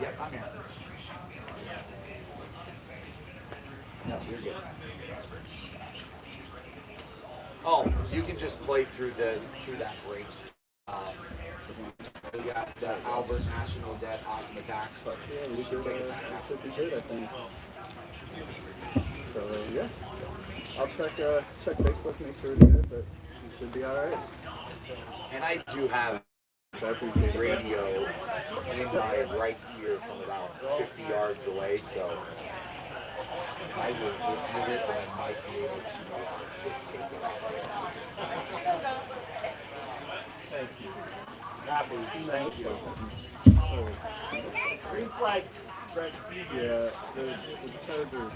Yep, I'm here. No, you're good. Oh, you can just play through that break. Um, we got the Albert National Debt Awesome Attacks. Yeah, we should be good, I think. So yeah, I'll check Facebook, make sure it's good, but we should be all right. And I do have So I appreciate it. radio in my right ear from about 50 yards away, so I will listen to this and I might be able to just take it out. Thank you. Happy. Thank you. Green flag. Yeah, the Chargers.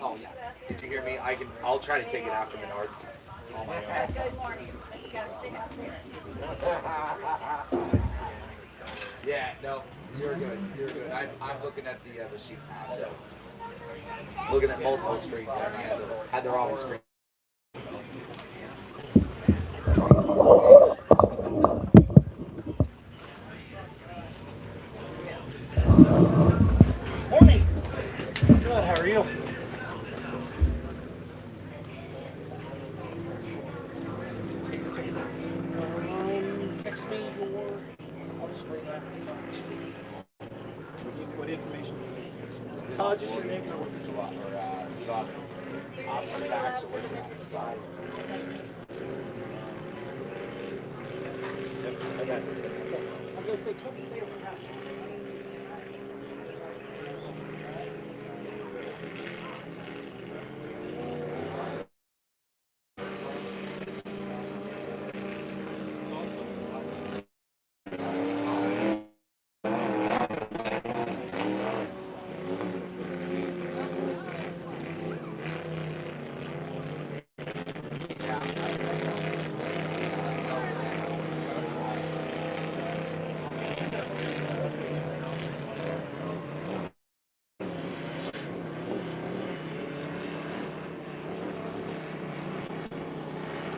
Oh yeah. Did you hear me? I'll try to take it after Menards. On my own. Good morning, but you gotta stay up there. Yeah, no, you're good. You're good. I'm looking at the sheet now, so looking at multiple screens. I had the wrong screen. Morning. Good, how are you? Text me your. I'll just bring that. What information do you need? Just your name. Is it on option tax or what's it? I got this. I was gonna say, come and say it.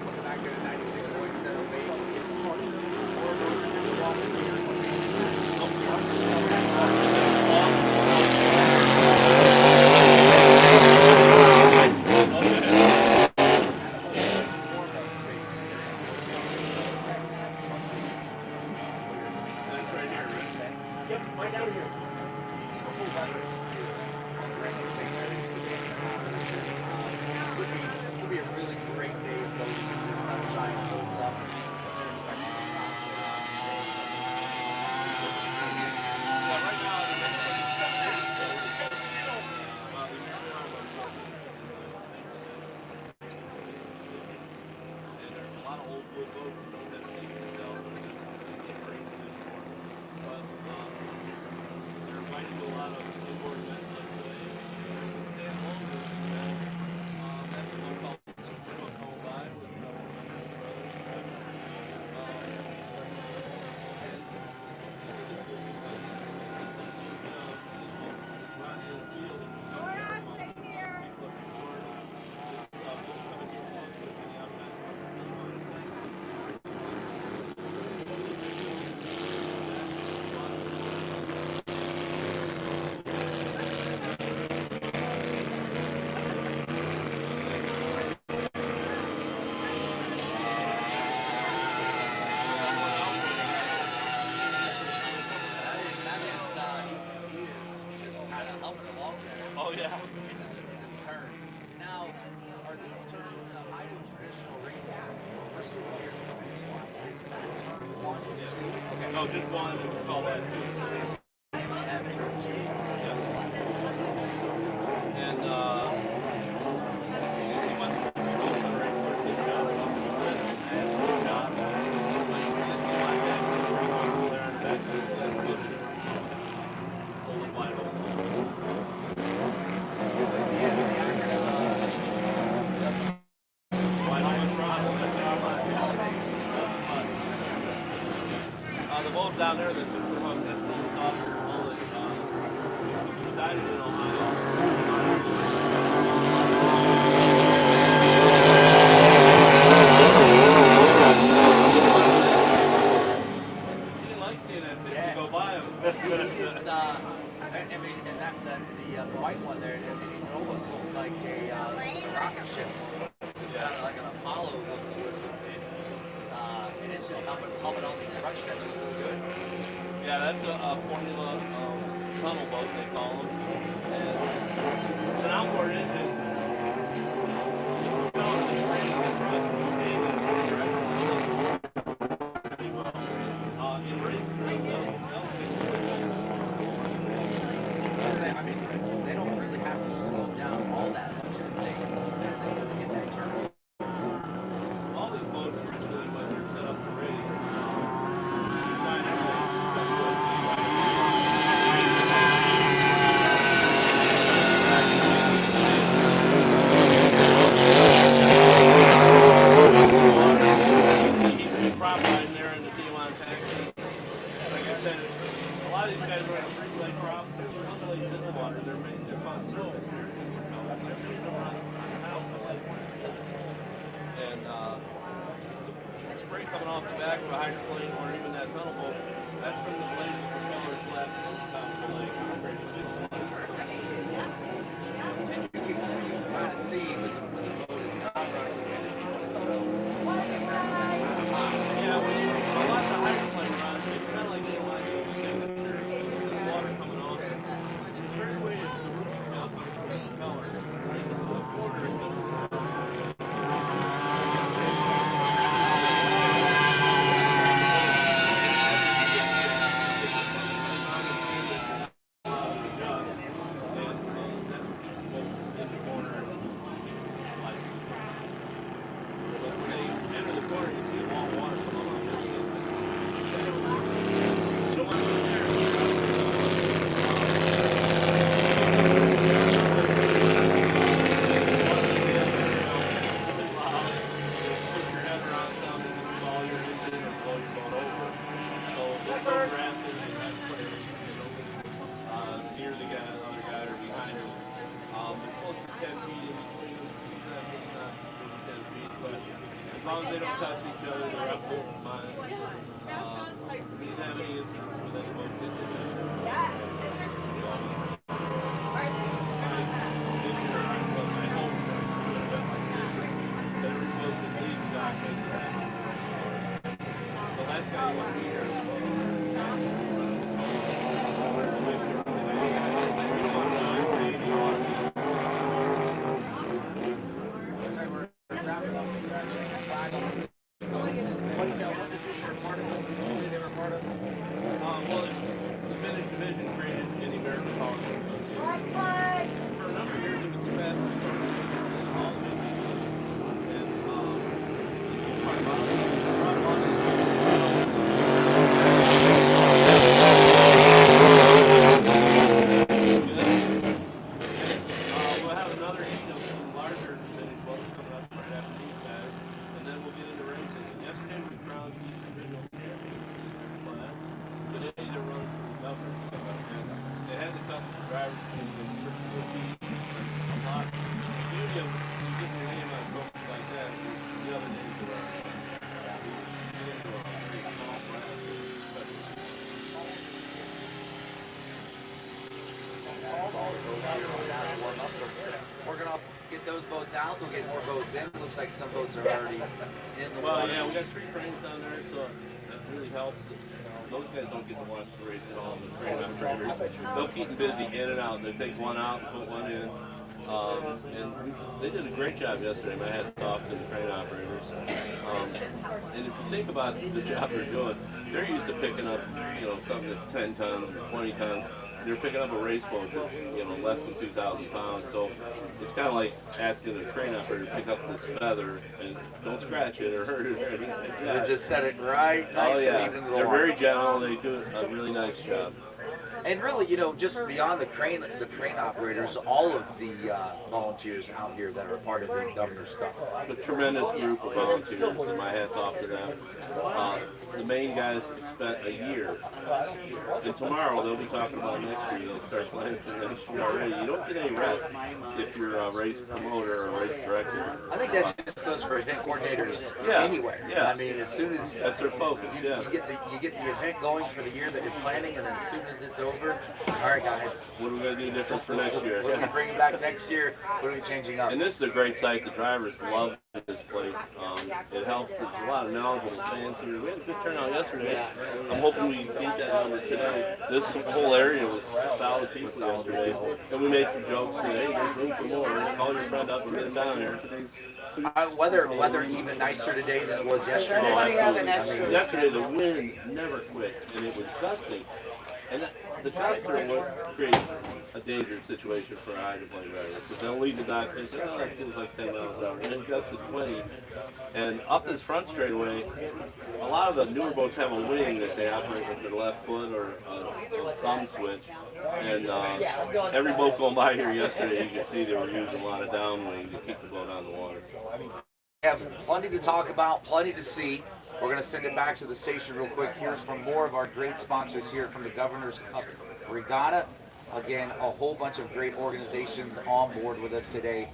Welcome back here to 96.7. Yep, right down here. Would be a really great day of boating if the sunshine holds up. We're expecting some And there's a lot of old wood boats that don't have seats themselves and get racing anymore. But they're invited to a lot of indoor events like today. There's some stand-alone events. That's a one called Super Book Home By with he is just kind of humming along there. Oh yeah. Into the turn. Now, are these turns, I do traditional racing. We're sitting here at the finish line. Is that turn 1 and 2? Okay. No, just one. We call that. And we have turn 2. And you can see what's going on the race course in John. And John. When you see the team like that, it's pretty cool there in the back. Hold it wide open. Wide open front. The boat down there, the Super Hook, that's a little softer boat that resided in Ohio. I mean, and the white one there, I mean, it almost looks like it's a rocket ship. It's got like an Apollo look to it a little bit. And it's just humming on these front stretches really good. Yeah, that's a Formula tunnel boat, they call them. And with an outboard engine, it's great for us to move in both directions. In races, I mean, they don't really have to slow down all that much as they really hit that turn. all these boats originally, when they're set up to race, design everything. Prop riding there in the D1 tank. Like I said, a lot of these guys run a free-slide prop. There's one blades in the water. They're on surface mirrors in the propellers. I've seen them on the house on like and the spray coming off the back of a hydroplane or even that tunnel boat, that's from the blade of the propeller slapped on top of the lake. And you can kind of see when the boat is not running the way that people start getting kind of hot. Yeah, when lots of hydroplane runs, it's kind of like they want to do the signature. The water coming off. The straight way is the roof comes from the propeller. Right into the quarter, it doesn't. As long as they don't touch each other, they're up there fine. We didn't have any incidents with any boats hitting each other. The last guy you want to be here What division are part of it? Did you say they were part of? well, it's the Finnish division created in the American Power Association. For a number of years, it was the fastest tournament in all of India. And part of we'll have another heat of some larger Finnish boats coming up right after these guys, and then we'll get into racing. And yesterday we crowned Eastern Regional Champions class. Today they're running for the governor. They had to cut the drivers' meeting and a lot. The beauty of getting your name on boats like that is the other days are We're gonna get those boats out. We'll get more boats in. Looks like some boats are already in the well, water. yeah, we got 3 cranes down there, so that really helps. Those guys don't get to watch the race at all. The crane operators, they'll keep them busy in and out. They take one out, put one in. And they did a great job yesterday. My hat's off to the crane operators. And if you think about the job they're doing, they're used to picking up, something that's 10 tons or 20 tons. They're picking up a race boat that's, less than 2,000 pounds. So it's kind of like asking a crane operator to pick up this feather and don't scratch it or hurt it or anything like that. They just set it right, nice and even to the They're water. very gentle. They do a really nice job. And really, just beyond the crane operators, all of the volunteers out here that are part of the Governor's Cup. A tremendous group of volunteers, and my hat's off to them. the main guys spent a year. And tomorrow they'll be talking about next year. They'll start planning for next year already. You don't get any rest if you're a race promoter or a race director. I think that just goes for event coordinators Yeah. anywhere. Yeah. I mean, as soon as That's their focus, yeah. you get the event going for the year that you're planning, and then as soon as it's over, all right, guys, What are we going to do different for next year? what are we bringing back next year? What are we changing up? And this is a great site. The drivers love this place. It helps. There's a lot of knowledgeable fans here. We had a good turnout yesterday. I'm hoping we beat that number today. This whole area was solid people yesterday. And we made some jokes. And, hey, there's room for more. Call your friend up and get him down here. Weather even nicer today than it was yesterday. Everybody have an extra. Yesterday, the wind never quit, and it was gusting. And the gusts are what creates a dangerous situation for a hydroplane driver. Because they'll leave the dock and say, oh, that feels like 10 miles an hour. And it gusted 20. And up this front straightaway, a lot of the newer boats have a wing that they operate with their left foot or a thumb switch. And every boat going by here yesterday, you can see they were using a lot of downwing to keep the boat on the water. We have plenty to talk about, plenty to see. We're going to send it back to the station real quick. Here's from more of our great sponsors here from the Governor's Cup Regatta. Again, a whole bunch of great organizations on board with us today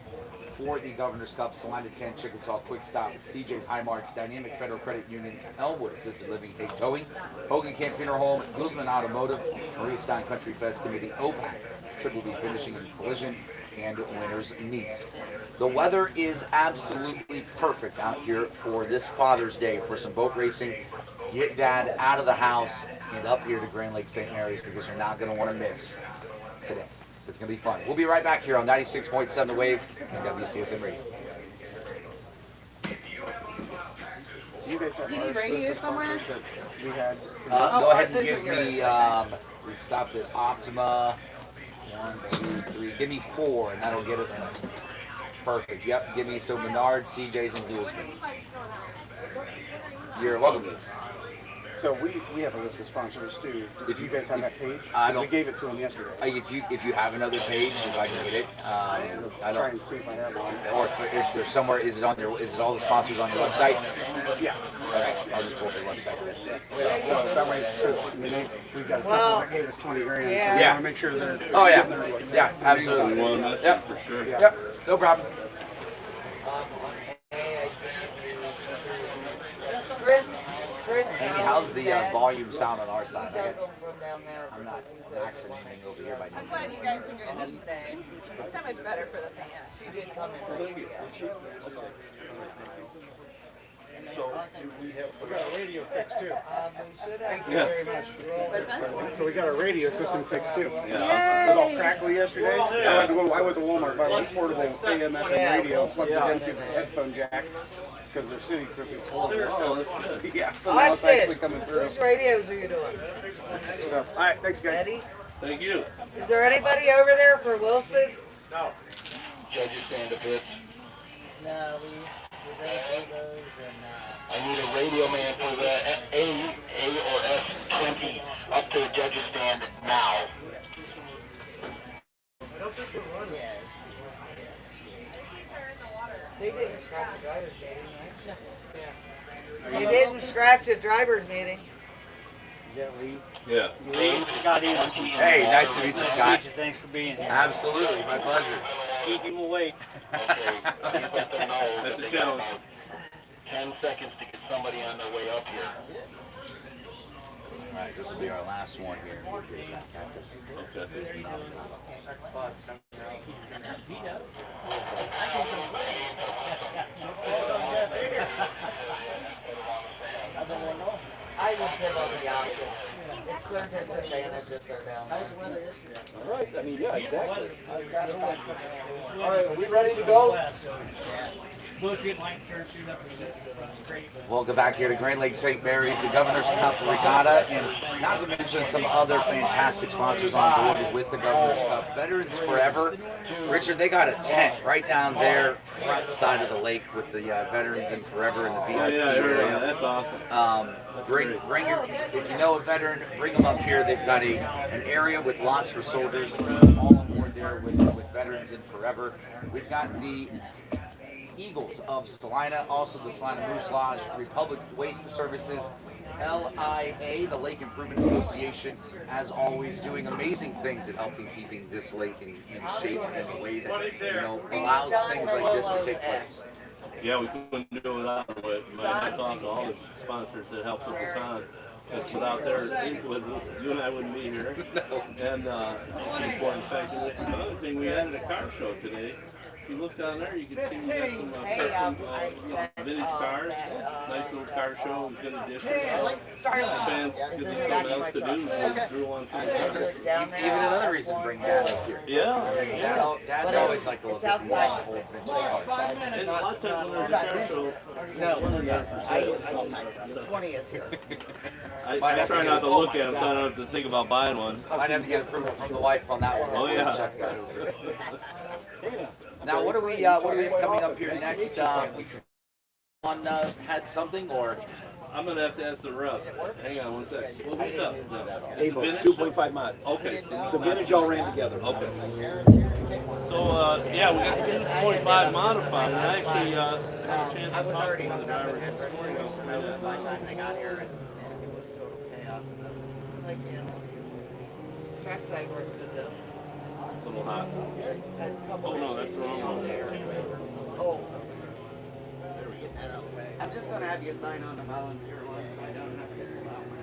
for the Governor's Cup. Salina 10, Chickasaw Quick Stop, CJ's High Marks, Dynamic Federal Credit Union, Elmwood Assisted Living, Cape Towing, Hogan Camp Funeral Home, Guzman Automotive, Maria Stein Country Fest Committee, OPAC, Triple B Finishing and Collision, and Winners Meats. The weather is absolutely perfect out here for this Father's Day for some boat racing. Get Dad out of the house and up here to Grand Lake St. Mary's because you're not going to want to miss today. It's going to be fun. We'll be right back here on 96.7 The Wave and WCSM Radio. Do you guys have Do you our need radio list of somewhere? sponsors that we had? Go ahead and those give are yours. me, we stopped at Optima. 1, 2, 3. Give me 4 and that'll get us perfect. Yep, give me so Menard, CJ's, and Guzman. You're welcome. So we have a list of sponsors too. If If you guys have that page, I we don't- gave it to them yesterday. If you have another page, if I can get it, I Try don't. and see if I have one. Or if there's somewhere, is it on there? Is it all the sponsors on your website? Yeah. Okay, I'll just pull up your website then. So that way, because I mean, we've got a couple that gave us 20 grand, so we Yeah. want to make sure they're. Oh yeah, they're yeah, absolutely. We want to mention Yep. for sure. Yep, no problem. Chris. Amy, how's the volume sound on our side? Guys will run down there. I'm not maxing anything over here by I'm any glad means. you guys are doing this today. It's so much better for the fans. She did come in. So we got a radio fix too. We should have. Yes. What's that? So we got our radio system fixed too. Yeah. It was all crackly yesterday. I went to Walmart, bought a portable AM FM radio, plugged it into the headphone jack because their city equipment's horrible. Oh, that's good. Yeah, so now it's actually coming through. Whose radios are you doing? So, all right, thanks guys. Eddie? Thank you. Is there anybody over there for Wilson? Should I just stand a bit? No, we read through those and I need a radio man for the A or S 20 up to the judges stand now. They didn't scratch a driver's meeting, right? They didn't scratch a driver's meeting. is that Lee? Yeah. Scott Evans. Hey, nice to meet you, Scott. Thanks for being here. Absolutely, my pleasure. Keep him awake. Okay, please let them know That's that a they got challenge. about 10 seconds to get somebody on their way up here. All right, this will be our last one here. We'll get it back after. Okay. I would give up the option. It's their disadvantage if they're down there. weather yesterday? Right, I mean, yeah, exactly. All right, are we ready to go? Bullshit lights are tuned up straight. Welcome back here to Grand Lake St. Mary's, the Governor's Cup Regatta, and not to mention some other fantastic sponsors on board with the Governor's Cup. Veterans Forever. Richard, they got a tent right down there, front side of the lake with the Veterans in Forever in the Oh, VIP yeah, area. that's awesome. Bring your, if you know a veteran, bring them up here. They've got an area with lots for soldiers, all on board there with Veterans in Forever. We've got the Eagles of Salina, also the Salina Moose Lodge, Republic Waste Services, LIA, the Lake Improvement Association, as always, doing amazing things at helping keeping this lake in shape in a way that allows things like this to take place. Yeah, we couldn't do it without it. My hats off to all the sponsors that helped put this on. Because without their input, you and I wouldn't be here. And it's an important fact. And the other thing, we added a car show today. If you look down there, you can see we got some vintage cars. Nice little car show, good addition. Fans get something else to do. They drew on some cars. Even another reason to bring Dad up here. Yeah. Dad's always like to look at these old vintage cars. And a lot of times when there's a car show, No, 20 is here. I try not to look at them so I don't have to think about buying one. Might have to get approval from the wife on that one. Oh, yeah. Check that over. Now, what do we have coming up here next? One had something, or I'm gonna have to ask the rep. Hang on one sec. What's up? Amos, 2.5 mod. Okay. The vintage all ran together. Okay. So yeah, we got the 2.5 modified. And I actually had a chance I to was talk already to the hooked up drivers in this morning. registration by the time they got here, and it was total chaos. Like, trackside work did the A little hot. a couple Oh, no, issues that's the wrong we told one. there. Oh, get that out of the way. I'm just gonna have you sign on the volunteer one, so I don't have to do that one.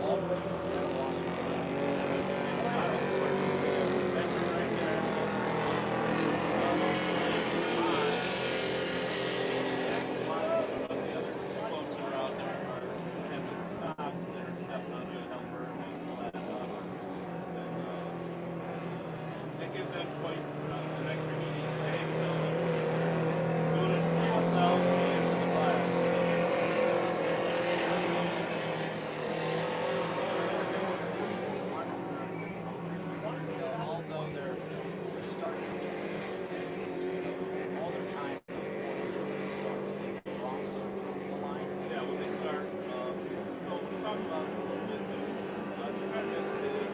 all the way from Seattle, Washington. Although they're starting, there's some distance between them, all their time they start when they cross the line. Yeah, when they start, so we talked about it a little bit. I described yesterday, they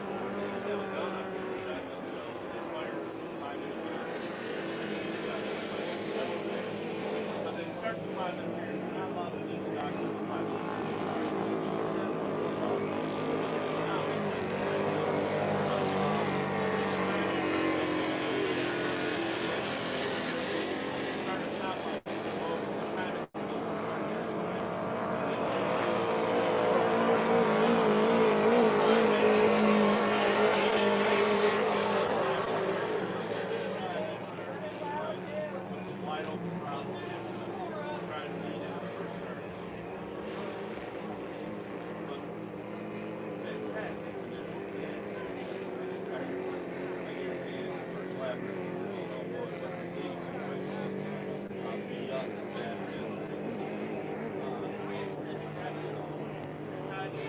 used to have a gun up here, a shotgun shell, so they fire 5 minutes period. So they start the 5 minute period, they're not allowed to leave the dock till the 5 minute period starts. Start to stop on the time it wide open throttle, trying to lead in the first start. But fantastic conditions today. I guarantee you the first lap almost 80 beat up and it's rapid. Time to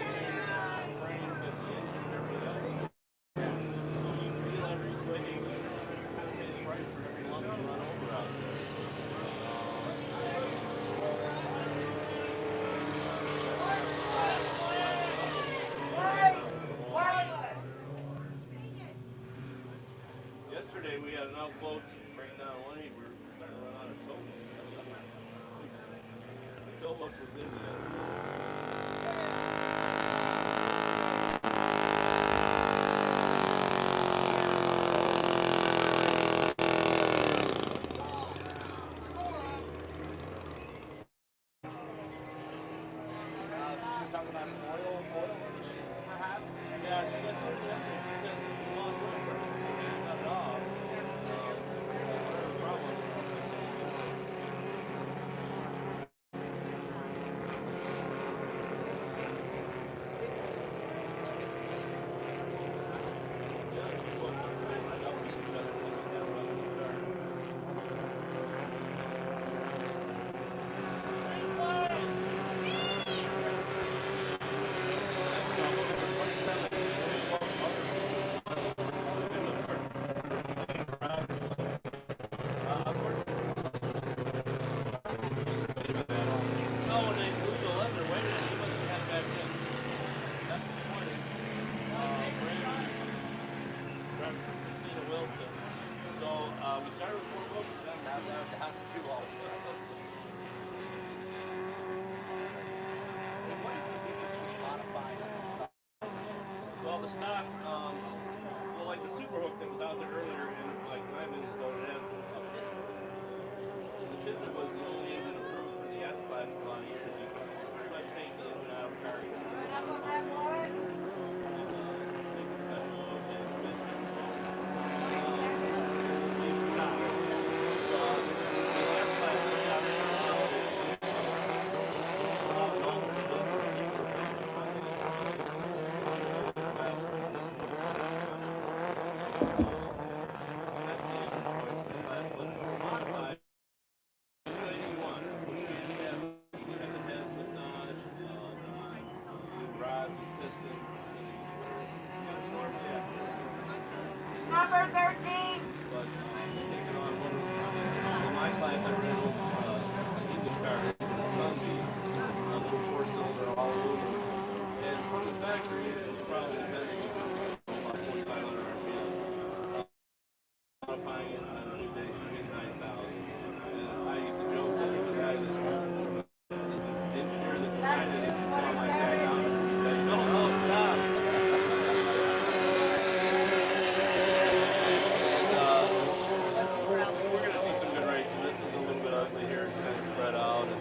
frames and the engine and everything else. So you feel every way you kind of pay the price for every lump you run over out there. Yesterday we had enough boats bring down lane. We were starting to run out of tow. The tow boats were busy yesterday. Yeah, she got told yesterday. She said she lost her person, so she shut it off. Whatever the problem was, she took it. Yeah, she was. I'm saying right now we can try to take it down right at the start. No, when they moved the leather away, he must have had it back in. That's the point. Brandon, driving for Christina Wilson. So we started with 4 boats. Down to 2 all of a sudden. And what is the difference between modified and the stock? Well, the stock, well, like the Super Hook that was out there earlier, and like 9 minutes ago, it has a pivot. The pivot was the only engine approved for the S-Class for a lot of years. You could pretty much take the engine out of the car. Number 13. But taking on one in my class, I ran an English car, Sunbeam, a little 4-cylinder, all aluminum. And from the factory, it's probably about 4,500 RPM. Modifying it on a new day, she gets 9,000. And I used to joke that the guy that, the engineer that designed it, he just saw my tag on it. Like, no, stop. We're going to see some good racing. This is a little bit ugly here. It's kind of spread out. And,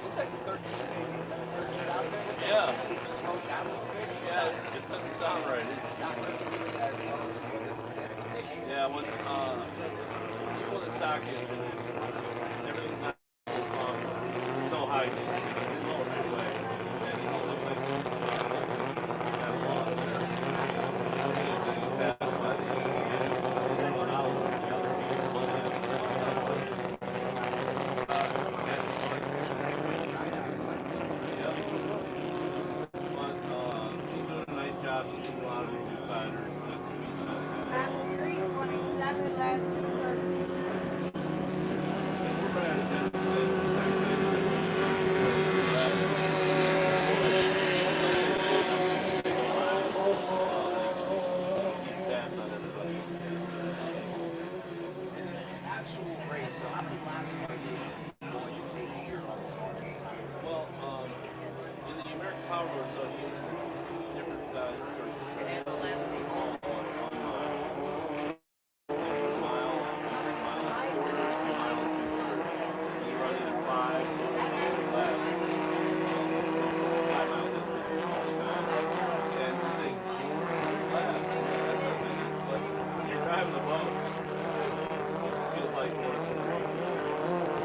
Looks like the 13 maybe. Is that the 13 out there? Looks Yeah. like maybe it's slowed down a little bit. It's yeah, it doesn't sound right. not looking as well as it was at the beginning. Yeah, when even with the stock engine, everything's not so long. There's no high gains. It's low right away. And it looks like it's kind of lost there. It's passed by the someone else. Yeah. But she's doing a nice job. She's doing a lot of room inside her. That's what he's Number 327, lap 213. We're right at the And then an actual race, so how many laps are they going to take here on this time? Well, in the American Power Boat Association, there's different size certificates. And in the last race, all 1 mile. 1 mile. 2 mile. You run it at 5 laps. So 5 mile distance. And you think, laps, that's not many. But when you're driving the boat, it feels like more than 3 for sure.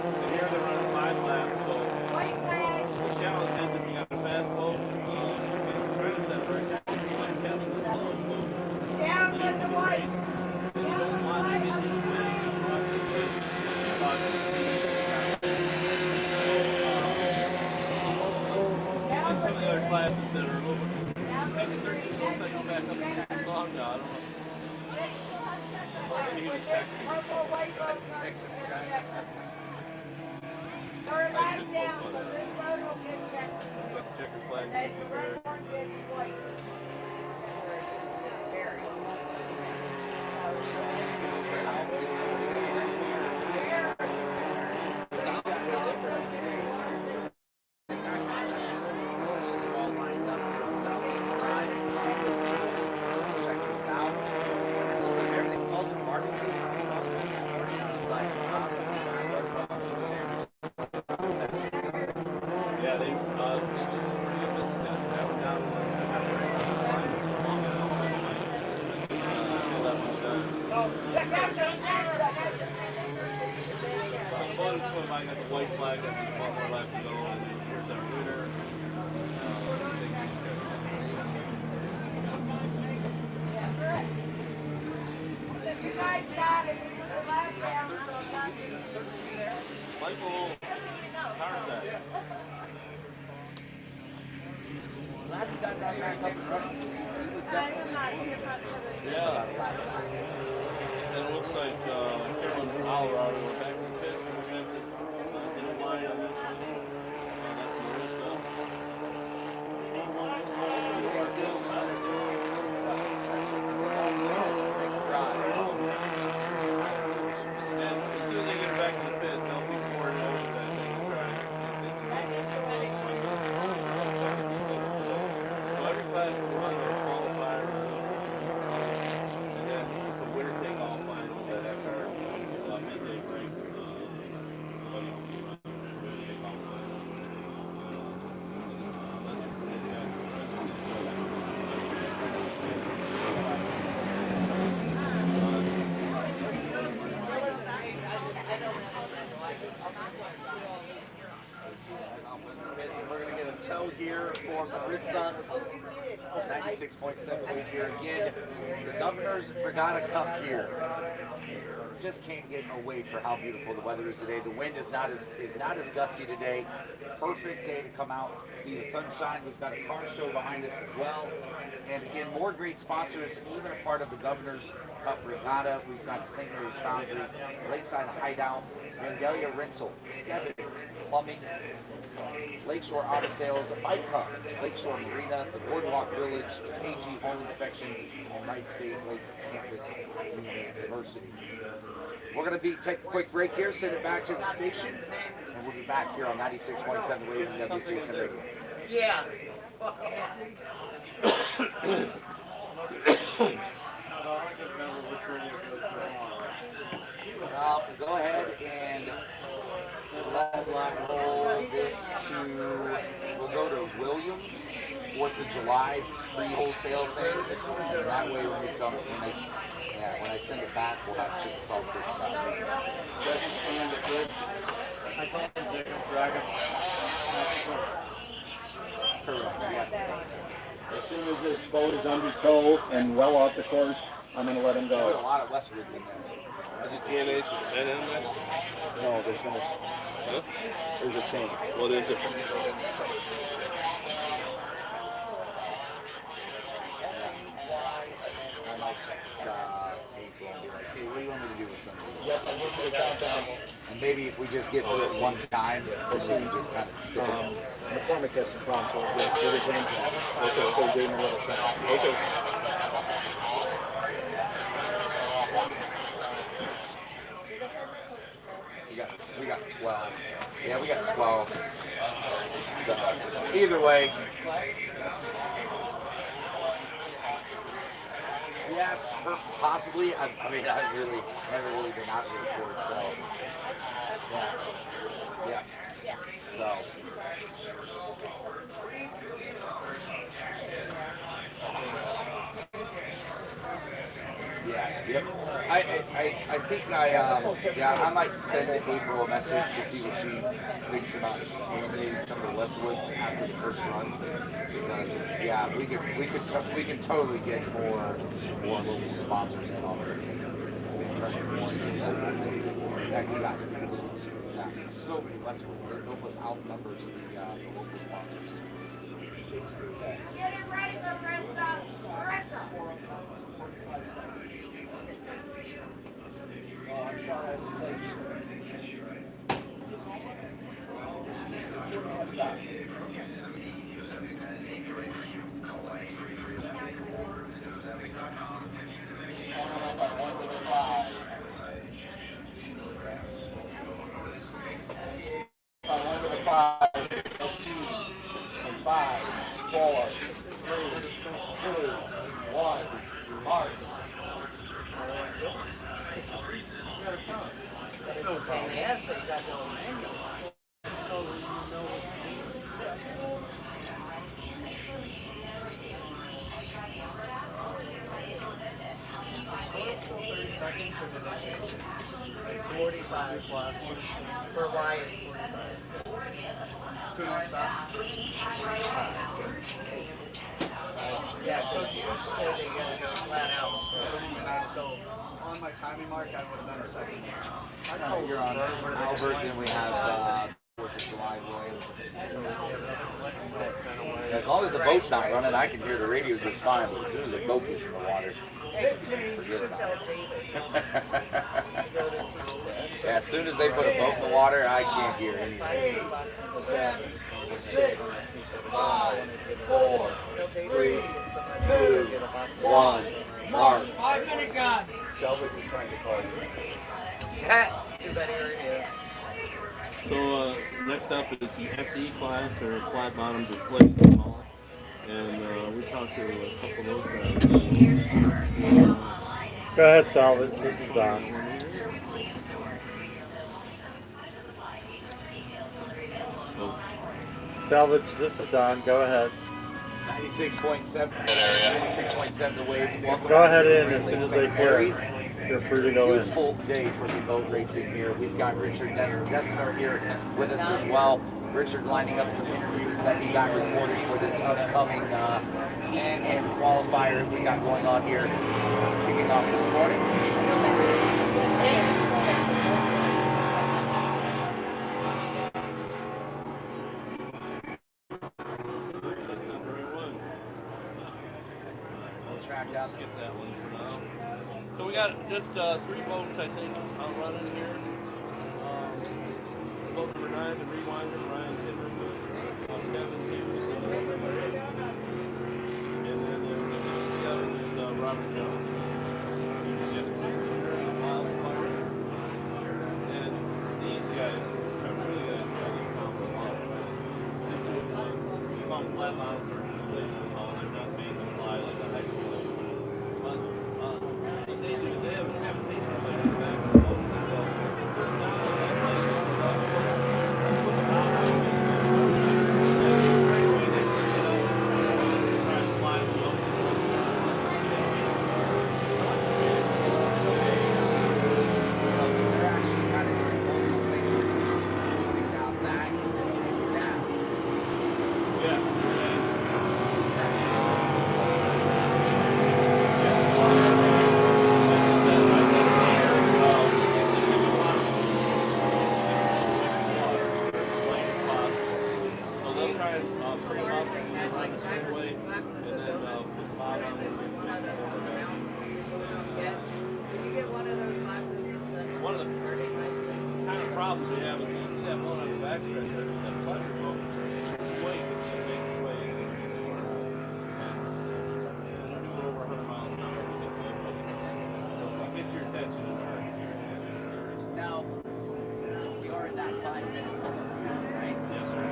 And here they're running 5 laps, so White flag. the challenge is if you got a fast boat, and try to set a record, you might catch the slowest boat. Down with the white. And you don't want to get this way across the way. Cause it to be Down and some of with the other classes that are a little bit, Down like with a certain, it looks like go back up to the song now, I don't know. Maybe he was texting. Purple, white, boat. Third lap down, so this boat will get checked. Checker flag. And then the red one gets white. Very. let's get it over out. We're going to race here. So I'm going to go for it today. So they've got concessions. Concessions are all lined up here on South City Drive. Check those out. Everything's also barbecue. When I was watching this morning, I was like, how do we have sandwich? Yeah, they, it's a pretty good business. That was down Bonus swim, I got the white flag, that means one more left to go, and then here's our winner. You guys got it. It was a lap down. 13 there. Michael Tarzan. Glad we got that back up and running. He was definitely Yeah. And it looks like Carolyn Colorado went back to the pits and we're going to get a line on this one. That's Marissa. Everything's good. That's a long way to make a drive. And as soon as they get it back to the pits, they'll be pouring it over that second track. So every class will run their qualifier. And then it's a winner take all final that after midday break. Everybody will be running their winner take all final. We're going to get a tow here for Marissa. 96.7 here again. The Governor's Regatta Cup here. Just can't get away for how beautiful the weather is today. The wind is not as gusty today. Perfect day to come out, see the sunshine. We've got a car show behind us as well. And again, more great sponsors, even a part of the Governor's Cup Regatta. We've got St. Mary's Foundry, Lakeside Hideout, Vandalia Rental, Stebbins Plumbing, Lakeshore Auto Sales, Bike Hub, Lakeshore Marina, the Boardwalk Village, AG Home Inspection, and Wright State Lake Campus University. We're going to take a quick break here, send it back to the station, and we'll be back here on 96.7 Wave and WCSM Radio. Yeah. Go ahead and let's roll this to, we'll go to Williams, 4th of July, pre-wholesale thing. And that way when we come, when I send it back, we'll have chips all good stuff. Correct, yeah. As soon as this boat is under tow and well off the course, I'm going to let him There's a go. lot of Westwoods in there. Is it TNH and MX? No, there's been Huh? there's a change. What is it? I might text April and be like, hey, what do you want me to do with some of these? Yep, I'm just going to countdown. And maybe if we just get through it one time, or so we just kind of skip it. McCormick has some problems with his engine. Okay. So we gave him a little time. Okay. We got 12. Yeah, we got 12. So, either way. Yeah, possibly. I mean, I've never really been out here before, so. Yeah. Yeah. So. Yeah. Yep. I think I might send April a message to see what she thinks about eliminating some of the Westwoods after the first run, because yeah, we can totally get more local sponsors in on this and try to more local thing. Yeah, you guys. Yeah, so many Westwoods. It almost outnumbers the local sponsors. Get it ready, Marissa. Marissa. Oh, I'm sorry, I didn't tell you so. Stop. Yes, they got the old manual. 45 plus. For Y, it's 45. Yeah, because you said they gotta go flat out. So on my timing mark, I would have done a second. You're on Albert, then we have 4th of July Williams. As long as the boat's not running, I can hear the radio just fine, but as soon as the boat gets in the water, forget about it. Yeah, as soon as they put a boat in the water, I can't hear anything. 7, 6, 5, 4, 3, 2, 1. Mark. 5-minute gun. Shelby, we're trying to call you. Too bad you're here. So next up is the SE class, or flat bottom display small. And we talked to a couple of those guys. Go ahead, Salvage. This is Don. Salvage, this is Don. Go ahead. 96.7. 96.7 the wave. Welcome Go ahead back in to as soon as St. they clear. Mary's. You're free to go in. Beautiful day for some boat racing here. We've got Richard Dessner here with us as well. Richard lining up some interviews that he got recorded for this upcoming hand qualifier we got going on here. It's kicking off this morning. Tracked out. Skip that one for now. So we got just 3 boats, I think, out running here. Boat number 9, the Rewinder, Ryan Timberman, Kevin Hughes, and then the 57 is Robert Jones. Wildfire. And these guys are really going to enjoy this conference. This is about flat models or displacement models. They're not made to fly like a high school. But what they do, they have a station plate in the back of the boat. Now, we are in that 5-minute warm-up period, right? Yes, sir.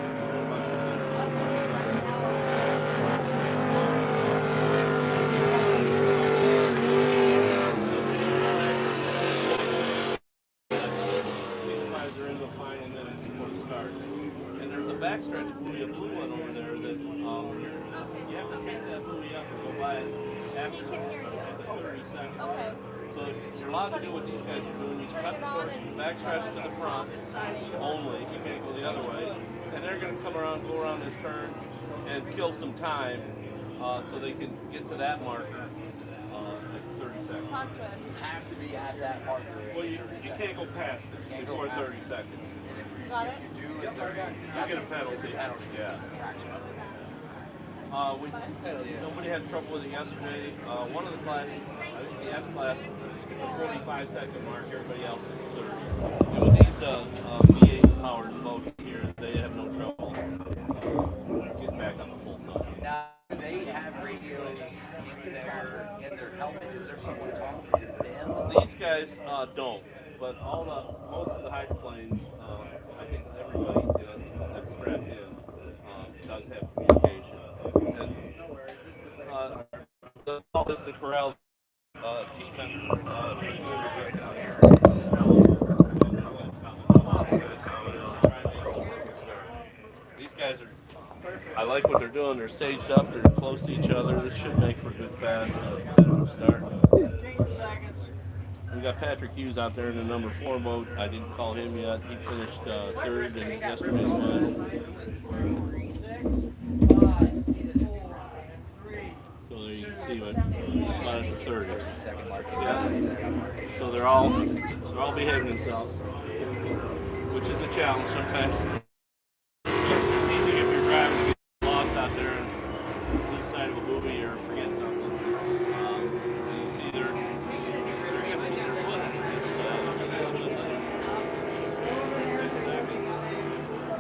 Are into a fine and then before the start. And there's a backstretch buoy, a blue one over there that you have to pick that buoy up and go by it after 30 seconds. Okay. So you're allowed to do what these guys are doing. You cut the course from the backstretch to the front only. You can't go the other way. And they're going to come around, go around this turn, and kill some time so they can get to that marker at 30 seconds. Talk to him. You have to be at that marker. Well, you can't go past it before 30 seconds. Got it? If you do, is there You get a penalty. It's a penalty. Yeah. Nobody had trouble with it yesterday. One of the classes, I think the S class, it's a 45-second mark. Everybody else is 30. And with these V8 powered boats here, they have no trouble getting back on the full side. Now, do they have radios in their helmet? Is there someone talking to them? These guys don't, but most of the hydroplanes, I think everybody that's strapped in does have communication. And all this the corral team member. These guys are. I like what they're doing. They're staged up. They're close to each other. This should make for a good fast start. 15 seconds. We got Patrick Hughes out there in the number 4 boat. I didn't call him yet. He finished 3rd in yesterday's final. So there you can see what about at the 30. 30-second mark. Yeah. So they're all behaving themselves, which is a challenge sometimes. It's easy if you're driving to get lost out there and lose sight of a buoy or forget something. And you see they're going to put their foot in it.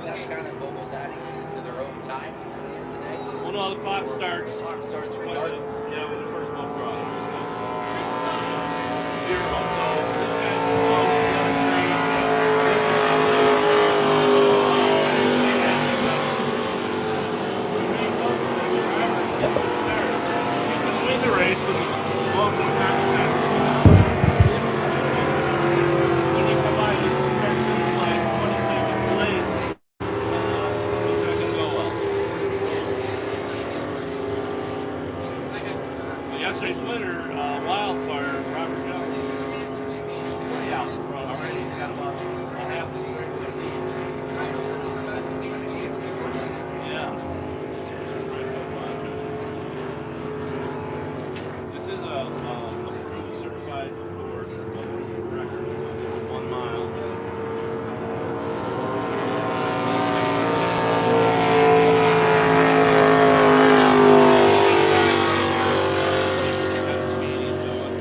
That's kind of almost adding to their own time at the end of the day. Well, no, the clock starts. The clock starts regardless. Yeah, when the first boat crosses. 0, so this guy's close. The race with a boat that's not the fastest. When you come by, you start to like 20 seconds late. It's not going to go well. Yesterday's winner, Wildfire, Robert Jones, is way out in front already. He's got about a half a straight lead. Yeah. This is a approved certified course, approved for records. It's a 1 mile. Kind of speed he's going.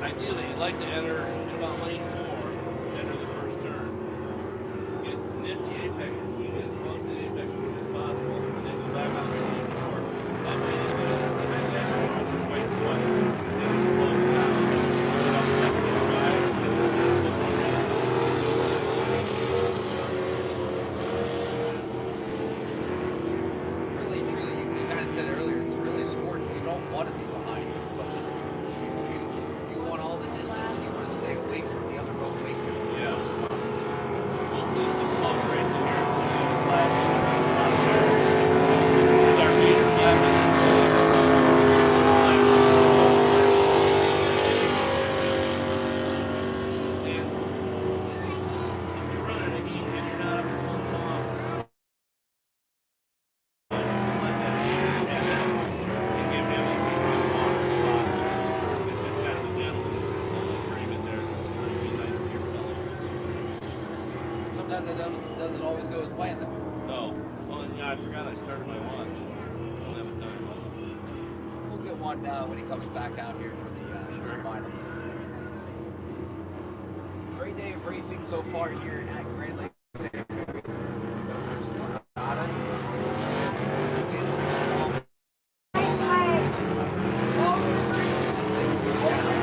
Ideally, you'd like to enter in about lane 4, enter the first turn. Nip the apex point as close to the apex point as possible, and then go back on lane 4. That way you can wait twice, and then slow it down. Really, truly, you kind of said it earlier, it's really a sport. You don't want to be behind. You want all the distance and you want to stay away from the other roadway as much as possible. We'll see some close racing here. There's our leader left. And if you're running a heat and you're not up to full song, let that heat and give him as much water as possible. It's just kind of a gentleman's agreement there. It'd be nice to hear fellows. Sometimes it doesn't always go as planned, though. No. Well, yeah, I forgot I started my watch. Don't have a time. We'll get one when he comes back out here for the finals. Great day of racing so far here at Grand Lake St. Mary's. As things go down.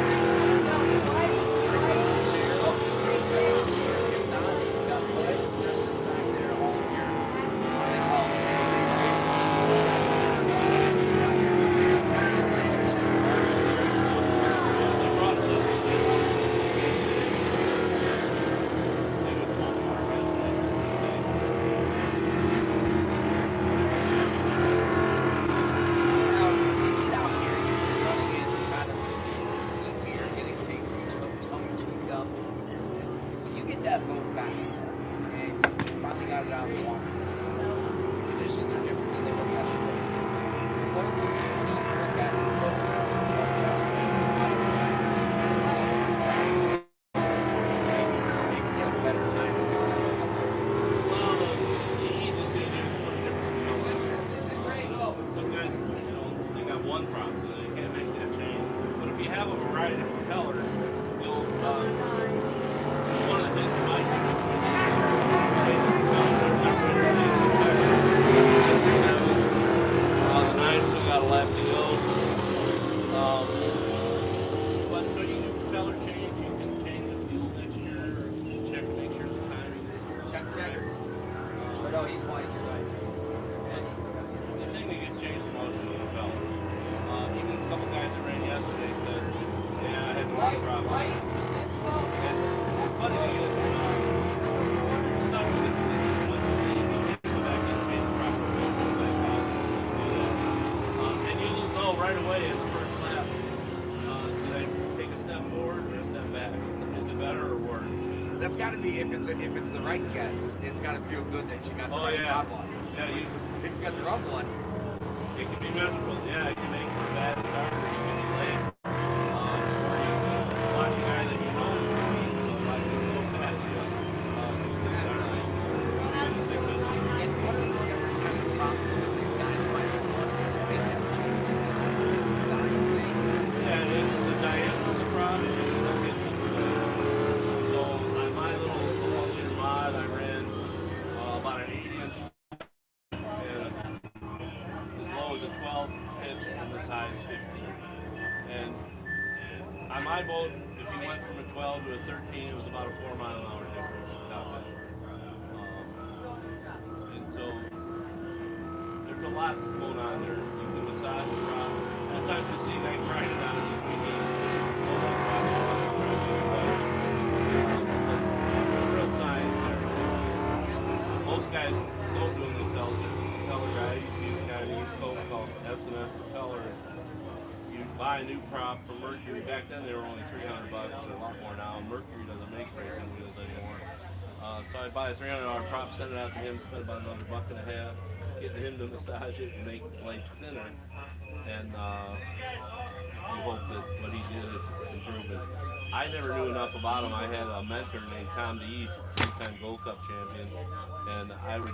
If not, you've got plenty of sessions back there, all of your what they call midnight Italian sandwiches. They brought us up. have a variety of propellers, you'll, one of the things you might do is when you change the propeller, there's not really anything to the 9 still got a lap to go. But so you do propeller change, you can change the fuel mixture, check to make sure the timing is Check. But no, he's white. He's white. the thing that gets changed the most is the propeller. Even a couple guys that ran yesterday said, yeah, I had no problem. And the funny thing is, you're stuck with it once you leave, you can't go back in and change the proper fuel, go back out and do that. And you'll know right away in the first lap, did I take a step forward or a step back? Is it better or worse? That's got to be, if it's the right guess, it's got to feel good that you got the right prop on. Yeah, If you got the wrong one, it can be miserable. Yeah, it can make for a bad start, or you can delay it. Or you can watch a guy that you know is going to like to go past you. These things are like, and what are the different types of props that some of these guys might want to make that change? Is it a size thing? yeah, it's the diameter of the prop, and you look at so on my little 4-liter mod, I ran about an 8-inch and as low as a 12 pitch and the size 15. And on my boat, if you went from a 12 to a 13, it was about a 4-mile-an-hour difference. It's not bad. And so there's a lot going on there. You can massage the prop. Sometimes you see guys riding on it between these. Real science there. Most guys don't do it themselves. Propeller guy, you see a guy in the East Coast called S&S Propeller. You buy a new prop from Mercury. Back then they were only $300. They're a lot more now. Mercury doesn't make racing wheels anymore. So I'd buy a $300 prop, send it out to him, spend about another $1.50, getting him to massage it and make blades thinner. And you hope that what he did is improvement. I never knew enough about him. I had a mentor named Tom DeEast, 3-time Gold Cup champion, and I would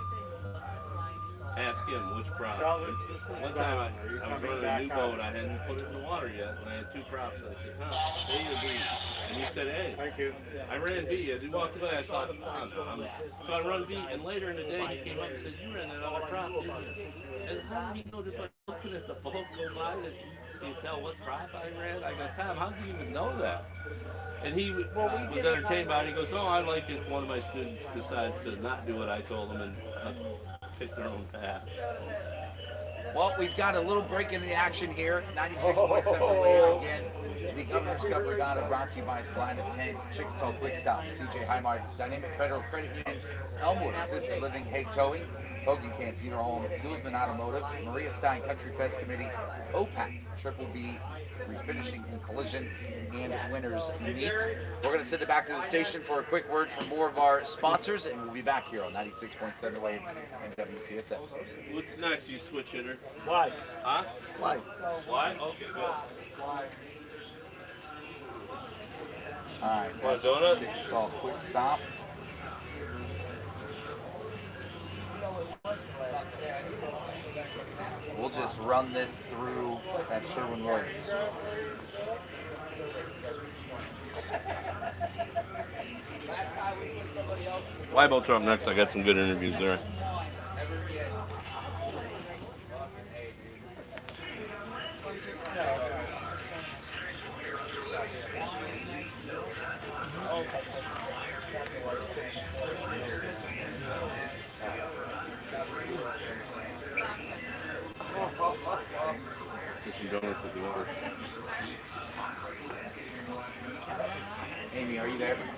ask him which prop. One time I was running a new boat, I hadn't put it in the water yet, and I had 2 props. I said, A or B? And he said A. Thank you. I ran B. As he walked away, I thought, so I run B, and later in the day he came up and said, you ran that other prop, didn't you? And how do you know, just by looking at the boat go by, that you tell what prop I ran? I go, Tom, how do you even know that? And he was entertained by it. He goes, oh, I like if one of my students decides to not do what I told them and pick their own path. well, we've got a little break in the action here. 96.7 radio again. The Governor's Cup Regatta brought to you by Salina Tanks, Chickasaw Quick Stop, CJ Highmark's Dynamic Federal Credit Union, Elmwood Assisted Living, Hague Towing, Hogan Camp Funeral Home, Guzman Automotive, Maria Stein Country Fest Committee, OPAC, Triple B, Refinishing and Collision, and Winners Meats. We're going to send it back to the station for a quick word from more of our sponsors, and we'll be back here on 96.7 Wave and WCSF. What's next, you switch hitter? Why? Huh? Why? Why? Okay, good. All right, Want a donut? Chickasaw Quick Stop. We'll just run this through that Sherwin-Williams. Why boats are up next? I got some good interviews there. Get some donuts at the order. Amy, are you there? Amy,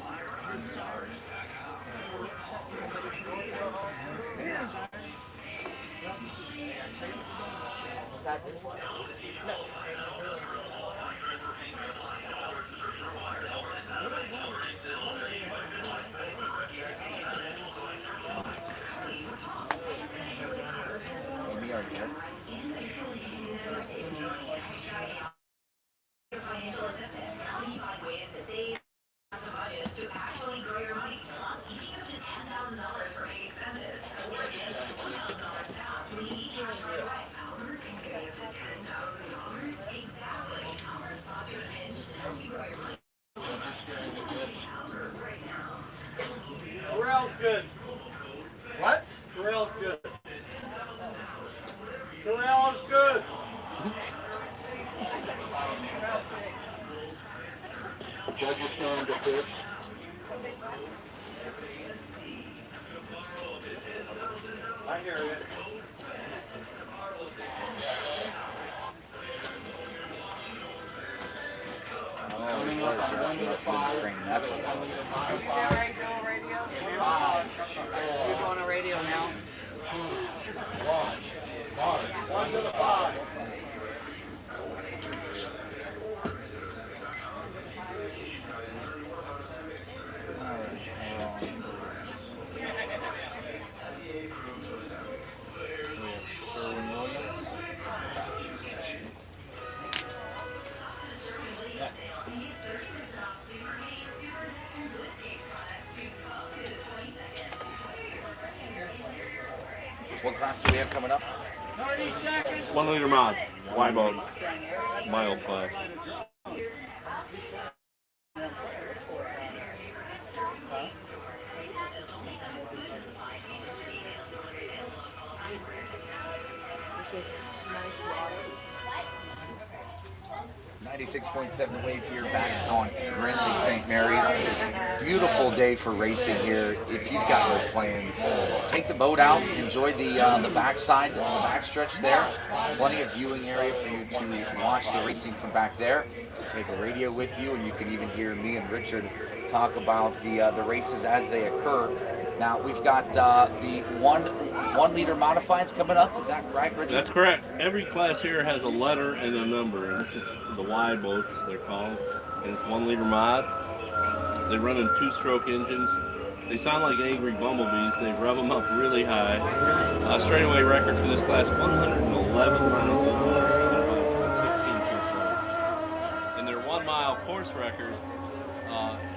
are you there? good. What? Corral's good. Corral is good. Judges stand to pitch. I hear you. Oh, it was, yeah. It must have been the crane. That's what it was. You're going to radio now. 1 to the 5. Sherwin-Williams. What class do we have coming up? 30 seconds. 1 liter mod. Wide boat. Mild class. This is nice water. 96.7 wave here back on Grand Lake St. Mary's. Beautiful day for racing here. If you've got no plans, take the boat out, enjoy the backside, the backstretch there. Plenty of viewing area for you to watch the racing from back there. Take a radio with you, and you can even hear me and Richard talk about the races as they occur. Now we've got the one liter modifieds coming up. Is that right, Richard? That's correct. Every class here has a letter and a number, and this is the wide boats, they're called, and it's 1 liter mod. They run in 2-stroke engines. They sound like angry bumblebees. They rev them up really high. Straightaway record for this class, 111 miles an hour, 16 foot long. And their 1 mile course record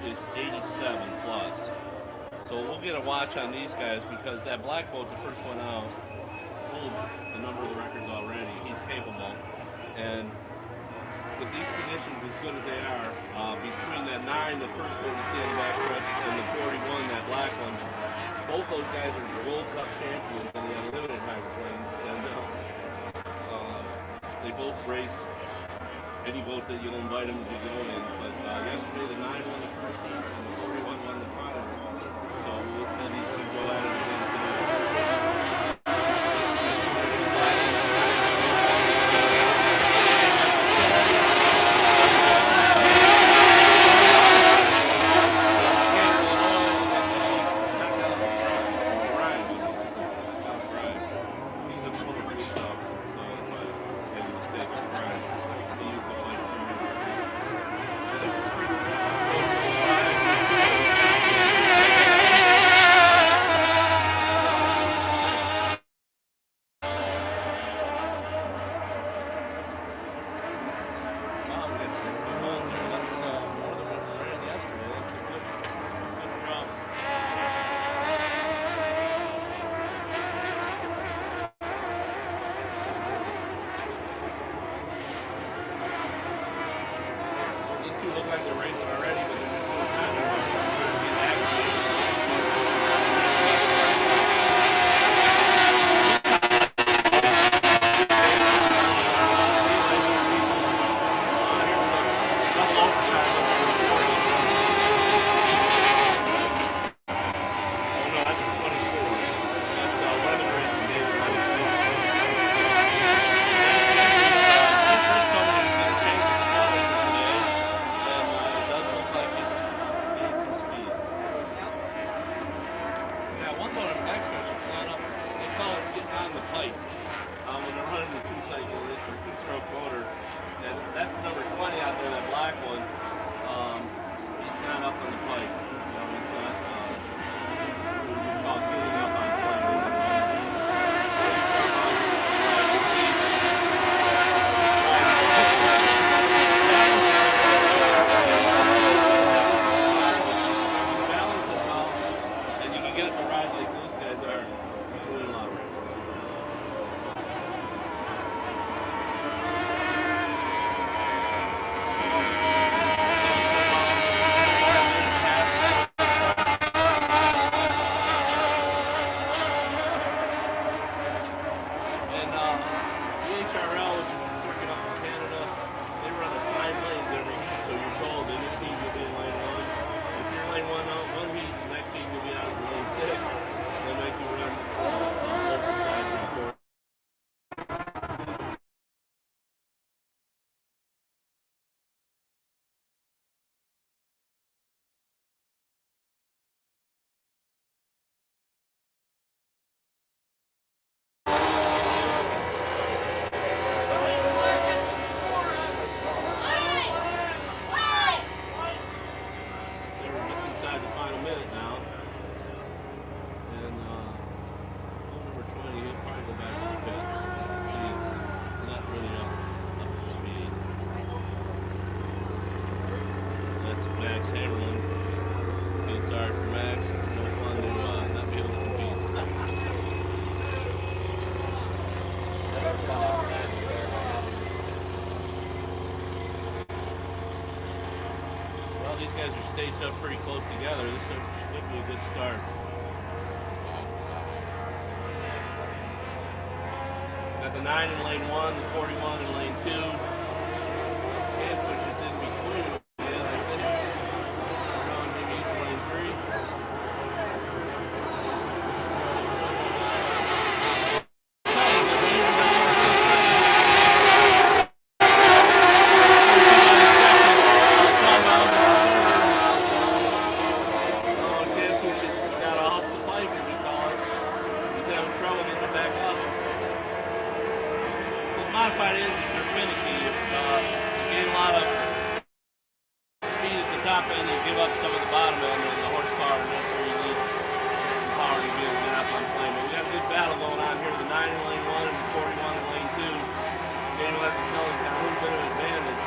is 87 plus. So we'll get a watch on these guys because that black boat, the first one out, holds a number of the records already. He's capable. And with these conditions as good as they are, between that 9, the first boat you see on the backstretch, and the 41, that black one, both those guys are Gold Cup champions in the unlimited hydroplanes. And they both race any boat that you'll invite them to go in. But yesterday the 9 won the first heat and the 41 won the final. So we'll see these two go at it again today. He's a former police officer, so that's why I made a mistake with Brian. He used to fight for me. This is pretty Wow, we got 61 here. That's more than what we ran yesterday. That's a good job. These two look like they're racing already, but they're just no time to run. They're trying to get activated. Double overtime over here. Oh no, that's the 24. That's Lemon Racing, David Lemon. Somebody's going to change the policy today, and it does look like it's gained some speed. Yeah, one boat on the backstretch is flat up. They call it getting on the pipe when they're running the two-stroke motor. And that's number 20 out there, that black one. He's not up on the pipe. You know, he's not. We call it getting up on plane. Balance it well, and you can get it to ride like those guys are. You can win a lot of races. guys are staged up pretty close together. This should be a good start. Got the 9 in lane 1, the 41 in lane 2. And switches in between. Yeah, that's it. We're going maybe east of lane 3. Modified engines are finicky. If you gain a lot of speed at the top end, you give up some of the bottom end and the horsepower, and that's where you need some power to get up on the plane. But we got a good battle going on here. The 9 in lane 1 and the 41 in lane 2. Daniel Kelly's got a little bit of advantage.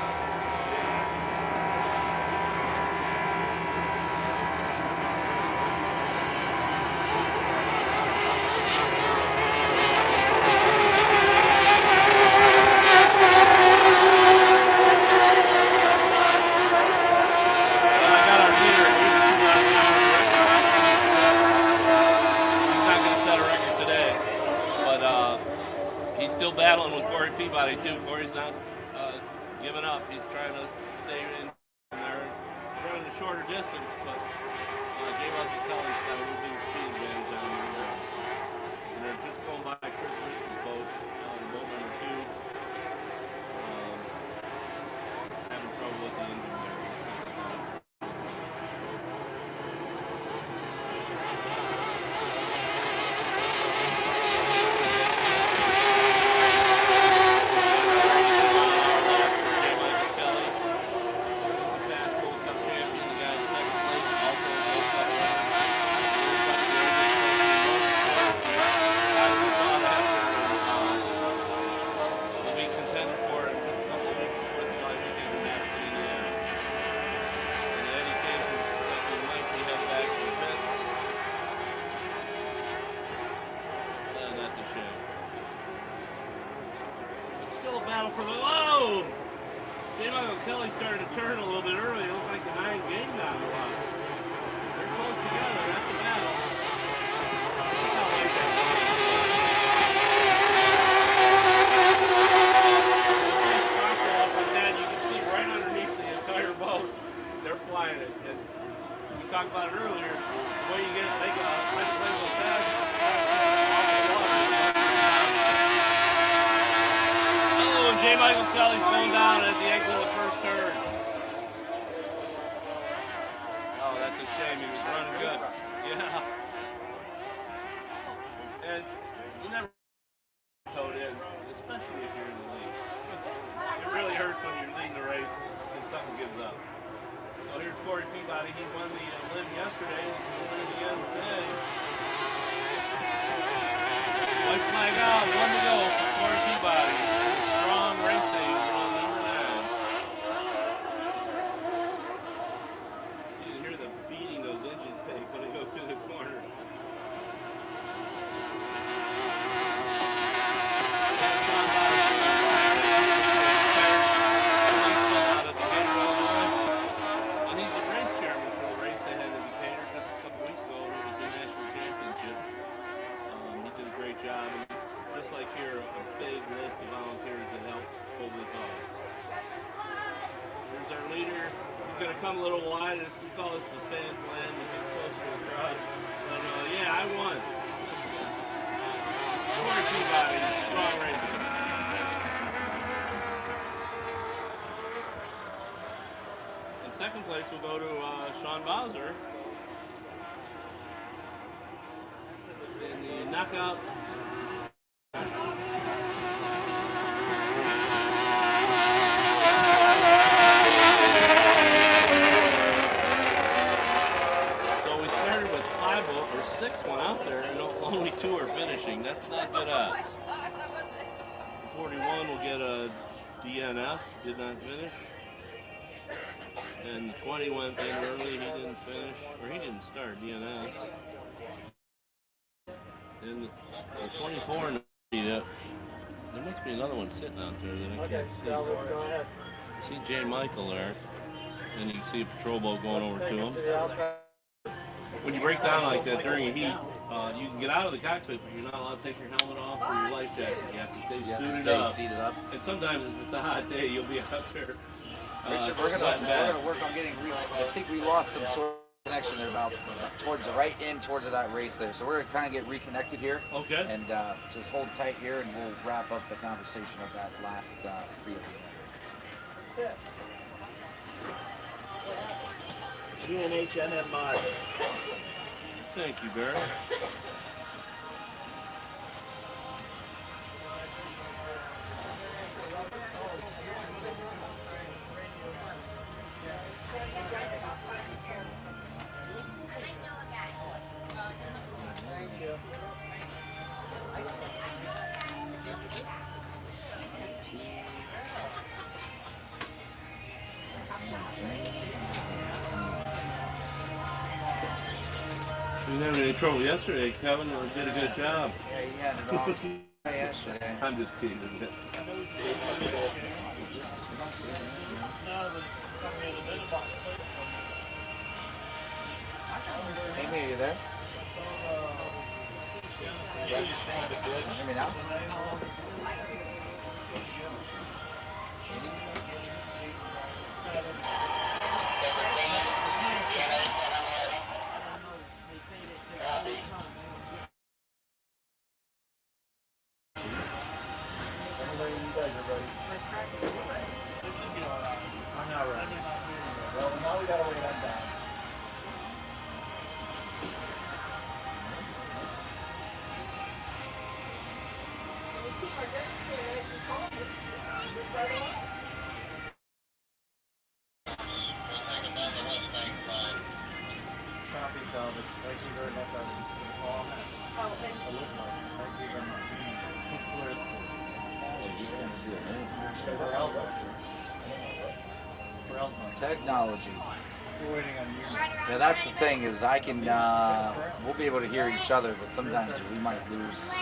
He's still battling with Corey Peabody too. Corey's not giving up. He's trying to stay in there, running a shorter distance, but J. Michael Kelly's got a little bit of speed advantage on him now. And they're just going by Chris Ritz's boat, boat number 2. Having trouble with the engine there. For the low. J. Michael Kelly started to turn a little bit early. It looked like the 9 gained on a lot. They're close together. That's a battle. You can see right underneath the entire boat. They're flying it. And we talked about it earlier. The way you get it, they can play a little fast. J. Michael Kelly's going down at the exit of the first turn. Oh, that's a shame. He was running good. Yeah. And you never towed in, especially if you're in the lead. It really hurts when you're leading the race and something gives up. So here's Corey Peabody. He won the Lynn yesterday. He'll win it again today. White flag out. 1 to go for Corey Peabody. Strong racing on number 9. You can hear the beating those engines take when they go through the corner. And he's the race chairman for the race ahead in Decatur just a couple weeks ago. It was the national championship. He did a great job. Just like here, a big list of volunteers that help pull this off. Here's our leader. He's going to come a little wide. We call this the fan plan to get closer to the crowd. But yeah, I won. Corey Peabody, strong racing. In second place, we'll go to Sean Bowser. In the knockout. Six went out there and only 2 are finishing. That's not good odds. 41 will get a DNF, did not finish. And 20 went in early, he didn't finish, or he didn't start DNF. And the 24, there must be another one sitting out there that I can't see. See J. Michael there. and you can see a patrol boat going over to them. When you break down like that during a heat, you can get out of the cockpit, but you're not allowed to take your helmet off or your life jacket. You have to stay seated up. And sometimes if it's a hot day, you'll be out there. Richard, we're gonna work on getting. I think we lost some sort of connection there about towards the right end towards that race there. So we're gonna kind of get reconnected here. Okay. And just hold tight here, and we'll wrap up the conversation of that last field. GNHNMI. Thank you, Barry. We didn't have any trouble yesterday. Kevin did a good job. Yeah, he had it awesome yesterday. I'm just teasing it. Amy, are you there? Yeah. Hear me now? I'm not ready. Well, now we gotta wait on that. Copy salvage. Thank you very much. Technology. We're waiting on you. Yeah, that's the thing is I can, we'll be able to hear each other, but sometimes we might lose,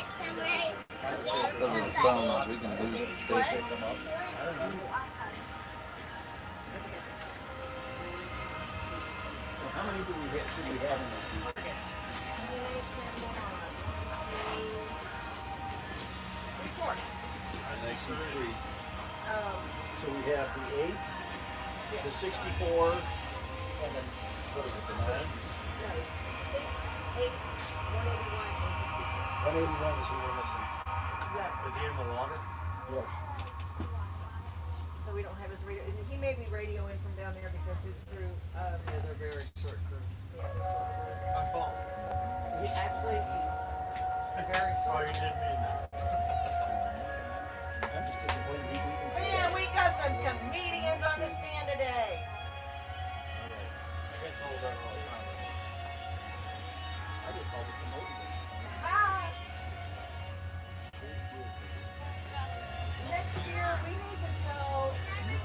because of the phones, we can lose the station. How many should we have in this week? I see 3. So we have the 8, the 64, and then what is it, the 9? 181 is who we're missing. Is he in the water? Yes. So we don't have his radio. He made me radio in from down there because his crew. Yeah, they're very short crew. Yeah, How tall? he actually he's very Oh, short. you didn't mean that. I'm just disappointed he beat me today. Man, we got some comedians on the stand today. I get told that all the time. I get called a comedian. Hi. Next year, we need to tell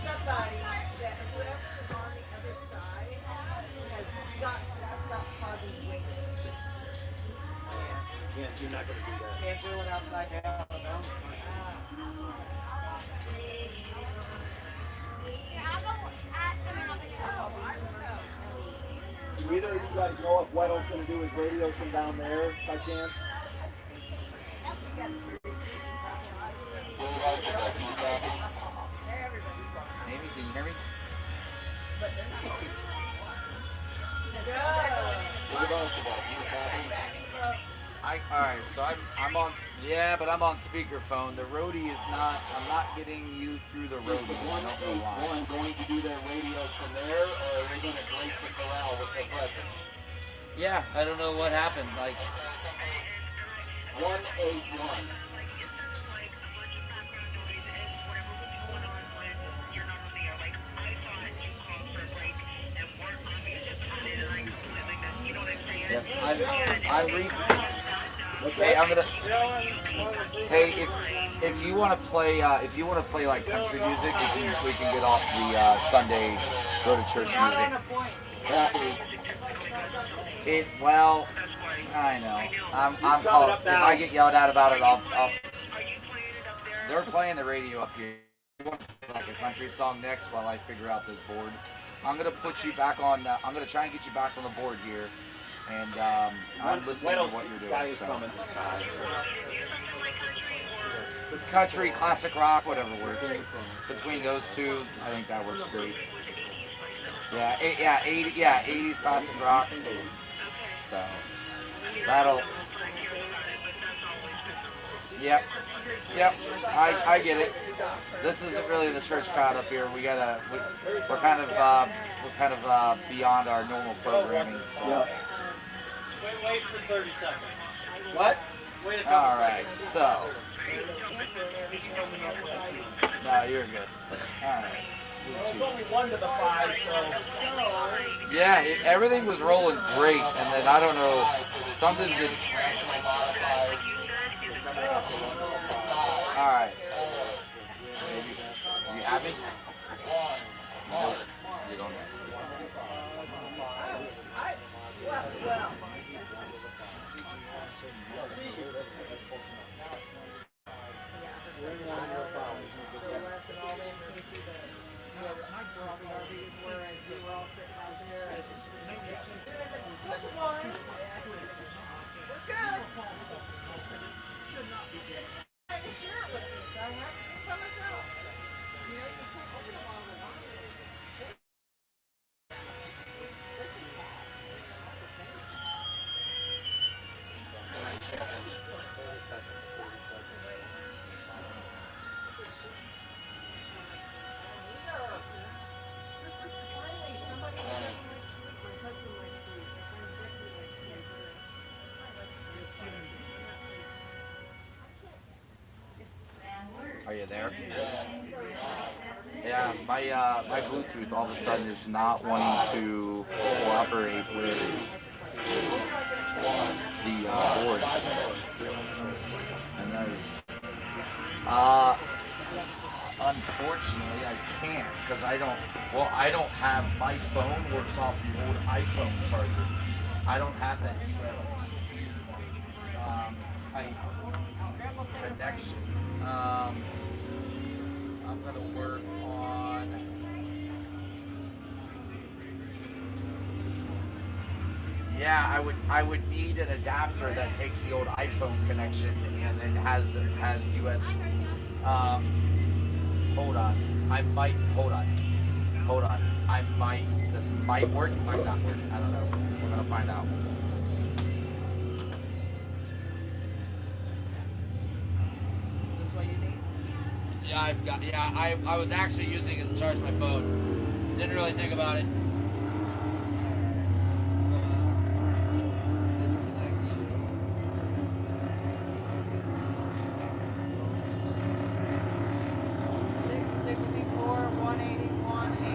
somebody that whoever is on the other side has got to stop causing waves. You're not going to do that. Can't do it upside down. No. Do either of you guys know if Weddle's going to do his radios from down there by chance? Amy, can you hear me? Alright, so I'm on, yeah, but I'm on speakerphone. The roadie is not, I'm not getting you through the roadie. I don't know why. One going to do their radios from there, or are they going to grace the corral with their presence? Yeah, I don't know what happened. Like, 181. yeah, hey, I'm gonna. Hey, if you want to play, like country music, we can get off the Sunday go to church music. Well, I know. I'm called. If I get yelled at about it, I'll. They're playing the radio up here. You want to play like a country song next while I figure out this board? I'm gonna put you back on. I'm gonna try and get you back on the board here, and I'm listening to what you're doing. So. Country, classic rock, whatever works. Between those two, I think that works great. Yeah, 80s classic rock. So that'll. Yep. I get it. This isn't really the church crowd up here. We're kind of beyond our normal programming. So. Wait for 30 seconds. What? All right. So. No, you're good. All right. Well, it's only 1 to the 5, so. Yeah, everything was rolling great, and then I don't know, something did. All right. Do you have me? No, you don't. Are you there? Yeah, my Bluetooth all of a sudden is not wanting to cooperate with the board, and that is unfortunately I can't because I don't have, my phone works off the old iPhone charger. I don't have that USB-C type connection. I'm gonna work on. Yeah, I would need an adapter that takes the old iPhone connection and then has USB. Hold on. This might work, might not work. I don't know. We're gonna find out. Is this what you need? Yeah, I was actually using it to charge my phone. Didn't really think about it. Disconnect you. 664, 181, 8.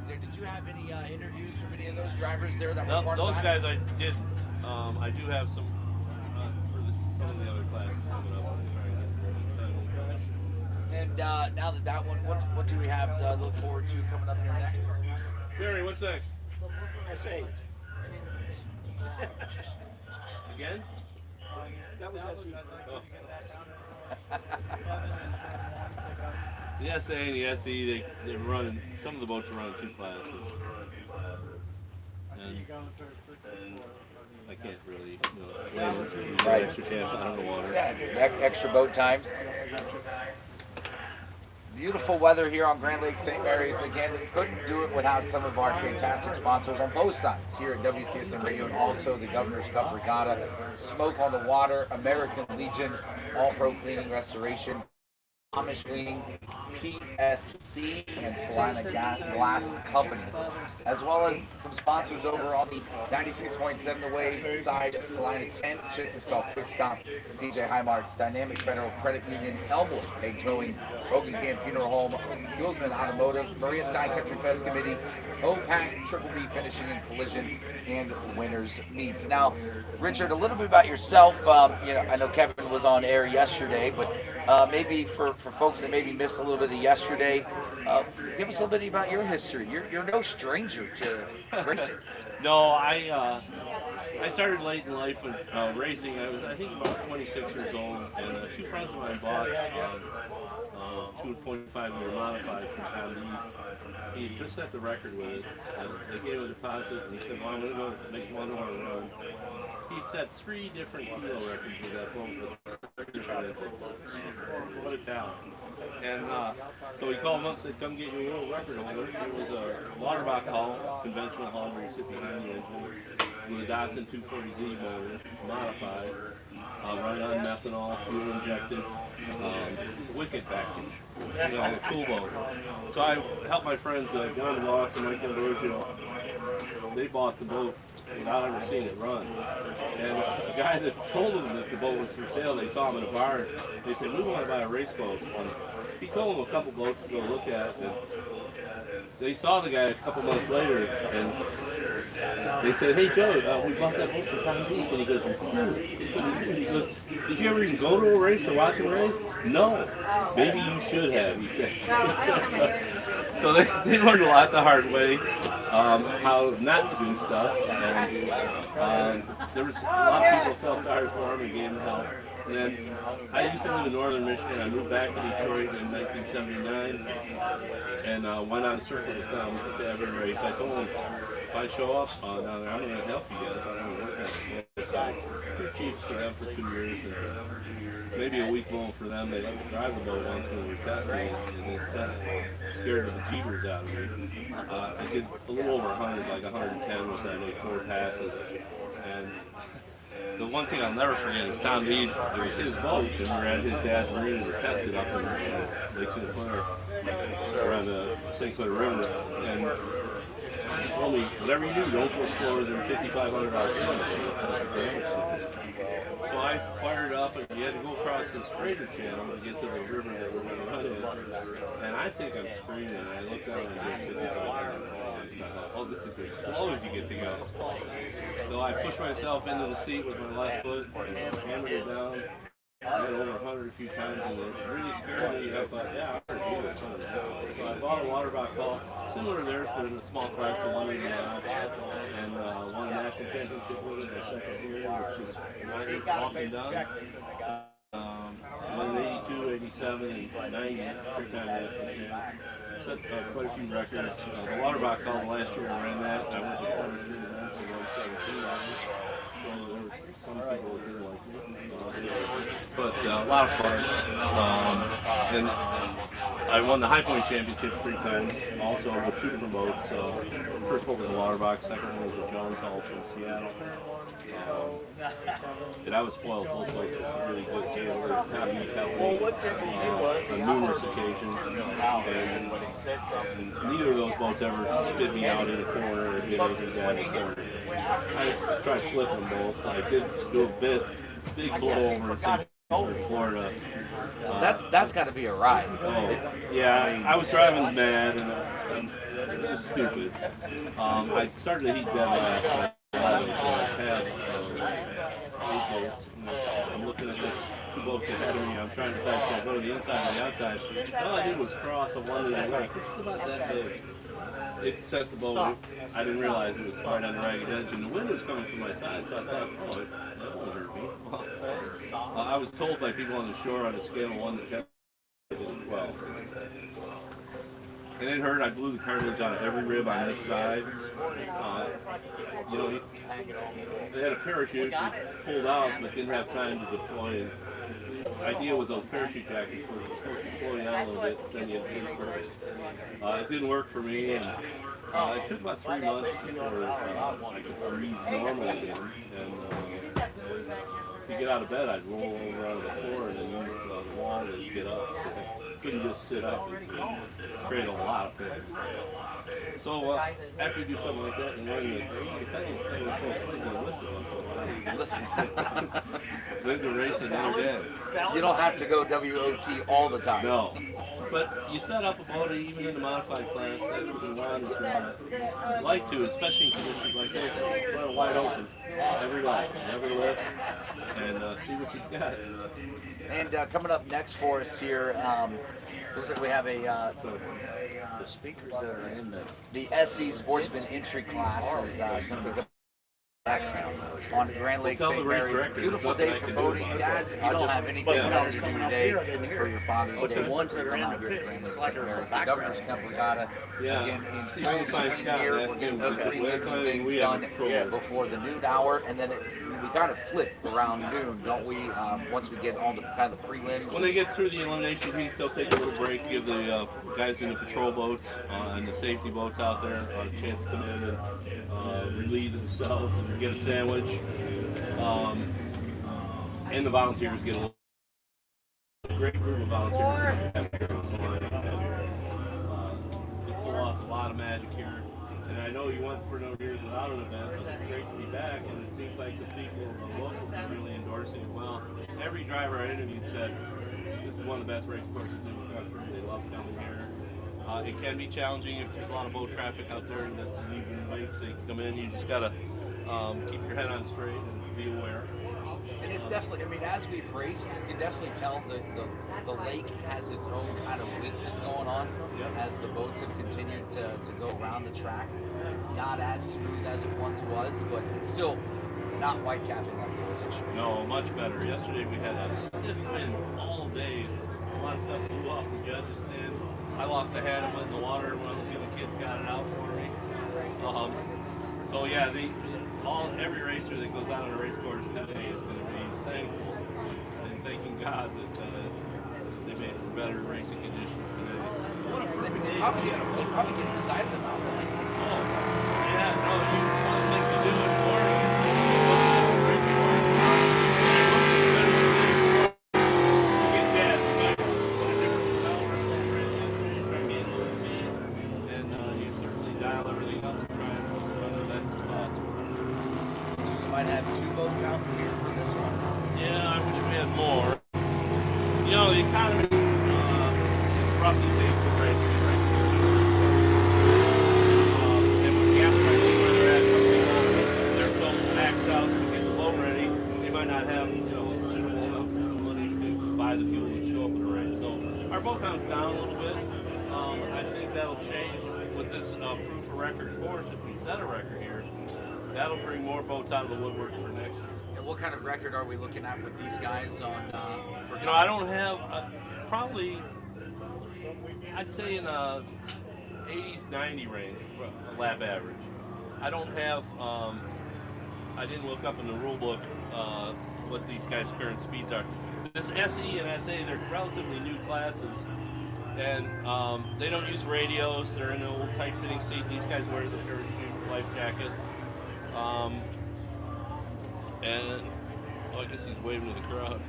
things there. Did you have any interviews from any of those drivers there that were No, part of those that? guys I did. I do have some for some of the other classes coming up. And now that one, what do we have to look forward to coming up here next? Barry, what's next? S8. Again? That was S8. Oh. The SA and the SE, they're running, some of the boats are running 2 classes. And I can't really, Right. extra chance out of the water. Yeah, extra boat time. Beautiful weather here on Grand Lake St. Mary's. Again, we couldn't do it without some of our fantastic sponsors on both sides here at WCSM Radio, and also the Governor's Cup Regatta, Smoke on the Water, American Legion, All Pro Cleaning Restoration, Amish Cleaning, PSC, and Salina Glass Company, as well as some sponsors over on the 96.7 The Way side, Salina 10, Chickasaw Quick Stop, CJ Highmarks, Dynamic Federal Credit Union, Elmwood, Big Towing, Broken Camp Funeral Home, Guzman Automotive, Maria Stein Country Fest Committee, OPAC, Triple B Finishing and Collision, and Winners Meats. Now, Richard, a little bit about yourself. I know Kevin was on air yesterday, but maybe for folks that maybe missed a little bit of yesterday, give us a little bit about your history. You're no stranger to racing. No, I started late in life with racing. I was, I think, about 26 years old, and 2 friends of mine bought 2.5-liter modified from Tom Lee. He just set the record with it. They gave a deposit, and he said, "Well, I'm going to go make one more run." He'd set 3 different kilo records with that boat. What a talent. And so we called him up and said, "Come get your world record holder." It was a Lauterbach hull, conventional hull where you sit behind the engine, with a Datsun 240Z motor, modified, run on methanol, fuel injected, wicked package, a cool boat. So I helped my friends, John Ross and Mike Ambrosio. They bought the boat without ever seeing it run. And the guy that told them that the boat was for sale, they saw him in a bar. They said, "We want to buy a race boat." And he told them a couple boats to go look at. And they saw the guy a couple months later, and they said, "Hey Joe, we bought that boat for Tom Peak." And he goes, He goes, "Did you ever even go to a race or watch a race?" "No." "Maybe you should have," he said. So they learned a lot the hard way, how not to do stuff, and there was a lot of people felt sorry for him and gave him help. And then I used to live in northern Michigan. I moved back to Detroit in 1979 and went on circle with them to every race. I told them, if I show up down there, I'm going to help you guys. I'm going to work on it. So pretty cheap for them for 2 years, and maybe a week long for them. They let me drive the boat once when we were testing it, and it scared the jeepers out of me. I did a little over 100, like 110 with that, made 4 passes. And the one thing I'll never forget is Tom Meade, it was his boat, and we were at his dad's marina to test it up in Lake St. Clair, around the St. Clair River. And he told me, whatever you do, don't go slower than 5,500 RPM. So I fired up, and you had to go across this freighter channel to get to the river that we're going to run in. And I think I'm screaming, and I look down and I get 5,500 RPM. I thought, oh, this is as slow as you get to go. So I pushed myself into the seat with my left foot and hammered it down. I went over 100 a few times, and it really scared me. I thought, yeah, I'm going to do this. So I bought a Lauterbach hull, similar to theirs, but in a small class to one and won a national championship with it my second year, which is not often done. Won in 82, 87, and 90, 3-time national champion. Set quite a few records. The Lauterbach hull last year I ran that. I went to 23 events and won 17 of them. So there were some people that didn't like me. But a lot of fun. And I won the High Point Championship 3 times, also with 2 different boats. First one was the Lauterbach, second one was the Jones Hull from Seattle. And I was spoiled. Both boats were really good. On numerous occasions. And neither of those boats ever spit me out in a corner or did anything down in the corner. I tried flipping them both. I did do a big blowover in Florida That's got to be a ride. Oh, yeah, I was driving mad and it was stupid. I started to heat dead last night. Past 8 boats. I'm looking at the 2 boats ahead of me. I'm trying to decide should I go to the inside or the outside. All I did was cross a one in the lake. It's about that big. It set the boat. I didn't realize it was right on the ragged edge, and the wind was coming from my side, so I thought, oh, that won't hurt me. I was told by people on the shore on a scale of 1 to 10, it was 12. And it hurt. I blew the cartilage out of every rib on this side. You know, they had a parachute pulled out, but didn't have time to deploy. And the idea with those parachute jackets was it's supposed to slow you down a little bit, send you in first. It didn't work for me, and it took about 3 months before I could breathe normal again. And to get out of bed, I'd roll over out of the floor and then use the wall to get up. I couldn't just sit up. It created a lot of pain. So after you do something like that and learn that you kind of stay with both legs and lift it once in a while. Live the race and then you're dead. You don't have to go WOT all the time. No. But you set up a boat, even in the modified class, that's what you want to like to, especially in conditions like this. Let it wide open every night, never lift, and see what you've got. And coming up next for us here, looks like we have a The speakers that are in the SE Sportsman Entry class is going to be next on Grand Lake St. Mary's. Beautiful day for boating. Dads, if you don't have anything else to do today for your Father's Day, so come out here at Grand Lake St. Mary's. The Governor's Cup Regatta, again, in full swing here. We're getting some prelims and things done before the noon hour, and then we kind of flip around noon, don't we? Once we get all the kind of the prelims. When they get through the elimination heats, they'll take a little break, give the guys in the patrol boats and the safety boats out there a chance to come in and relieve themselves and get a sandwich. And the volunteers get a great group of volunteers. They pull off a lot of magic here. And I know you went for no years without an event, but it's great to be back, and it seems like the people locals are really endorsing it well. Every driver I interviewed said this is one of the best race courses in the country. They love coming here. It can be challenging if there's a lot of boat traffic out there and that leave in lakes. They come in. You just gotta keep your head on straight and be aware. And it's definitely, I mean, as we've raced, you can definitely tell the lake has its own kind of witness going on as the boats have continued to go around the track. It's not as smooth as it once was, but it's still not white capping like it was yesterday. No, much better. Yesterday we had a stiff wind all day. A lot of stuff blew off the judges' stand. I lost a hat and went in the water, and one of the other kids got it out for me. So yeah, every racer that goes out on a race course today is going to be thankful and thanking God that they made for better racing conditions today. What a perfect day. They probably get excited about racing conditions like this. Yeah, no, one of the things you do in the morning is you go to the race course, you get jazzed, you might put a different propel or something right yesterday, you try to gain a little speed, and you certainly dial everything up to try and run the best as possible. We might have 2 boats out here for this one. Yeah, I wish we had more. You know, the economy is roughly safe for racing, right? And with gas prices where they're at, they're so maxed out to get the boat ready, they might not have, suitable enough money to buy the fuel and show up at a race. So our boat counts down a little bit. I think that'll change with this proof of record course. If we set a record here, that'll bring more boats out of the woodwork for next year. And what kind of record are we looking at with these guys on for time? No, I don't have, probably, I'd say in a 80s, 90 range, a lap average. I don't have, I didn't look up in the rule book what these guys' current speeds are. This SE and SA, they're relatively new classes, and they don't use radios. They're in an old tight-fitting seat. These guys wear the parachute life jacket. And I guess he's waving to the crowd.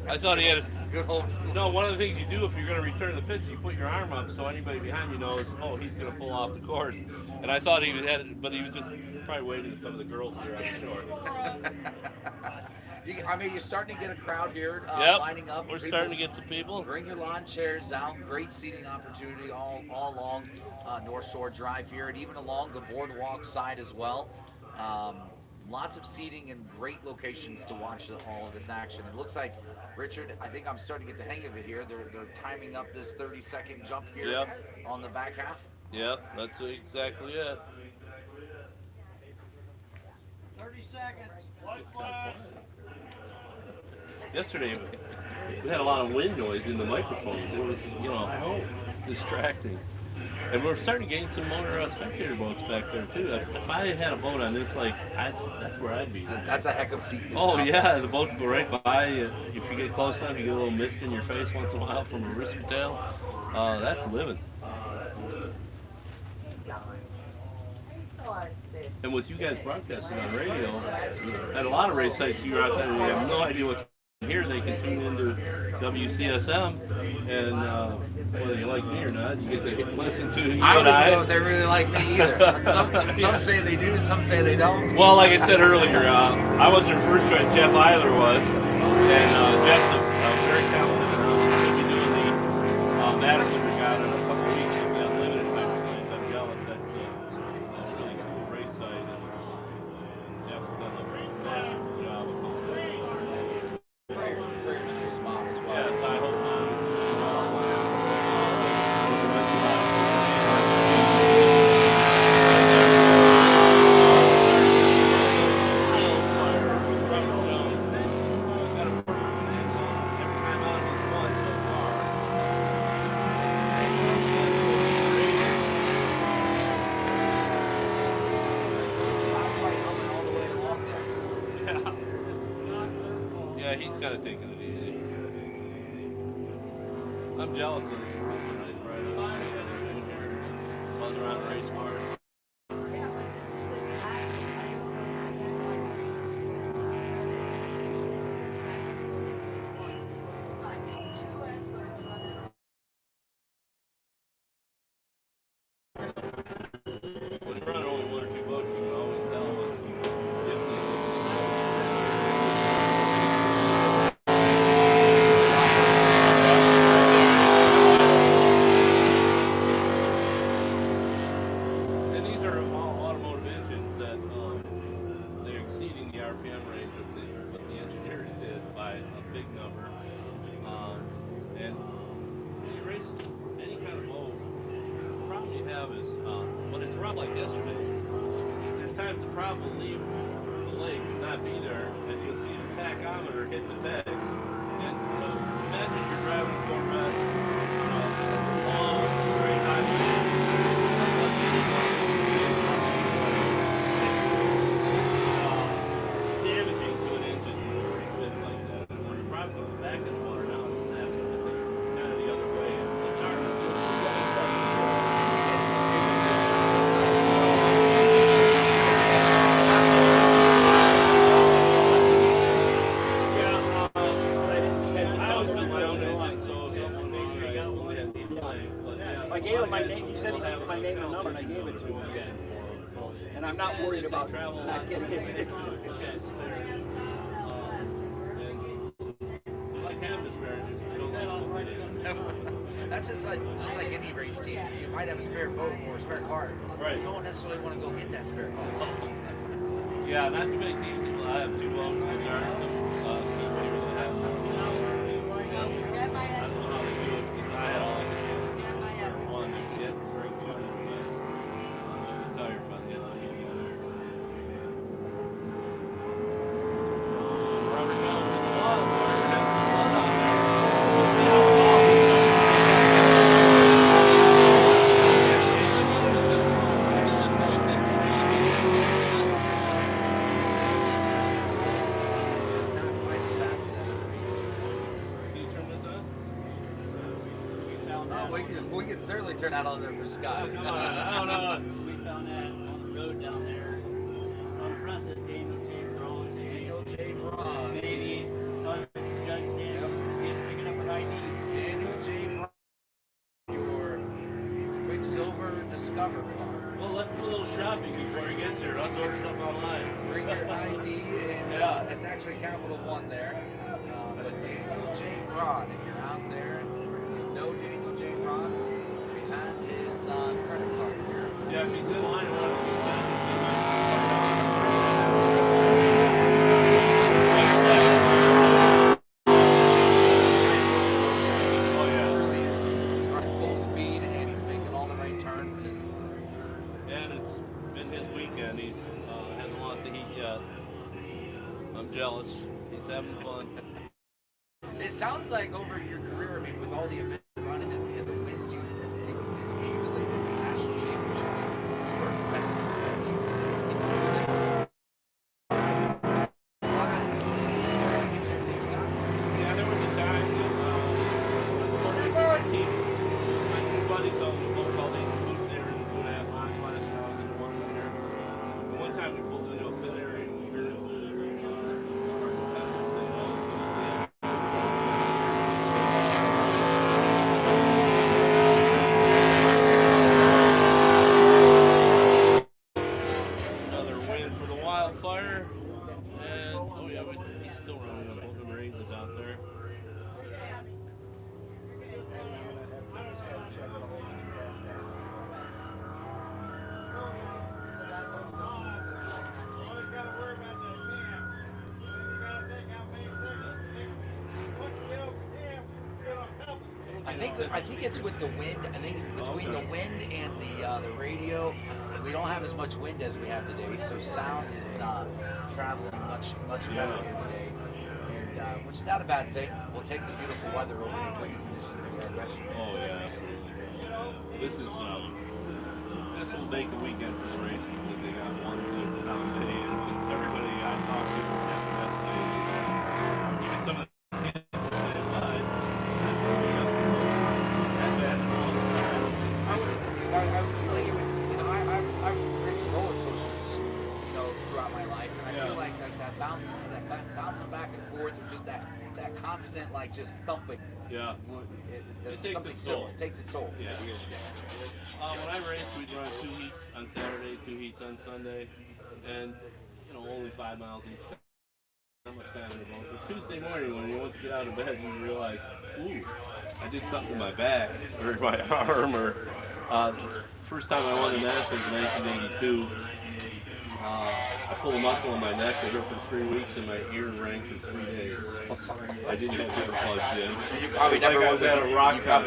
I thought he had his good old. No, one of the things you do if you're going to return the pits, you put your arm up so anybody behind you knows, oh, he's going to pull off the course. And I thought he had it, but he was just probably waving to some of the girls here on the shore. You're starting to get a crowd here Yep, lining up. we're starting to get some people. Bring your lawn chairs out. Great seating opportunity all along North Shore Drive here, and even along the boardwalk side as well. Lots of seating and great locations to watch all of this action. It looks like, Richard, I think I'm starting to get the hang of it here. They're timing up this 30-second jump here on the back half. Yep, that's exactly it. 30 seconds. One flash. Yesterday, we had a lot of wind noise in the microphones. It was, distracting. And we're starting to gain some more spectator boats back there too. If I had a boat on this lake, that's where I'd be. That's a heck of a seat. Oh yeah, the boats go right by. If you get close enough, you get a little mist in your face once in a while from a rooster tail. That's living. And with you guys broadcasting on radio, at a lot of race sites you out there, you have no idea what's here. They can tune into WCSM, and whether you like me or not, you get to listen to you. I don't even know if they really like me either. Some say they do, some say they don't. Well, like I said earlier, I wasn't their first choice. Jeff Eiler was, and Jeff's a very talented announcer. He'll be doing the Madison Regatta in a couple of weeks with the Unlimited Magazines. I'm jealous. That's a really cool race site, and Jeff's done a fantastic job of all this. Prayers to his mom as well. Yes, I hope not. Yeah, he's kind of taking it easy. I'm jealous of him. Nice riders. Buzz around race cars. When you run only one or two boats, you can always tell and these are all automotive engines that they're exceeding the RPM range of what the engineers did by a big number. And when you race any kind of boat, the problem you have is when it's rough like yesterday, there's times the prop will leave the lake and not be there, and you'll see the tachometer hit the peg. And so imagine you're driving a Corvette, long, straight highway. It's damaging to an engine when it spins like that. And when the prop goes back in the water, now it snaps at the thing kind of the other way. It's hard to do. I gave him my name. He said he gave me my name and number, and I gave it to him. And I'm not worried about not getting it. That's just like any race team. You might have a spare boat or a spare car. Right. You don't necessarily want to go get that spare car. Yeah, not too many teams. I have two boats, and there are some teams here that have. I don't know how they do it because I had all one to get bring to it, but I'm just tired about the end of the meeting there. Robert Jones in the wildfire having some fun out there. We'll see how it all Just not quite as fast as that other people. Can you turn this on? We can certainly turn that on there for Scott. Come on, no. We found that on the road down there. Impressive. Daniel J. Braun. Maybe. So it's Judge Stanley. Picking up an ID. Daniel J. Braun, your Quicksilver Discover car. Well, let's do a little shopping before he gets here. Let's order something online. Bring your ID, and that's actually Capital One there. But Daniel J. Braun, if you're out there, you know Daniel J. Braun, we have his credit card here. Yeah, if he's in line, wants to be jealous. He's having fun. It sounds like over your career, I mean, with all the events running and the wins you've accumulated in the national championships, you were competitive. Class, you were going to give it everything you got. Yeah, there was a time that my two buddies on the football team boots there in the 2.5 mile class when I was in the 1 year. The one time we pulled into a fit area and we heard I think it's with the wind. I think between the wind and the radio, we don't have as much wind as we have today, so sound is traveling much better here today, and which is not a bad thing. We'll take the beautiful weather over the windy conditions that we had yesterday. Oh yeah, absolutely. This will make the weekend for the races that they got one team nominated, and just everybody I talked to after yesterday, even some of the kids were saying live. I feel like it would, I've ridden roller coasters, throughout my life, and I feel like that bouncing back and forth, or just that constant, like, just thumping. Yeah. That's it takes something its similar. toll. It takes its toll. Yeah. When I raced, we'd run 2 heats on Saturday, 2 heats on Sunday, and only 5 miles each. Not much time in the boat. But Tuesday morning, when you want to get out of bed, you realize, ooh, I did something to my back or my arm. Or first time I won the Nationals in 1982. I pulled a muscle in my neck that hurt for 3 weeks, and my ear rang for 3 days. I didn't have earplugs in. You probably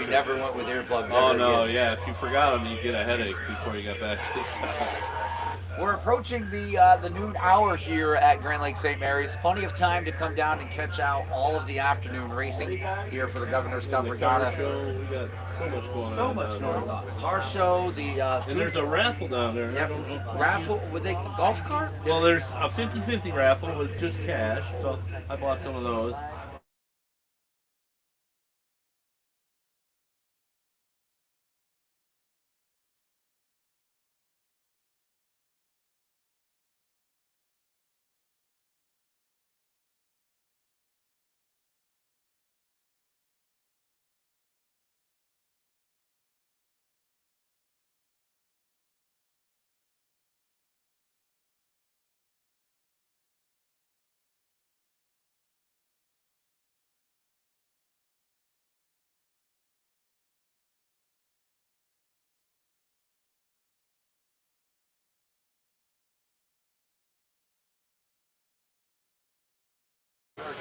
never went with earplugs. Oh no, yeah. If you forgot them, you'd get a headache before you got back to the town. We're approaching the noon hour here at Grand Lake St. Mary's. Plenty of time to come down and catch out all of the afternoon racing here for the Governor's Cup Regatta. We got so much going on. So much going on. Car show, and there's a raffle down there. Yep. Raffle with a golf cart? Well, there's a 50-50 raffle with just cash. So I bought some of those.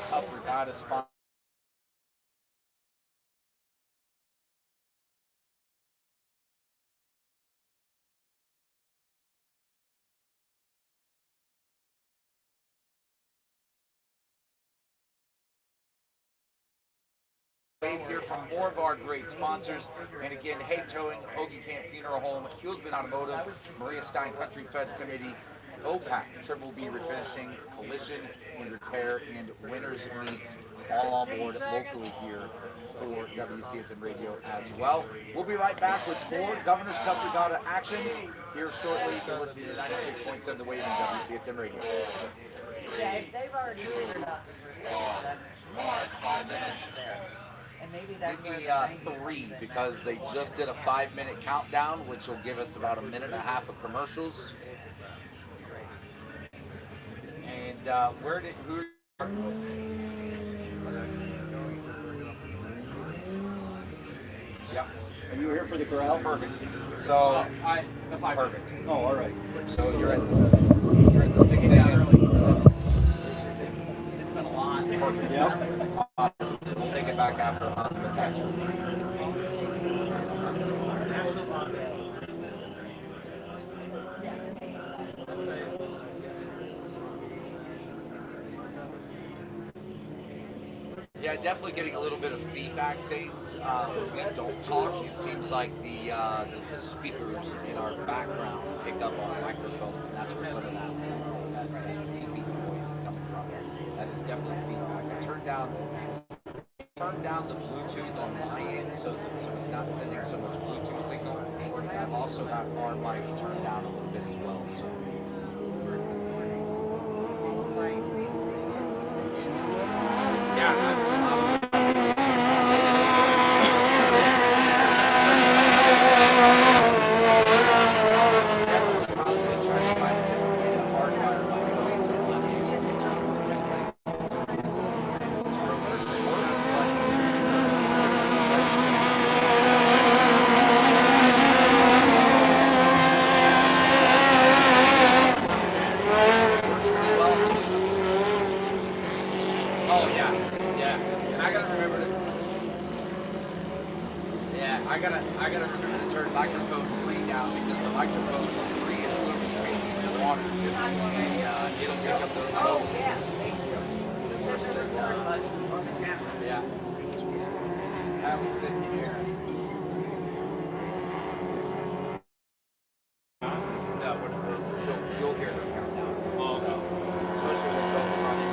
Cup Regatta spot. Here from more of our great sponsors, and again, Hague Towing, Hoagie Camp Funeral Home, Hulsman Automotive, Maria Stein Country Fest Committee, OPAC, Triple B Refinishing, Collision and Repair, and Winners Meats, all on board locally here for WCSM Radio as well. We'll be right back with more Governor's Cup Regatta action here shortly. You're listening to 96.7 The Wave on WCSM Radio. Yeah, they've already figured out the result. That's 5 minutes there. And and maybe that's Give where me the 90 3 comes in. because they just did a 5-minute countdown, which will give us about a minute and a half of commercials. And who? Yeah. And you were here for the corral? Perfect. So The 5. perfect. Oh, all right. So you're at the 6 a.m. It's been a lot. Perfect. Yep. Awesome. So we'll take it back after onto attachment. Yeah, definitely getting a little bit of feedback things. We don't talk. It seems like the speakers in our background pick up on microphones, and that's where some of that beeping noise is coming from. That is definitely feedback. I turned down the Bluetooth on my end, so it's not sending so much Bluetooth signal. I've also got our mics turned down a little bit as well. So. I gotta remember to turn microphone 3 down because the microphone 3 is literally facing the water, and it'll pick up those notes. Yeah. I was sitting here. No, you'll hear them countdown. Oh, so, especially with boats running.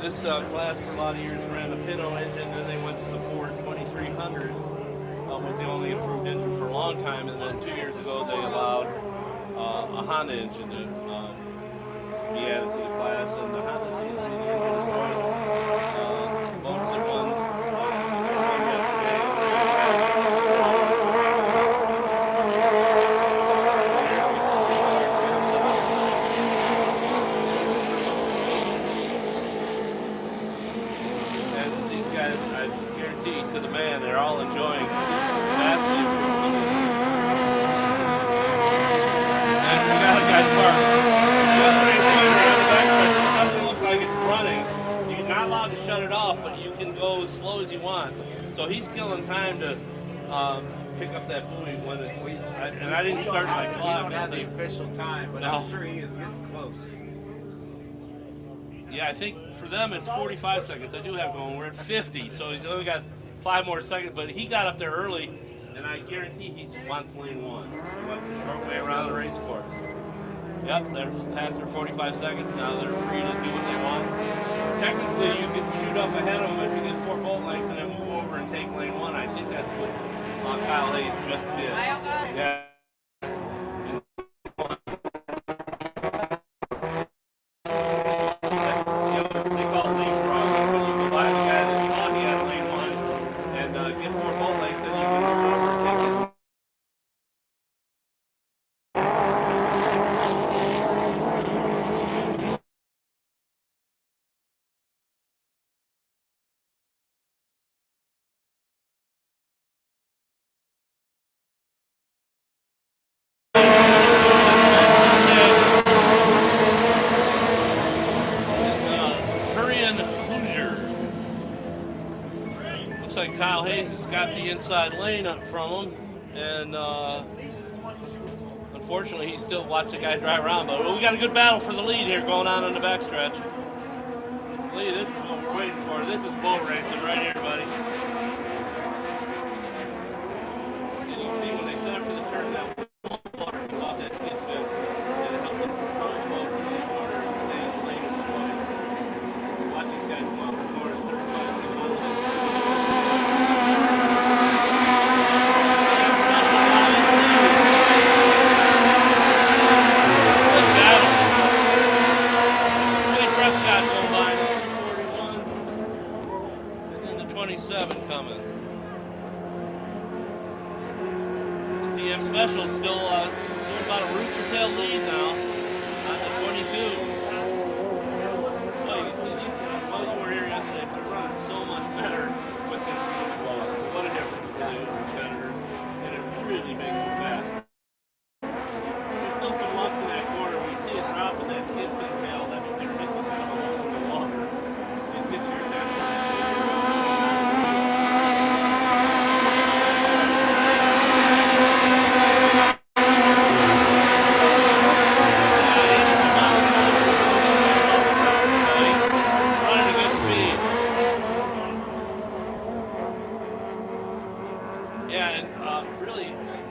This class for a lot of years ran the Pinto engine, then they went to the Ford 2300, was the only approved engine for a long time, and then 2 years ago they allowed a Honda engine to be added to the class, and the Honda seems to be the engine of choice. Boats that run to the man, they're all enjoying vastly improved conditions. And we got a guy parked. It doesn't look like it's running. You're not allowed to shut it off, but you can go as slow as you want. So he's killing time to pick up that buoy when it's. And I didn't start my clock. We don't have the official time, but I'm sure he is getting close. Yeah, I think for them it's 45 seconds. I do have going. We're at 50, so he's only got 5 more seconds. But he got up there early, and I guarantee he wants lane 1. He wants the short way around the race course. Yep, they're past their 45 seconds now. They're free to do what they want. Technically, you can shoot up ahead of them if you get 4 bolt lengths and then move over and take lane 1. I think that's what Kyle Hayes just did. Yeah. Kyle Hayes has got the inside lane up from him, and unfortunately, he still watched the guy drive around. But we got a good battle for the lead here going on the backstretch. Lee, this is what we're waiting for. This is boat racing right here, buddy. And you can see when they set up for the turn, that water comes off that skid fin, and it helps them control the boat to the corner and stay in the lane of choice. Watch these guys come off the corner, 35 to 27 coming. The TM Special is still doing about a rooster tail lead now on the 22. So you can see these, well, you were here yesterday, but they're running so much better with this slow ball. What a difference for the competitors, and it really makes them fast. There's still some lumps in that corner. When you see it drop in that skid fin tail, that means they're hitting the tail a little bit longer. It gets your attention.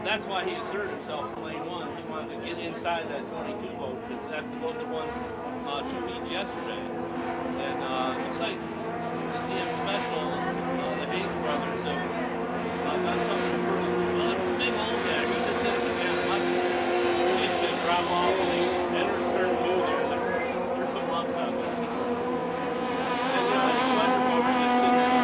That's why he asserted himself for lane one. He wanted to get inside that 22 boat because that's the boat that won 2 heats yesterday. And looks like the TM Special, the Hayes brothers, have got something to prove. Well, there's some big holes there. He just hit it again. It should drop off when they enter turn 2 there. There's some lumps out there. And pleasure over to sit there.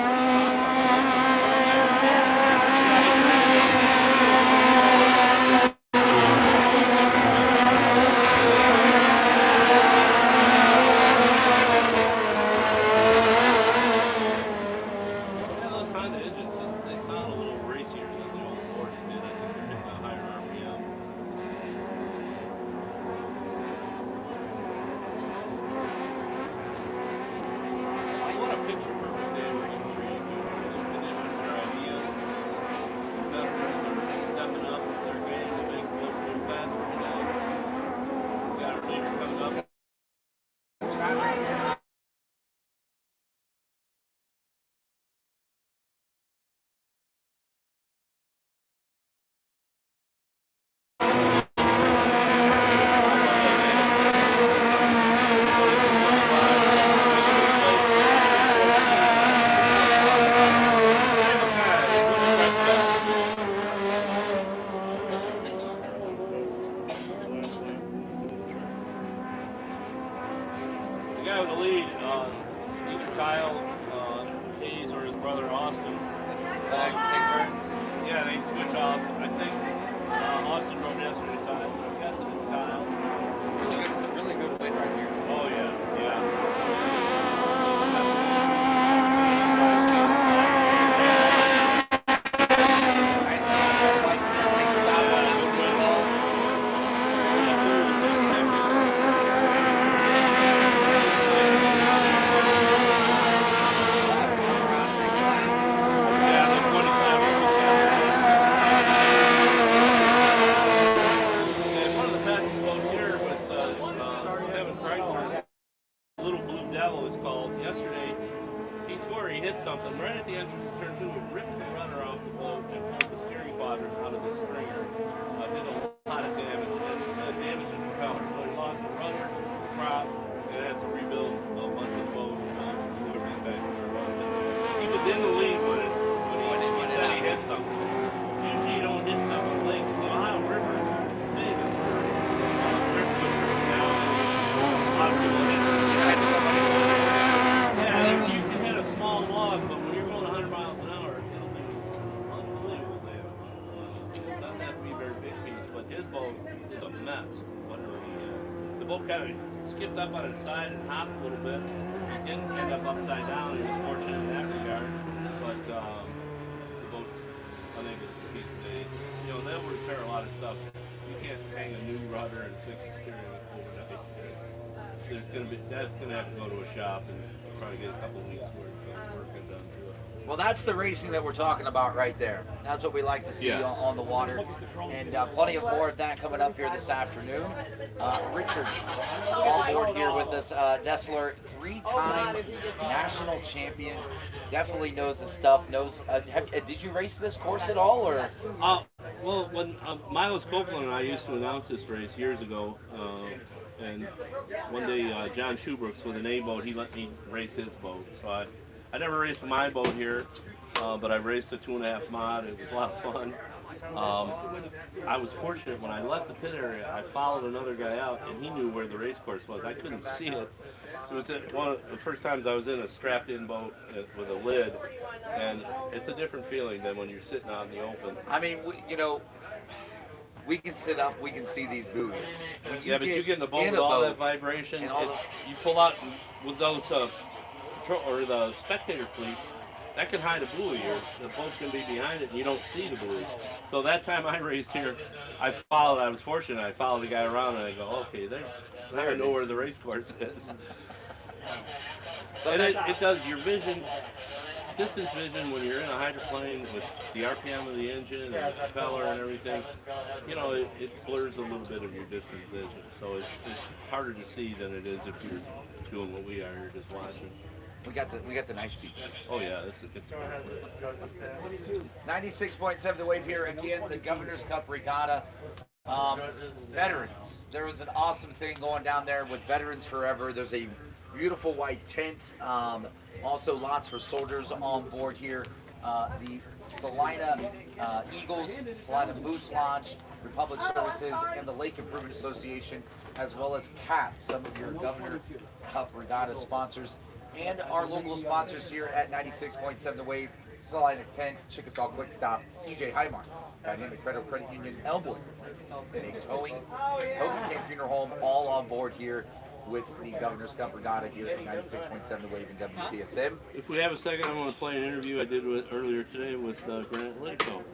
Skipped up on its side and hopped a little bit. He didn't end up upside down. He was fortunate in that regard. But the boat's unable to compete today. You know, they'll repair a lot of stuff. You can't hang a new rudder and fix the steering overnight. That's gonna have to go to a shop and probably get a couple of weeks worth of work done to it. Well, that's the racing that we're talking about right there. That's what we like to see Yes. on the water. And plenty of more of that coming up here this afternoon. Richard on board here with us. Dessler, 3-time national champion. Definitely knows his stuff. Knows. Did you race this course at all, or? Well, when Miles Copeland and I used to announce this race years ago, and one day John Schubrooks with an A boat, he let me race his boat. So I never raced my boat here, but I raced a 2.5 mod. It was a lot of fun. I was fortunate when I left the pit area. I followed another guy out, and he knew where the race course was. I couldn't see it. It was one of the first times I was in a strapped-in boat with a lid, and it's a different feeling than when you're sitting out in the open. I mean, we can sit up, we can see these buoys. Yeah, but you get in the boat with all that vibration, you pull out with those, or the spectator fleet, that can hide a buoy, or the boat can be behind it and you don't see the buoy. So that time I raced here, I was fortunate, I followed the guy around and I go, okay, now I know where the race course is. And it does, your vision, distance vision, when you're in a hydroplane with the RPM of the engine and the propeller and everything, it blurs a little bit of your distance vision. So it's harder to see than it is if you're doing what we are, you're just watching. We got the nice seats. Oh yeah, it's a good place. 96.7 The Wave here again. The Governor's Cup Regatta. Veterans. There was an awesome thing going down there with Veterans Forever. There's a beautiful white tent. Also lots for soldiers on board here. The Salina Eagles, Salina Moose Lodge, Republic Services, and the Lake Improvement Association, as well as CAP, some of your Governor Cup Regatta sponsors. And our local sponsors here at 96.7 The Wave, Salina Tent, Chickasaw Quick Stop, CJ Highmarks, Dynamic Credit Union, Elbow, Big Towing, Hogan Camp Funeral Home, all on board here with the Governor's Cup Regatta here at 96.7 The Wave and WCSM. If we have a second, I want to play an interview I did earlier today with Grant Lidco.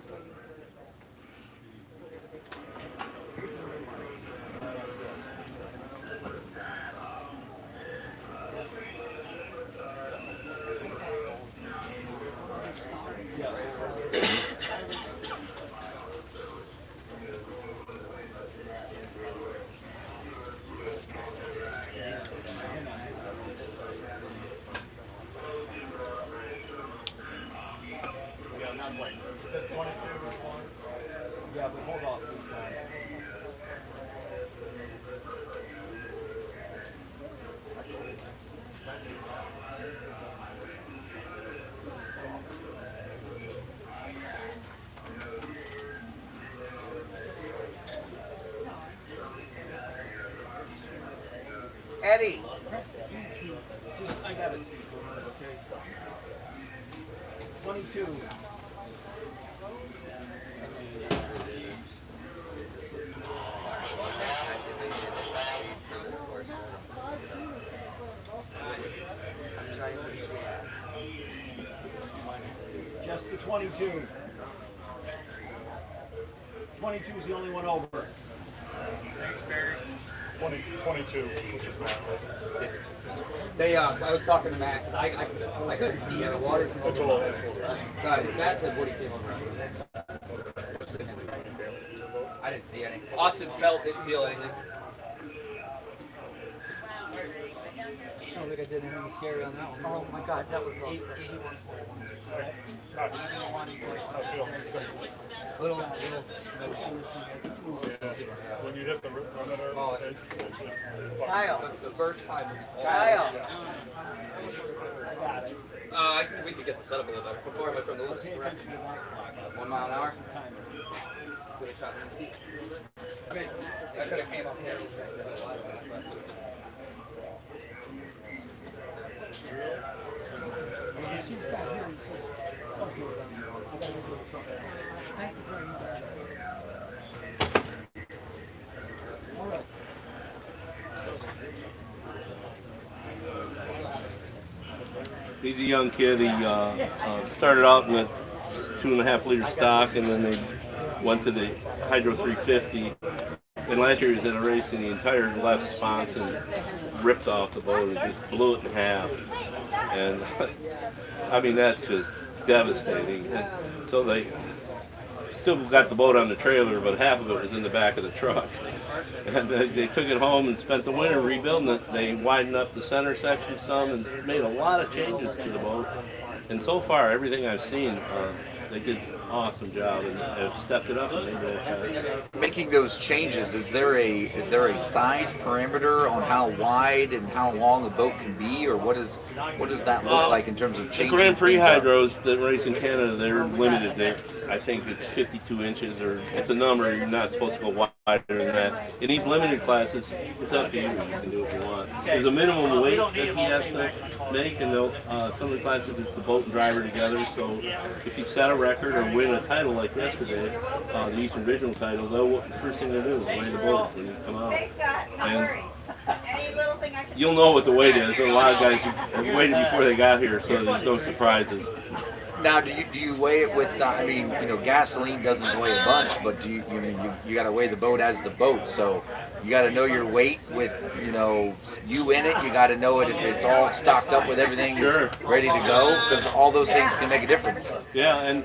Eddie. I got it. Okay. 22. Just the 22. 22 is the only one over. Thanks, Barry. 22, which is Matt. They, I was talking to Max. I couldn't see the water. Got it. Matt said Woody came over. I didn't see any. Austin didn't feel anything. I don't think I did anything scary on that one. Oh my God, that was awesome. 81.1. Little. When you hit the Kyle. The first time. Kyle. We could get the setup a little better. Before I went from the left direction. 1 mile an hour. Could have shot in the feet. I could have came up here. Thank you very much. All right. He's a young kid. He started out in the 2.5 liter stock, and then they went to the Hydro 350. And last year he was at a race and the entire left sponson ripped off the boat and just blew it in half. And I mean, that's just devastating. And so they still got the boat on the trailer, but half of it was in the back of the truck. And they took it home and spent the winter rebuilding it. They widened up the center section some and made a lot of changes to the boat. And so far, everything I've seen, they did an awesome job and have stepped it up and made it. Making those changes, is there a size parameter on how wide and how long a boat can be, or what does that look like in terms of The changing? Grand Prix things up? hydros that race in Canada, they're limited. I think it's 52 inches, or it's a number. You're not supposed to go wider than that. In these limited classes, it's up to you. You can do what you want. There's a minimum weight that he has to make, and some of the classes it's the boat and driver together. So if you set a record or win a title like yesterday, the Eastern Regional title, the first thing they do is weigh the boat when you come out. Hey Scott, no And worries. Any little thing I can you'll know what the weight is. A lot of guys have waited before they got here, so there's no surprises. Now, do you weigh it with? I mean, gasoline doesn't weigh a bunch, but you got to weigh the boat as the boat. So you got to know your weight with you in it. You got to know it if it's all stocked up with everything is ready to go, because all those things can make a difference. Yeah, and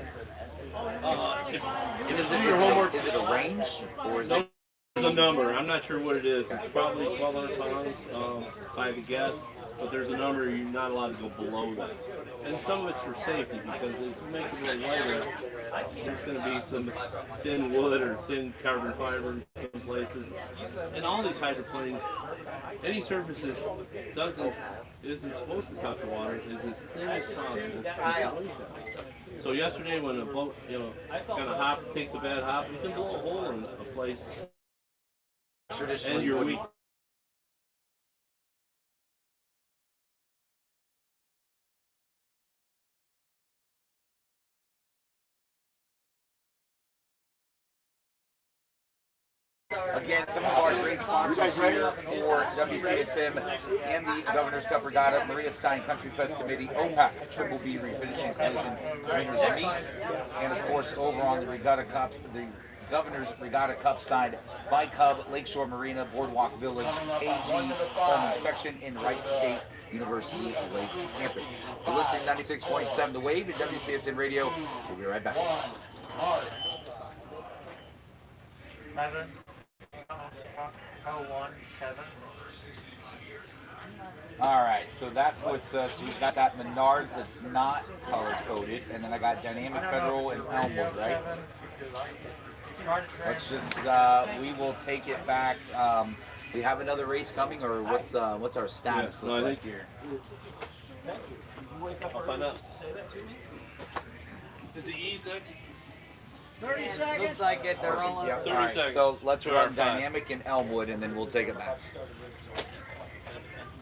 is it a range or is it? There's a number. I'm not sure what it is. It's probably 1,200 pounds, if I had to guess. But there's a number you're not allowed to go below that. And some of it's for safety, because as you make it a little lighter, there's going to be some thin wood or thin carbon fiber in some places. And all these hydroplanes, any surface that isn't supposed to touch the water is as thin as possible. So yesterday, when a boat, kind of hops, takes a bad hop, you can blow a hole in a place. And you're weak. Again, some of our great sponsors here for WCSM and the Governor's Cup Regatta: Maria Stein Country Fest Committee, OPAC Triple B Refinishing Collision Winners Meats, and of course over on the Regatta Cups, the Governor's Regatta Cup side, by Cub, Lakeshore Marina, Boardwalk Village, KG Home Inspection, and Wright State University Lake Campus. You're listening to 96.7 The Wave at WCSM Radio. We'll be right back. Kevin. 01, Kevin. All right, so that puts us, we've got that Menards that's not color-coded, and then I got Dynamic Federal and Elmwood, right? Let's just, we will take it back. We have another race coming, or what's our status look like here? I'll find out. Is it E's next? 30 seconds. Looks like it. They're all Yeah, 30 all right, seconds. so let's To run our five. Dynamic and Elmwood, and then we'll take it back.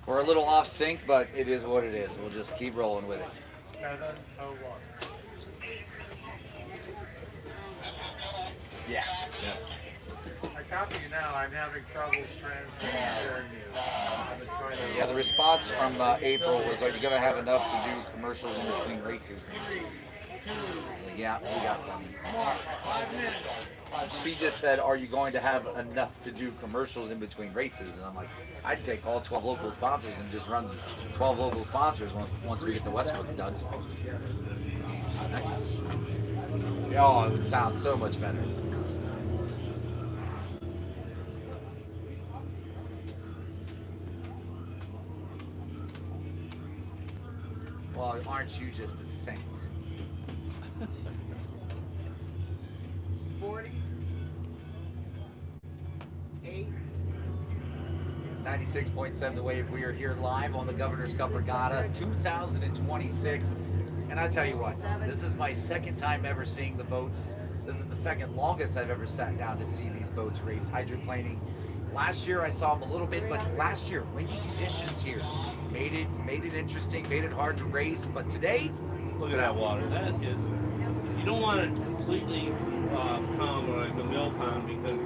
We're a little off sync, but it is what it is. We'll just keep rolling with it. 701. Yeah. I copy you now. I'm having trouble transferring you. Yeah, the response from April was, are you going to have enough to do commercials in between races? So, yeah, we got them. She just said, are you going to have enough to do commercials in between races? And I'm like, I'd take all 12 local sponsors and just run 12 local sponsors once we get the Westwoods done. Oh, it would sound so much better. Well, aren't you just a saint? 40. 8. 96.7 The Wave. We are here live on the Governor's Cup Regatta 2026. And I tell you what, this is my second time ever seeing the boats. This is the second longest I've ever sat down to see these boats race hydroplaning. Last year I saw them a little bit, but last year windy conditions here made it interesting, made it hard to race. But today, look at that water. That is, you don't want it completely calm like a mill pond, because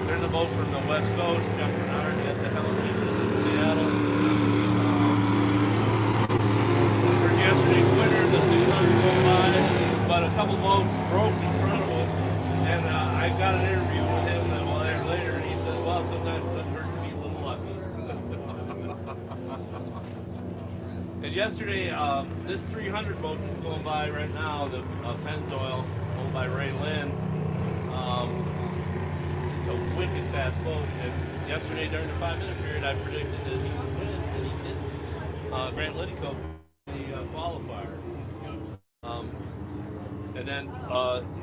there's a boat from the West Coast, Jeff Bernard, at the Helen Beaches in Seattle. There's yesterday's winner, the 600 going by, but a couple boats broke in front of him, and I got an interview with him a while later, and he says, well, sometimes it doesn't hurt to be a little lucky. And yesterday, this 300 boat that's going by right now, the Pennzoil, owned by Ray Lynn, it's a wicked fast boat. And yesterday during the 5-minute period, I predicted that he would win, and he did. Grant Liddicoat, the qualifier. And then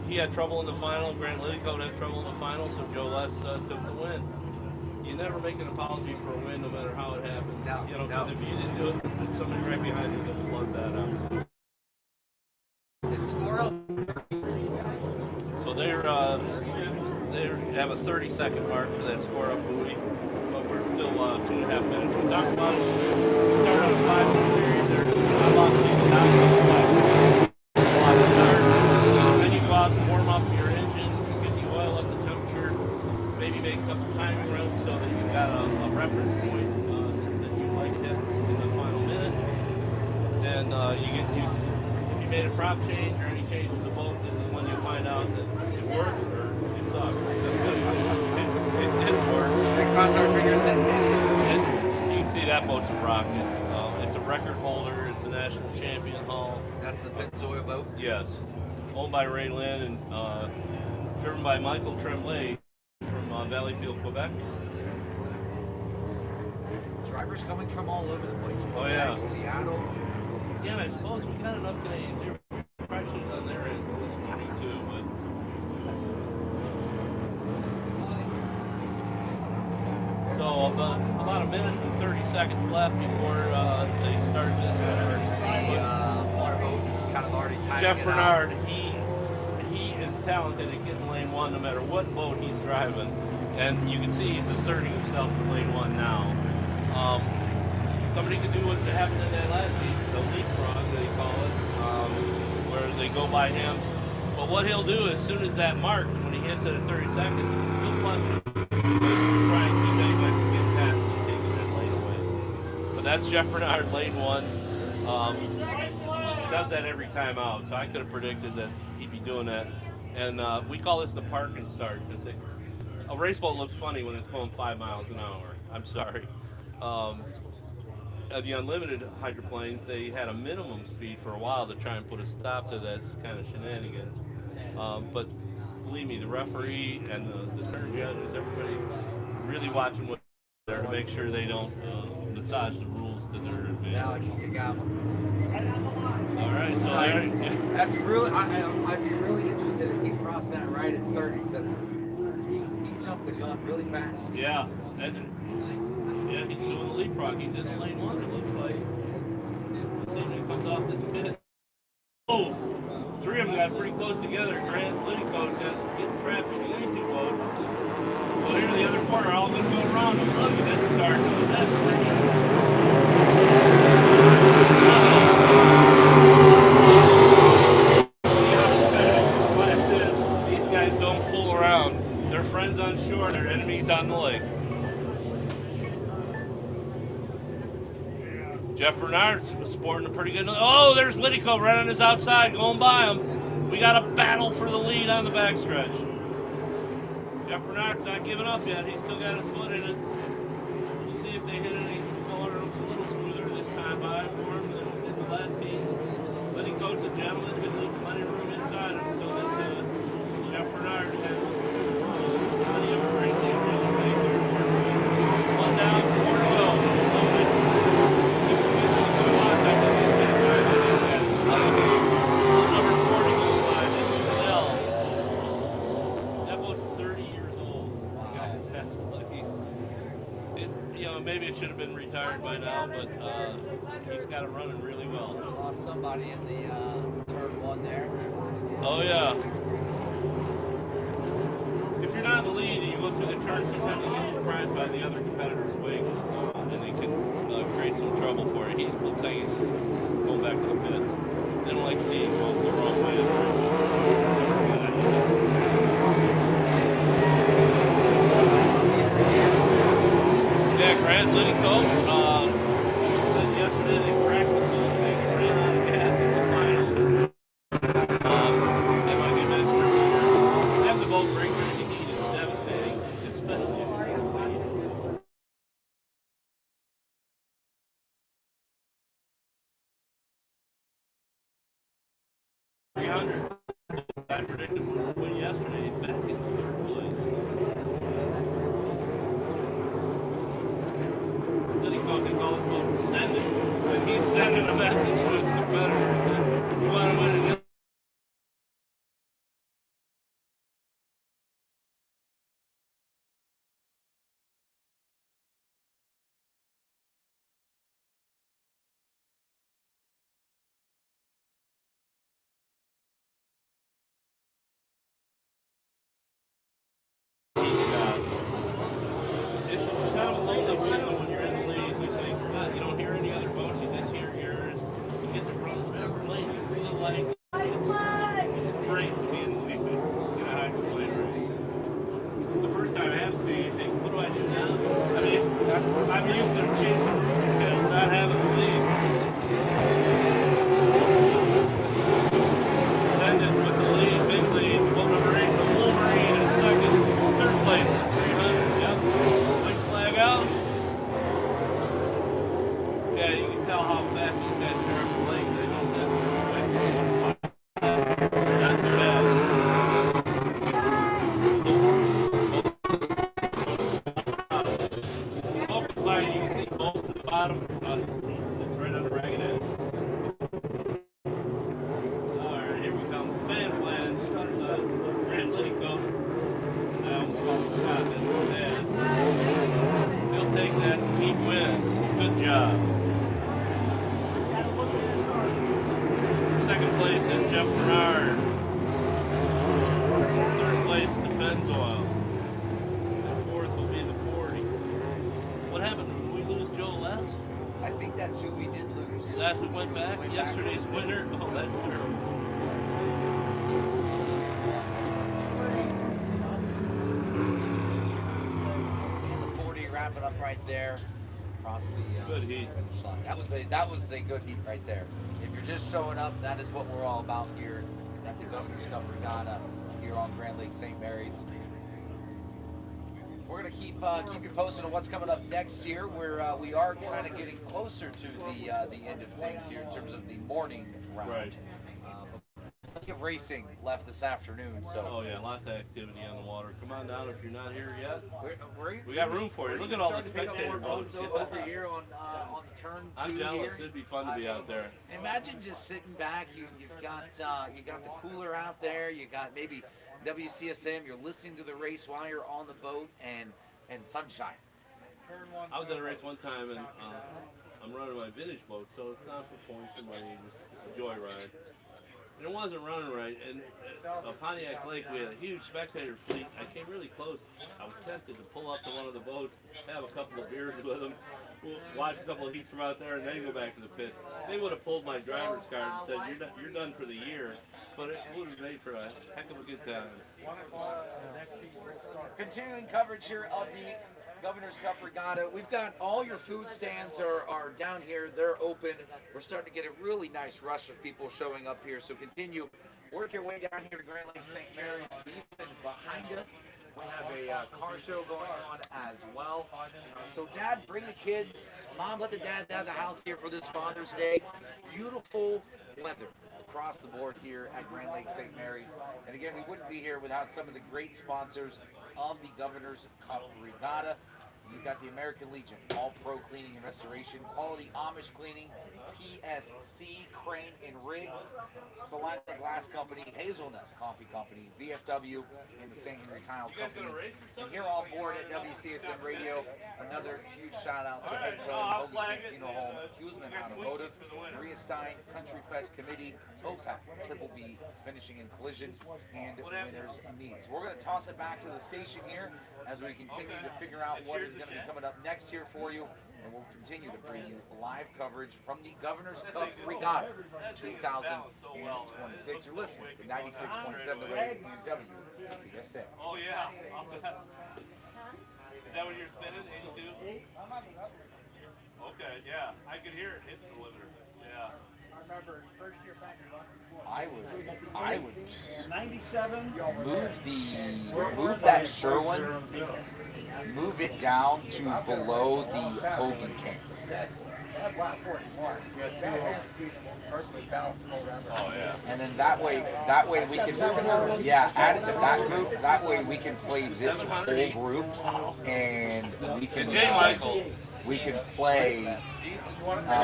he had trouble in the final. Grant Liddicoat had trouble in the final, so Joe Les took the win. You never make an apology for a win, no matter how it happens. No, you know, because if you didn't do it, there's somebody right behind you that will plug that out. So they have a 30-second mark for that score up buoy, but we're still 2.5 minutes. We're talking about we started on a 5-minute period. They're about to leave the dock on the side. Then you go out and warm up your engine, get the oil up to temperature, maybe make a couple timing runs so that you've got a reference point that you'd like to hit in the final minute. And you get used. If you made a prop change or any change to the boat, this is when you find out that it worked or it sucked. It didn't work. Cross our fingers and you can see that boat's a rocket. It's a record holder. It's a national champion hull. That's the Pennzoil boat? Yes. Owned by Ray Lynn and driven by Michael Tremblay from Valleyfield, Quebec. Drivers coming from all over the place. Oh, yeah. Seattle. Yeah, and I suppose we got enough Canadians here. We probably should have done their end for this meeting too, but. So about a minute and 30 seconds left before they start this. Water boat is kind of already timing Jeff it Bernard, out. he is talented at getting lane one no matter what boat he's driving. And you can see he's asserting himself for lane one now. Somebody could do what happened in that last season, the leapfrog, they call it, where they go by him. But what he'll do as soon as that mark, when he hits it at 30 seconds, he'll plunge it. Try and keep anybody from getting past him and taking that lane away. But that's Jeff Bernard, lane one. He does that every time out, so I could have predicted that he'd be doing that. And we call this the park and start, because a race boat looks funny when it's going 5 miles an hour. I'm sorry. The unlimited hydroplanes, they had a minimum speed for a while to try and put a stop to that kind of shenanigans. But believe me, the referee and the turn judges, everybody's really watching what they're there to make sure they don't massage the rules to their advantage. You got one. All right, so that's really. I'd be really interested if he crossed that right at 30 because he jumped the gun really fast. Yeah, and yeah, he's doing the leapfrog. He's in the lane one. It looks like. Let's see when he comes off this pit. Oh, three of them got pretty close together. Grant Liddicoat getting trapped between two boats. So here the other four are all going to go around them. Look at this start. Was that pretty? These guys don't fool around. They're friends on shore, they're enemies on the lake. Jeff Bernard's sporting a pretty good. Oh, there's Liddicoat right on his outside, going by him. We got a battle for the lead on the backstretch. Jeff Bernard's not giving up yet. He's still got his foot in it. We'll see if they hit any corner. It looks a little smoother this time by for him than in the last heat. Liddicoat's a gentleman. He'll leave plenty of room inside him so that Jeff Bernard has plenty of racing real estate there. One down, 4 to go. Number 40 goes by. That boat's 30 years old. Wow. That's maybe it should have been retired by now, but he's got it running really well. Lost somebody in the turn one there. Oh yeah. If you're not in the lead and you go through the turn, sometimes you get surprised by the other competitor's wake, and it can create some trouble for you. He looks like he's going back to the pits. They don't like seeing the wrong way. 300. I predicted we would win yesterday, back in third place. Then he calls about sending, and he's sending a message to his competitors that you want to win it. It's kind of a lonely feeling when you're in the lead. You think, God, you don't hear any other boats, you just hear yours. You get to run whatever lane you feel like. It's great to be in the lead in a hydroplane race. The first time it happens to you, you think, what do I do now? I mean, I'm used to chasing because not having the lead. Send it with the lead, big lead, boat number 8, the Wolverine is second, third place, 300, yep. White flag out. Yeah, you can tell how fast these guys tear up the lake. They don't have Focus line, you can see most at the bottom. It's right under Ragged Edge. Alright, here we come. Fan plans. Grand Lake Cup. I almost called him Scott. That's his dad. He'll take that heat win. Good job. Second place is Jeff Bernard. Third place is the Pennzoil. And fourth will be the 40. What happened? Did we lose Joe Les? I think that's who we did lose. That's who went back? Yesterday's winner? Oh, that's terrible. And the 40 wrapping up right there across the good heat. Finish line. That was a good heat right there. If you're just showing up, that is what we're all about here at the Governor's Cup Regatta here on Grand Lake St. Mary's. We're gonna keep you posted on what's coming up next year. We are kind of getting closer to the end of things here in terms of the morning round. Right. Plenty of racing left this afternoon, so. Oh yeah, lots of activity on the water. Come on down if you're not here yet. We got room for you. Look at all the spectator boats over here on the turn 2 I'm jealous. here. It'd be fun to be out there. Imagine just sitting back. You've got the cooler out there. You got maybe WCSM. You're listening to the race while you're on the boat and sunshine. I was at a race one time and I'm running my vintage boat, so it's not for points or money, just a joyride. And it wasn't running right, and at Pontiac Lake we had a huge spectator fleet. I came really close. I was tempted to pull up to one of the boats, have a couple of beers with them, watch a couple of heats from out there, and then go back to the pits. They would have pulled my driver's card and said, you're done for the year, but it would have made for a heck of a good time. Continuing coverage here of the Governor's Cup Regatta. We've got all your food stands are down here. They're open. We're starting to get a really nice rush of people showing up here. So continue. Work your way down here to Grand Lake St. Mary's. Even behind us, we have a car show going on as well. So Dad, bring the kids. Mom, let the dad out of the house here for this Father's Day. Beautiful weather across the board here at Grand Lake St. Mary's. And again, we wouldn't be here without some of the great sponsors of the Governor's Cup Regatta. You've got the American Legion, All Pro Cleaning and Restoration, Quality Amish Cleaning, PSC Crane and Rigs, Salina Glass Company, Hazelnut Coffee Company, VFW, and the St. Henry Tile Company. And here on board at WCSM Radio, another huge shout out to Head Tone, Hoagie Funeral Home, Huseman Automotive, Maria Stein, Country Fest Committee, OPAC, Triple B, Finishing and Collision, and Winners Meats. We're going to toss it back to the station here as we continue to figure out what is going to be coming up next here for you. And we'll continue to bring you live coverage from the Governor's Cup Regatta 2026. You're listening to 96.7 The Rave and WCSM. Oh yeah. Is that what you're spinning? 82? Okay, yeah. I could hear it hit the limiter. Yeah. I remember first year back in I would 97. move that Sherwin, move it down to below the Hogan King. Oh yeah. And then that way we can, add it to that group. That way we can play this whole group, and we can. And Jay Michael. We can play.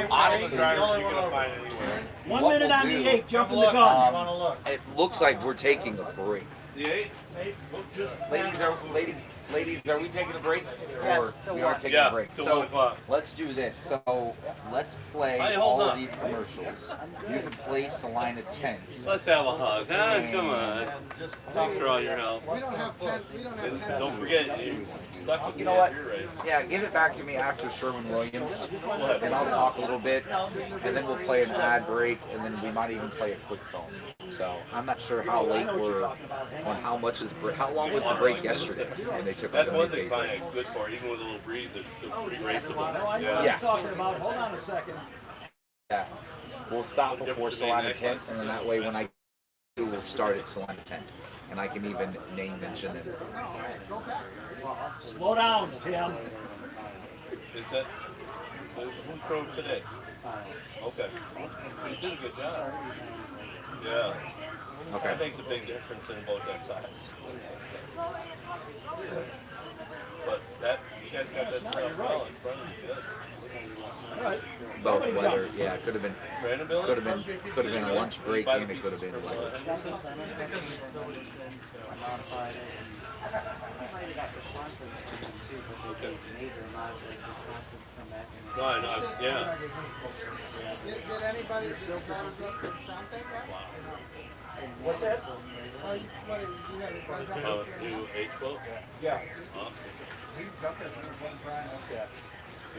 Honestly, 1 minute on the 8, jump in the gun. It looks like we're taking a break. The 8? Ladies, are we taking a break? Yes, Or we are taking a break. till So 1 o'clock. let's do this. So let's play Hey, hold all on. of these commercials. You can play Salina Tent. Let's have a hug. Ah, come on. Thanks for all your help. We don't have 10. We don't have And 10. don't forget, you stuck with You me know what? at your age. Yeah, give it back to me after Sherwin Williams, and I'll talk a little bit, and then we'll play an ad break, and then we might even play a quick song. So I'm not sure how late we're on how much is how long was the break yesterday when they took That's like one thing Pontiac's good for. Even with a little breeze, it's still pretty raceable. Yeah. Talking about, hold on a second. Yeah. We'll stop before Salina 10, and then that way when I do, we'll start at Salina 10, and I can even mention them. Slow down, Tim. Is that who drove today? Okay. You did a good job. Yeah. Okay. That makes a big difference in both that size. But that you guys got that stuff well in front of you. Good. Both weather, yeah, could have been a lunch break, and it could have been weather. No, I know. Yeah. Did anybody just got a sound tape? What's that? Oh, you had a You H-boat? Yeah. Awesome. Yeah.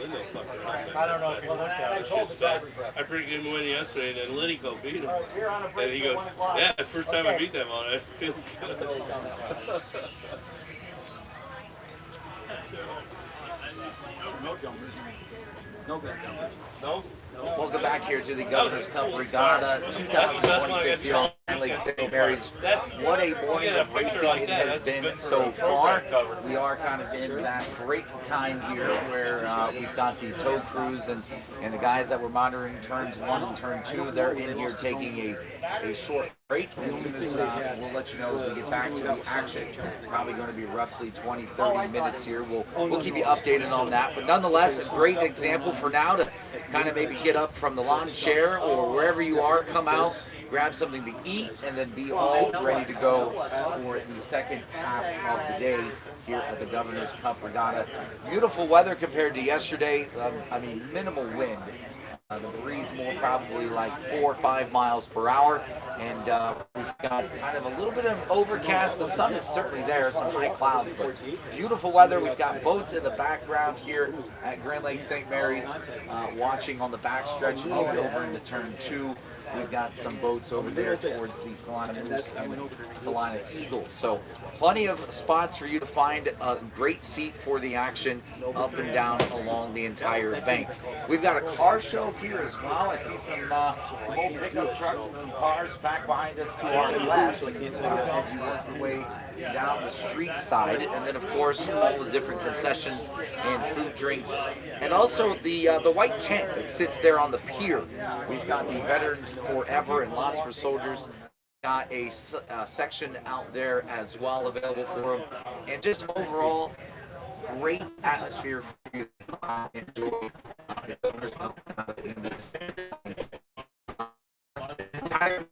Linda fucked it up. I don't know if you looked at it. I told the driver. I freaking win yesterday, and then Liddico beat him. You're on a break And he till goes, 1 o'clock. yeah, the first time I Okay. beat them on it. It feels good. No jumpers. No gun jumpers. No? Welcome back here to the Governor's Cup Regatta 2026 here on Grand Lake St. Mary's. What a morning of racing it has been so far. We are kind of in that great time here where we've got the tow crews and the guys that were monitoring turns 1 and turn 2. They're in here taking a short break. As soon as we'll let you know as we get back to the action. Probably going to be roughly 20-30 minutes here. We'll keep you updated on that. But nonetheless, a great example for now to kind of maybe get up from the lawn chair or wherever you are, come out, grab something to eat, and then be all ready to go for the second half of the day here at the Governor's Cup Regatta. Beautiful weather compared to yesterday. I mean, minimal wind. The breeze more probably like 4 or 5 miles per hour, and we've got kind of a little bit of overcast. The sun is certainly there, some high clouds, but beautiful weather. We've got boats in the background here at Grand Lake St. Mary's, watching on the backstretch and over into turn 2. We've got some boats over there towards the Salina Moose and Salina Eagles. So plenty of spots for you to find a great seat for the action up and down along the entire bank. We've got a car show here as well. I see some old pickup trucks and some cars back behind us to our left as you work your way down the street side, and then of course all the different concessions and food drinks, and also the white tent that sits there on the pier. We've got the Veterans Forever and Lots for Soldiers. Got a section out there as well available for them, and just overall great atmosphere for you to enjoy the Governor's Cup in this entire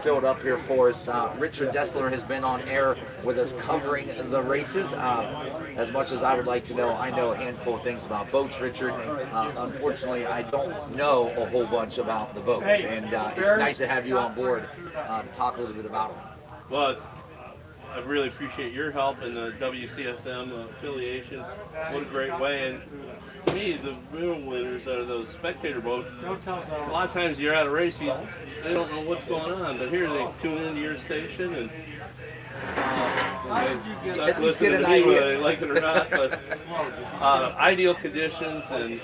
filled up here for us. Richard Dessler has been on air with us covering the races. As much as I would like to know, I know a handful of things about boats, Richard. Unfortunately, I don't know a whole bunch about the boats, and it's nice to have you on board to talk a little bit about them. Well, I really appreciate your help in the WCSM affiliation. What a great way. And to me, the real winners are those spectator boats. A lot of times you're at a race, they don't know what's going on, but here they tune into your station and At least get an idea. Whether they like it or not. But ideal conditions, and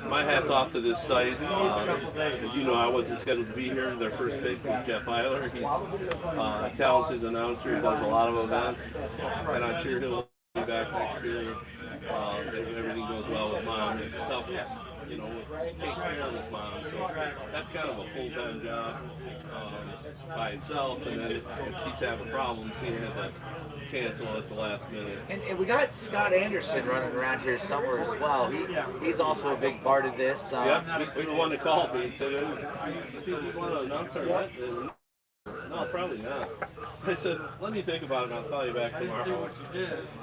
my hat's off to this site. As you know, I wasn't scheduled to be here. Their first pick was Jeff Eiler. He's a talented announcer. He does a lot of events, and I'm sure he'll be back next year. If everything goes well with mine. It's you know, take care of his mom. So that's kind of a full-time job by itself. And then if she's having problems, he had to cancel at the last minute. And we got Scott Anderson running around here somewhere as well. He's also a big part of this. Yeah, he's the one that called me and said, "Do you want to announce our event?" And, no, probably not. I said, let me think about it and I'll call you back tomorrow.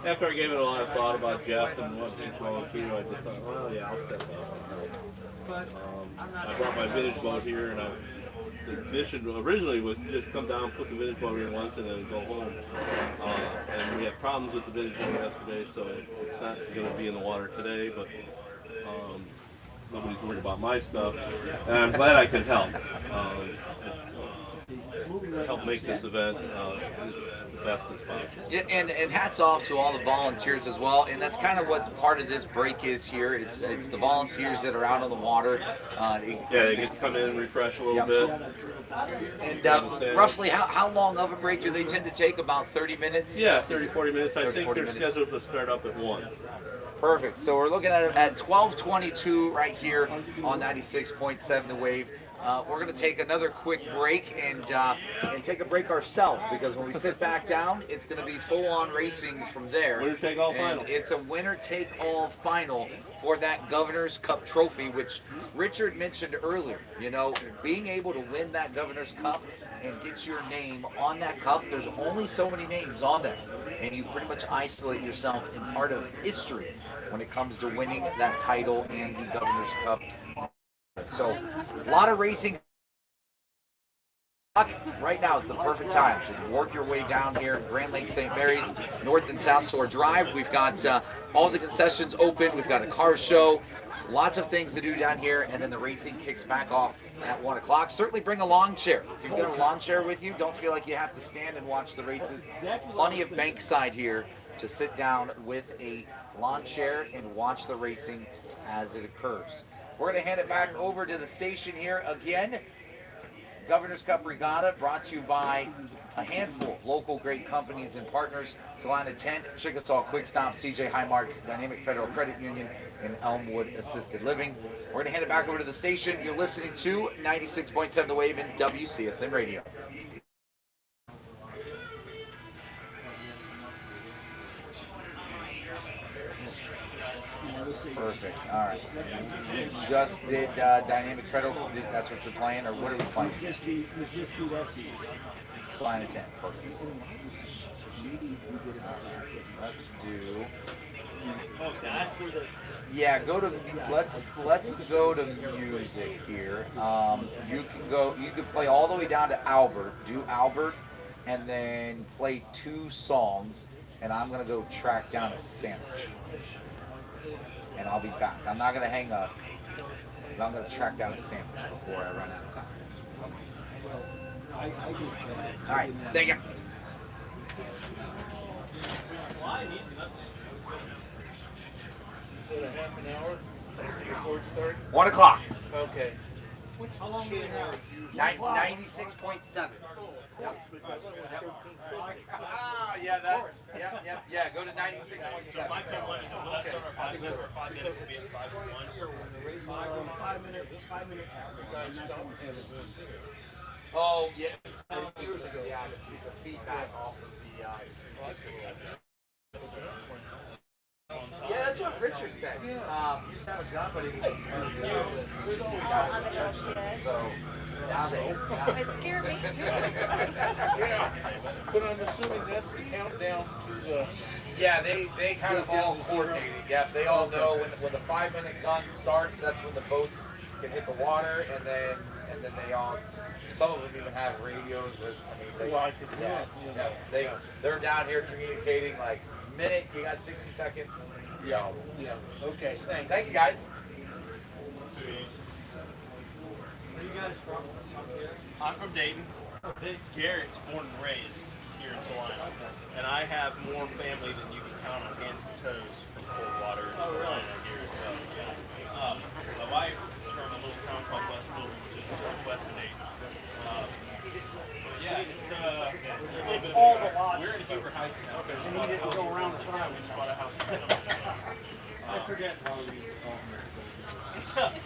After I gave it a lot of thought about Jeff and what he's going to do, I just thought, well, yeah, I'll step up. I brought my vintage boat here, and the mission originally was to just come down, put the vintage boat here once, and then go home. And we had problems with the vintage boat yesterday, so it's not going to be in the water today, but nobody's worried about my stuff. And I'm glad I could help. Help make this event the best as possible. Yeah, and hats off to all the volunteers as well. And that's kind of what part of this break is here. It's the volunteers that are out on the water. They get to come in and refresh a little bit. And roughly how long of a break do they tend to take? About 30 minutes? Yeah, 30, 40 minutes. I think they're scheduled to start up at 1. Perfect. So we're looking at 12:22 right here on 96.7 The Wave. We're going to take another quick break and take a break ourselves, because when we sit back down, it's going to be full-on racing from there. Winner-take-all final. It's a winner-take-all final for that Governor's Cup trophy, which Richard mentioned earlier. You know, being able to win that Governor's Cup and get your name on that cup, there's only so many names on there, and you pretty much isolate yourself in part of history when it comes to winning that title and the Governor's Cup. So, a lot of racing. Right now is the perfect time to work your way down here in Grand Lake St. Mary's, North and South Shore Drive. We've got all the concessions open. We've got a car show. Lots of things to do down here, and then the racing kicks back off at 1 o'clock. Certainly bring a lawn chair. If you've got a lawn chair with you, don't feel like you have to stand and watch the races. Plenty of bankside here to sit down with a lawn chair and watch the racing as it occurs. We're going to hand it back over to the station here again. Governor's Cup Regatta brought to you by a handful of local great companies and partners: Salina Tent, Chickasaw Quick Stop, CJ Highmarks, Dynamic Federal Credit Union, and Elmwood Assisted Living. We're going to hand it back over to the station. You're listening to 96.7 The Wave and WCSM Radio. Perfect. All right. You just did Dynamic Federal. That's what you're playing, or what are we playing? Salina 10. Perfect. Let's do. Oh, that's where the. Yeah, go to. Let's go to music here. You can go. You can play all the way down to Albert. Do Albert, and then play 2 songs. And I'm gonna go track down a sandwich. And I'll be back. I'm not going to hang up, but I'm going to track down a sandwich before I run out of time. All right, thank you. So half an hour before it starts? 1 o'clock. Okay. How long do you have? 96.7. Yep. Ah, yeah, that. Yeah. Go to 96.7. My son wanted to let us on our 5 minutes will be at 5:01. 5 minute. Oh, yeah. Years ago. Yeah, the feedback off of the. Yeah, that's what Richard said. He used to have a gun, but he was so now they. It scared me too. Yeah, but I'm assuming that's the countdown to the. Yeah, they kind of all coordinated. Yeah, they all know when the 5-minute gun starts. That's when the boats can hit the water, and then they all. Some of them even have radios with. They're down here communicating like. Minute, you got 60 seconds. Yeah. Okay. Thank you, guys. Where are you guys from? I'm from Dayton. Garrett's born and raised here in Salina, and I have more family than you can count on hands and toes from Coldwater and Salina here as well. My wife is from a little town called Westville, which is west of Dayton. Yeah, it's all the lot. We're in Huber Heights now. And he didn't go around trying. We just bought a house for somebody. I forget.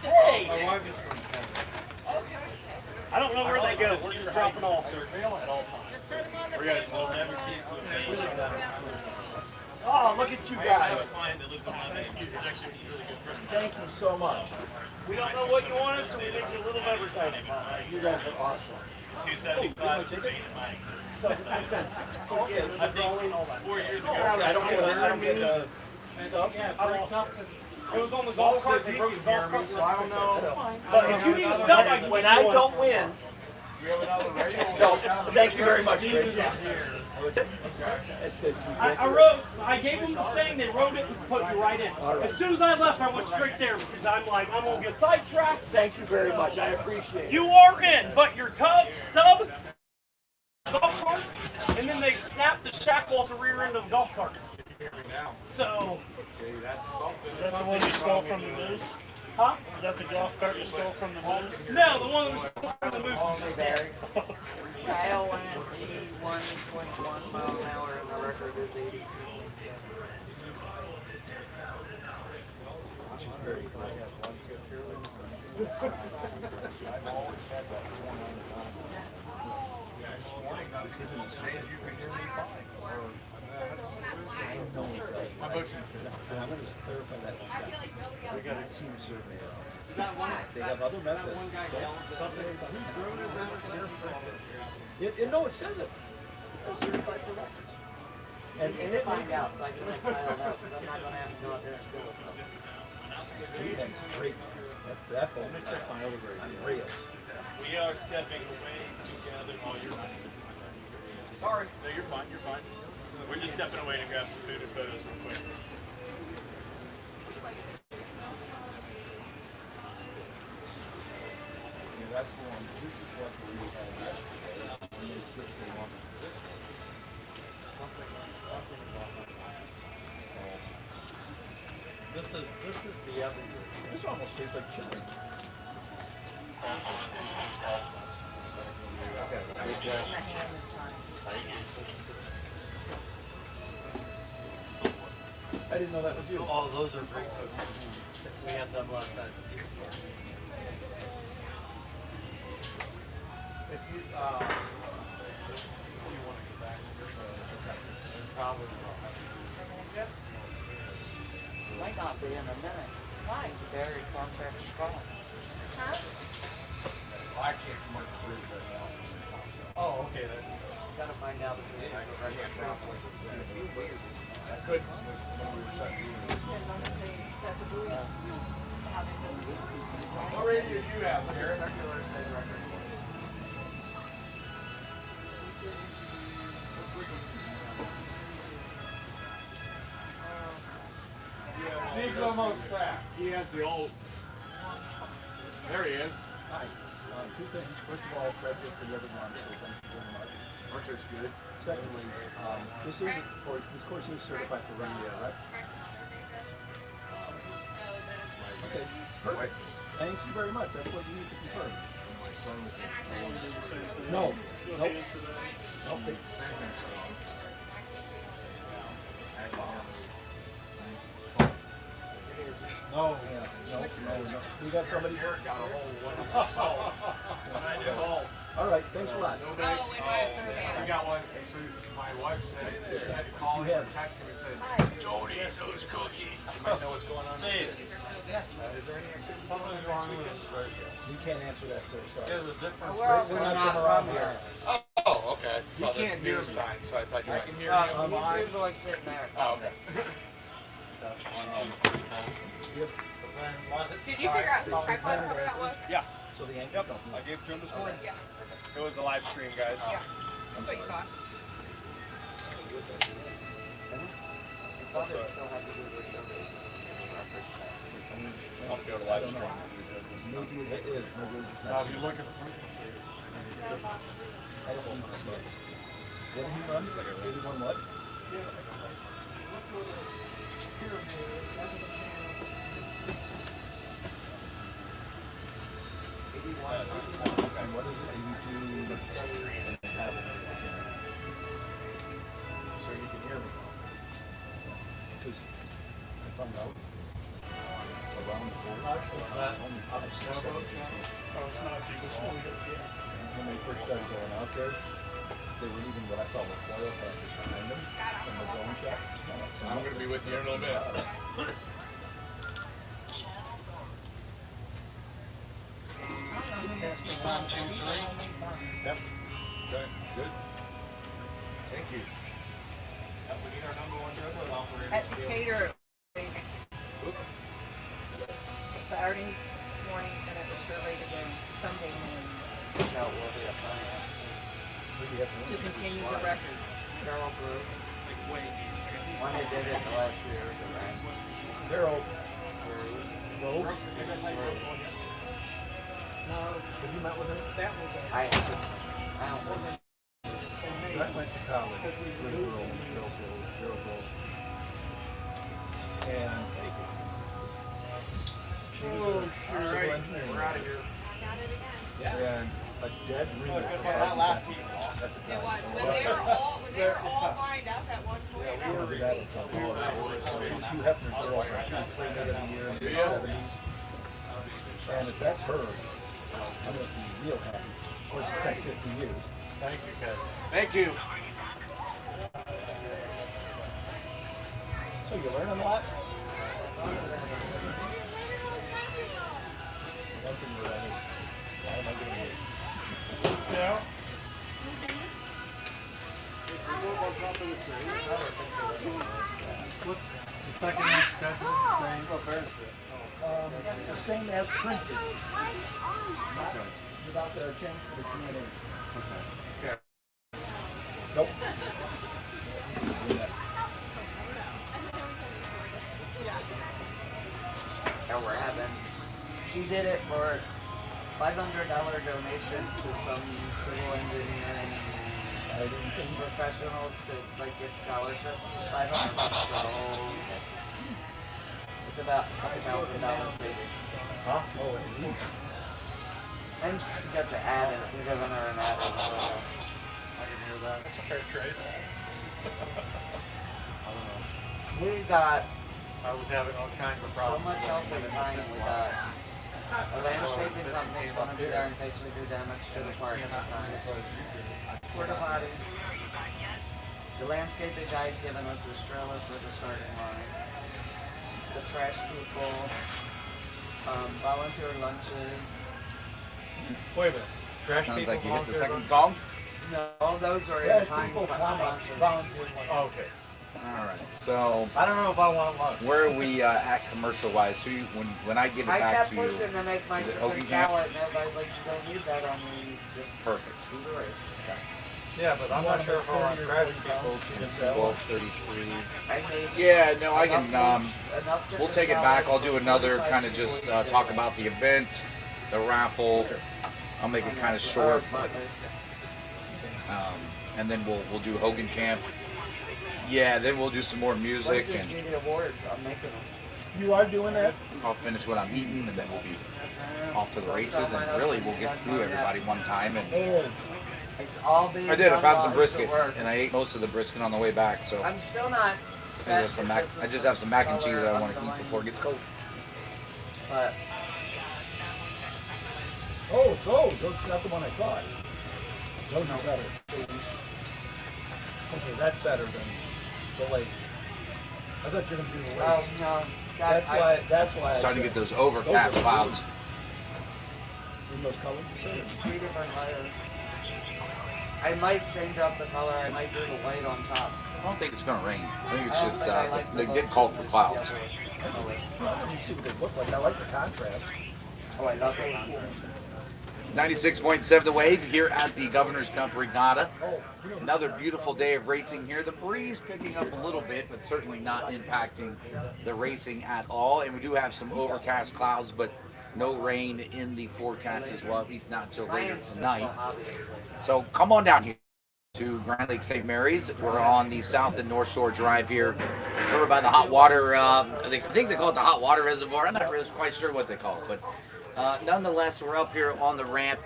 Hey! My wife is from Canada. I don't know where they go. We're just dropping off. At all times. Or you guys will never see it. Oh, look at you I have guys. a client that lives in London. He's actually really good friend. Thank you so much. We don't know what you want us, so we make you a little advertising. You guys are awesome. 275 is in my existence. Okay. I think 4 years ago. I don't get stuff. It was on the golf cart. They broke the golf cart, so I don't know. But if you need stuff, I can. When I don't win. No, thank you very much, Greg. What's it? It says I gave them the thing, they wrote it and put you right in. As soon as I left, I went straight there because I'm like, I'm going to get sidetracked. Thank you very much. I appreciate it. You are in, but your stub, golf cart, and then they snapped the shackle off the rear end of the golf cart. So. Is that the one you stole from the moose? Huh? Is that the golf cart you stole from the moose? No, the one that was stole from the moose is just dead. Kyle went 81.1 miles an hour and the record is 82. Which is very good. I've always had that one on the This isn't a strange, you can hear me fine. My boat's in and I'm going to clarify that with Scott. We got a team survey. They have other methods. No, it says it. It says certified for records. And it Find out so I can let Kyle know because I'm not going to have to go out there and steal stuff. Great. That boat is filed over rails. We are stepping away together. Oh, you're fine. Sorry. No, you're fine. You're fine. We're just stepping away to grab some food and photos real quick. Yeah, that's the one. This is what we had yesterday. And they switched them on to this one. Something about This is the other year. This almost tastes like chili. Okay. Good job. I didn't know that was you. Oh, those are great cookies. We had them last time. If you, you want to go back, probably Might not be in a minute. Why? It's very contract strong. Huh? I can't come up with words right now. Oh, okay then. Gotta find out if it's a record strong. That's good. When we were shut What radio do you have, Garrett? Circular says record. Steve's almost back. He has the old. There he is. Hi. Two things. First of all, Fred just delivered one, so thank you very much. Arthur's good. Secondly, this course is certified for radio, right? Okay, perfect. Thank you very much. That's what you need to confirm. My son was No. Nope. Nope. No, no. We got somebody here. Got a whole one. Salt. All right, thanks a lot. We got one. So my wife said she had to call him or text him and said, "Don't eat those cookies." You might know what's going on. Hey. Is there something wrong with his radio? You can't answer that, sir. Sorry. There's a difference. We're not from around here. Oh, okay. You can't hear sign, so I thought you can hear him. He's usually sitting there. Oh, okay. Did you figure out whose tripod cover that was? Yeah. So the anchor. Yep. I gave it to him this morning. Yeah. It was the live stream, guys. Yeah. That's what you thought. That's I'll go to live stream. Maybe it is. Maybe we're just Now, not. if you look at the frequency. I don't need to see it. What did he run? 81 what? And what is it? 82. Because I found out around the board, only 5, 6, 7 people. When they first started going out there, they were leaving what I thought were foil patches behind them from the drone shot. I'm going to be with you in a little bit. Yep. Good. Good. Thank you. We need our #1 drug operator. At Decatur, Saturday morning, and it was surveyed again Sunday morning. To continue the records. Carol Brew. When they did it the last year, right? Daryl. Rowe. No. Have you met with him? That was a... I haven't. I don't think. I went to college with Rowe, Gerald Rowe. And she was a civil engineer. We're out of here. And a dead ringer. That last heat at the time. It was. When they were all lined up at one point. Hugh Hefner's girlfriend. She was playing that every year in the 70s. And if that's her, I'm going to be real happy. Of course, it's been 50 years. Thank you, Kevin. Thank you. So you learn a lot? One thing that I is, why am I doing this? Yeah. What's the second one schedule? Same. The same as printed. Without the change for the Q&A. Okay. Nope. And we're having. She did it for $500 donation to some civil engineering professionals to like give scholarships. $500 for the whole. It's about $5,000 maybe. Huh? Oh, indeed. And she got to add it. We're giving her an add. I can hear that. That's a fair trade. I don't know. We got. I was having all kinds of So problems. much help and time. We got a landscaping company's going to be there in case we do damage to the park. Porta potties. The landscaping guy's giving us the stroller for the starting line. The trash people. Volunteer lunches. Wait a minute. Trash Sounds people like you hit the volunteer second lunch? song. No, all those are in time volunteer. Oh, okay. All right. So I don't know if I want lunch. where are we at commercial-wise? Who when I give it I back kept to you? pushing to make my Is it chicken Hogan Camp? salad, and everybody's like, you don't need that on me. Just Perfect. do the race. Okay. Yeah, but I'm not sure if I want trash people. 12:33. I made Yeah, no, I can. enough We'll chicken take it salad back. I'll for do another 45 kind of just people. talk about the event, the raffle. I'll make it kind of short, and then we'll do Hogan Camp. Yeah, then we'll do some more music, What and did you need awards? I'm making them. You are doing that? I'll finish what I'm eating, and then we'll be off to the races, and really we'll get through everybody one time. And It's all being I did. I done found while some it's brisket, at work. and I ate most of the brisket on the way back. So I'm still not I set have some if mac. this is I just have some mac and cheese that I color want to eat underlying. before it gets cold. But Oh, it's those. Those are not the one I thought. Those are better. Okay, that's better than the lake. I thought you were going to do the oh lakes. no, That's why I Starting to said- get those overcast Those are clouds. In those colors, you said? 3 different layers. I might change up the color. I might do the white on top. I don't think it's going to rain. I think it's I don't just think I like they the did call for clouds. Let me see what they look like. I like the contrast. Oh, I love the contrast. 96.7 The Wave here at the Governor's Cup Regatta. Another beautiful day of racing here. The breeze picking up a little bit, but certainly not impacting the racing at all. And we do have some overcast clouds, but no rain in the forecast as well, at least not until later tonight. So come on down here to Grand Lake St. Mary's. We're on the South and North Shore Drive here, over by the hot water. I think they call it the hot water reservoir. I'm not really quite sure what they call it, but nonetheless, we're up here on the ramp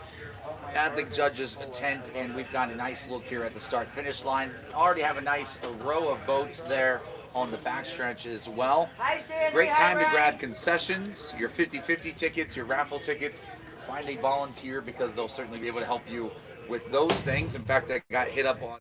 at the judges' tent, and we've got a nice look here at the start-finish line. Already have a nice row of boats there on the backstretch as well. Hi, Sandy. Great time Hi, to Ryan. grab concessions, your 50-50 tickets, your raffle tickets. Find a volunteer because they'll certainly be able to help you with those things. In fact, I got hit up on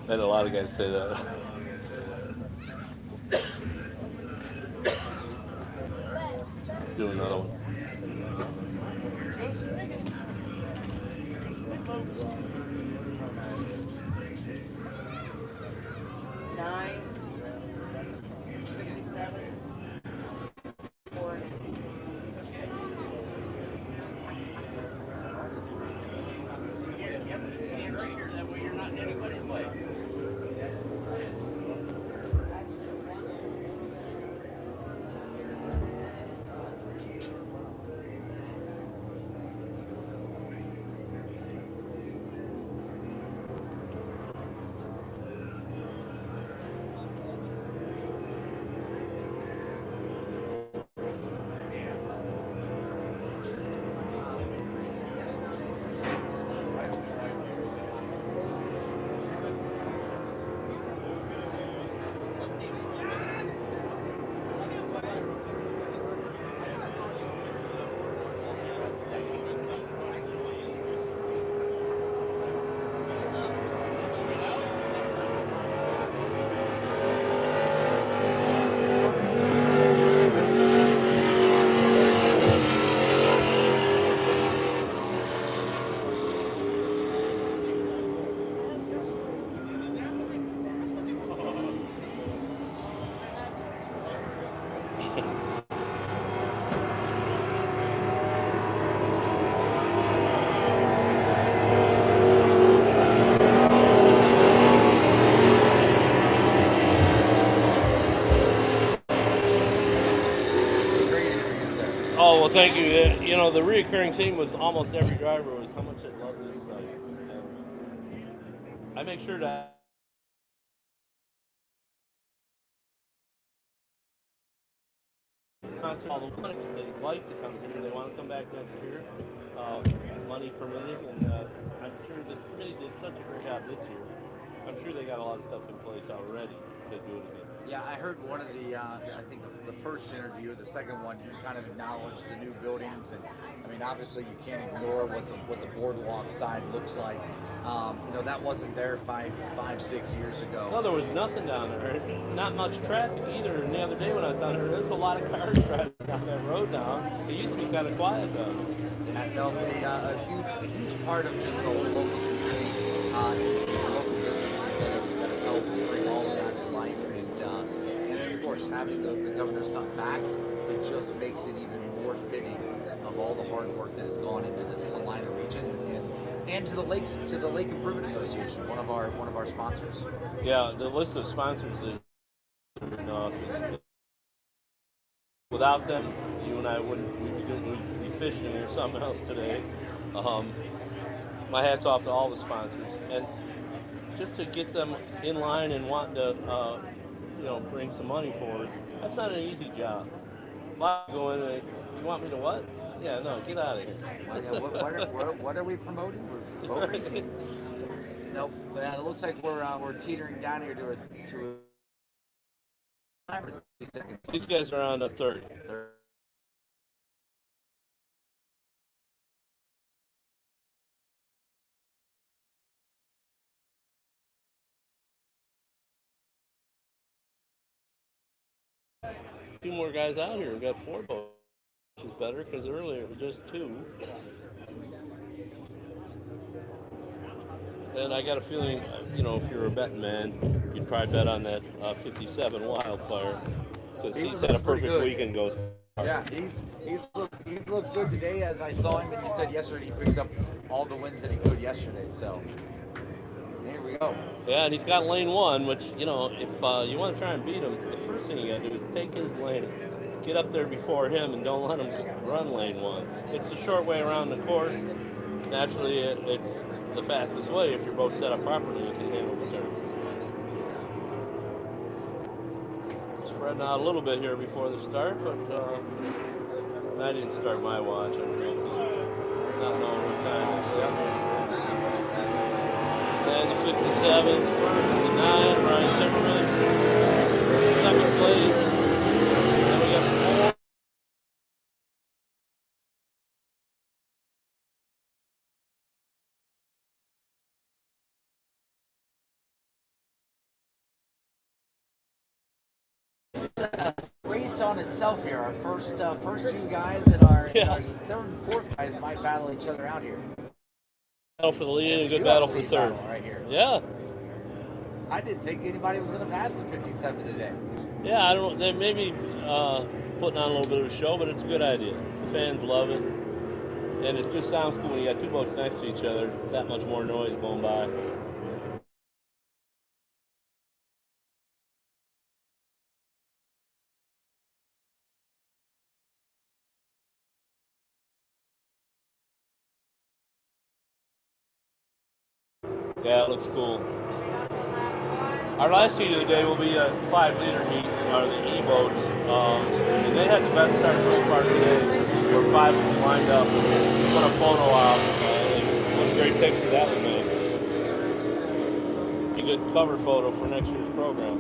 And a lot of guys say that. Do another one. Nine, 57, 4. Yep, stand right here. That way you're not in anybody's way. Oh, well, thank you. You know, the reoccurring theme was almost every driver was how much they love this site. And I make sure that all the money they like to come here, they want to come back next year, money permitting, and I'm sure this committee did such a great job this year. I'm sure they got a lot of stuff in place already to do it again. Yeah, I heard one of the, I think the first interview, the second one, he kind of acknowledged the new buildings, and I mean, obviously you can't ignore what the boardwalk side looks like. You know, that wasn't there five, 6 years ago. No, there was nothing down there. Not much traffic either. And the other day when I was down there, there was a lot of cars driving down that road now. It used to be kind of quiet though. And no, a huge part of just the local community, it's local businesses that have helped bring all of that to life. And then, of course, having the Governor's Cup back, it just makes it even more fitting of all the hard work that has gone into this Salina region and to the Lake Improvement Association, one of our sponsors. Yeah, the list of sponsors is enough. Without them, you and I we'd be fishing or something else today. My hat's off to all the sponsors, and just to get them in line and wanting to, bring some money forward. That's not an easy job. A lot go in and you want me to what? Yeah, no, get out of here. What are we promoting? We're boat racing. Nope. It looks like we're teetering down here to a 30 seconds. These guys are on a 30. Two more guys out here. We've got 4 boats, which is better because earlier it was just 2. And I got a feeling, if you're a betting man, you'd probably bet on that 57 Wildfire because he's had a perfect weekend. Yeah, he's looked good today as I saw him, and you said yesterday he picked up all the wins that he could yesterday. So here we go. Yeah, and he's got lane 1, which, if you want to try and beat him, the first thing you got to do is take his lane, get up there before him, and don't let him run lane 1. It's the short way around the course. Naturally, it's the fastest way. If your boat's set up properly, you can handle the turns. Spreading out a little bit here before the start, but I didn't start my watch. I'm guilty of not knowing what time it's yet. And the 57's first, the 9, Ryan Timmerman, second place. Then we got the 4. race on itself here. Our first two guys and our third and fourth guys might battle each other out here. Battle for the lead and a good battle for third. Right here. Yeah. I didn't think anybody was going to pass the 57 today. Yeah, I don't. They may be putting on a little bit of a show, but it's a good idea. The fans love it, and it just sounds cool when you got two boats next to each other. It's that much more noise going by. Yeah, it looks cool. Our last heat of the day will be a 5-liter heat, or the E-boats. And they had the best start so far today, where 5 of them lined up and put a photo out. What a great picture that would make. A good cover photo for next year's program.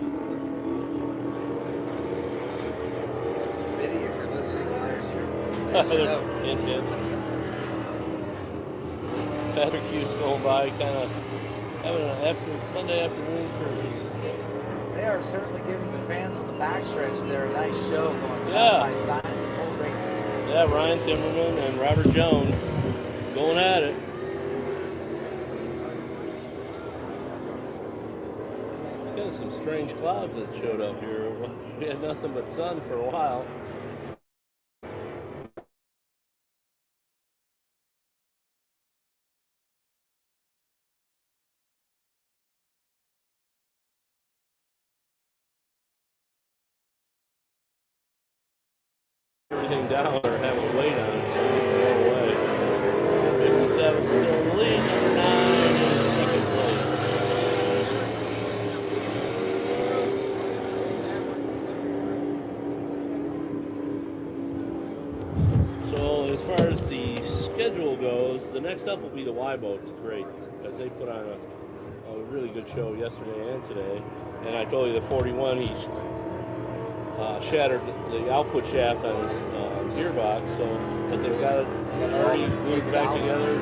Committee, if you're listening, there's your Hint, hint. Patrick Hughes going by, kind of having an Sunday afternoon cruise. They are certainly giving the fans on the backstretch there a nice show going side by side this whole race. Yeah, Ryan Timmerman and Robert Jones going at it. Got some strange clouds that showed up here. We had nothing but sun for a while. Everything down or have a weight on it, so we can go away. 57 still in the lead, number 9 in second place. So as far as the schedule goes, the next up will be the Y boats. Great, because they put on a really good show yesterday and today. And I told you the 41, he shattered the output shaft on his gearbox, but they've got it already glued back together.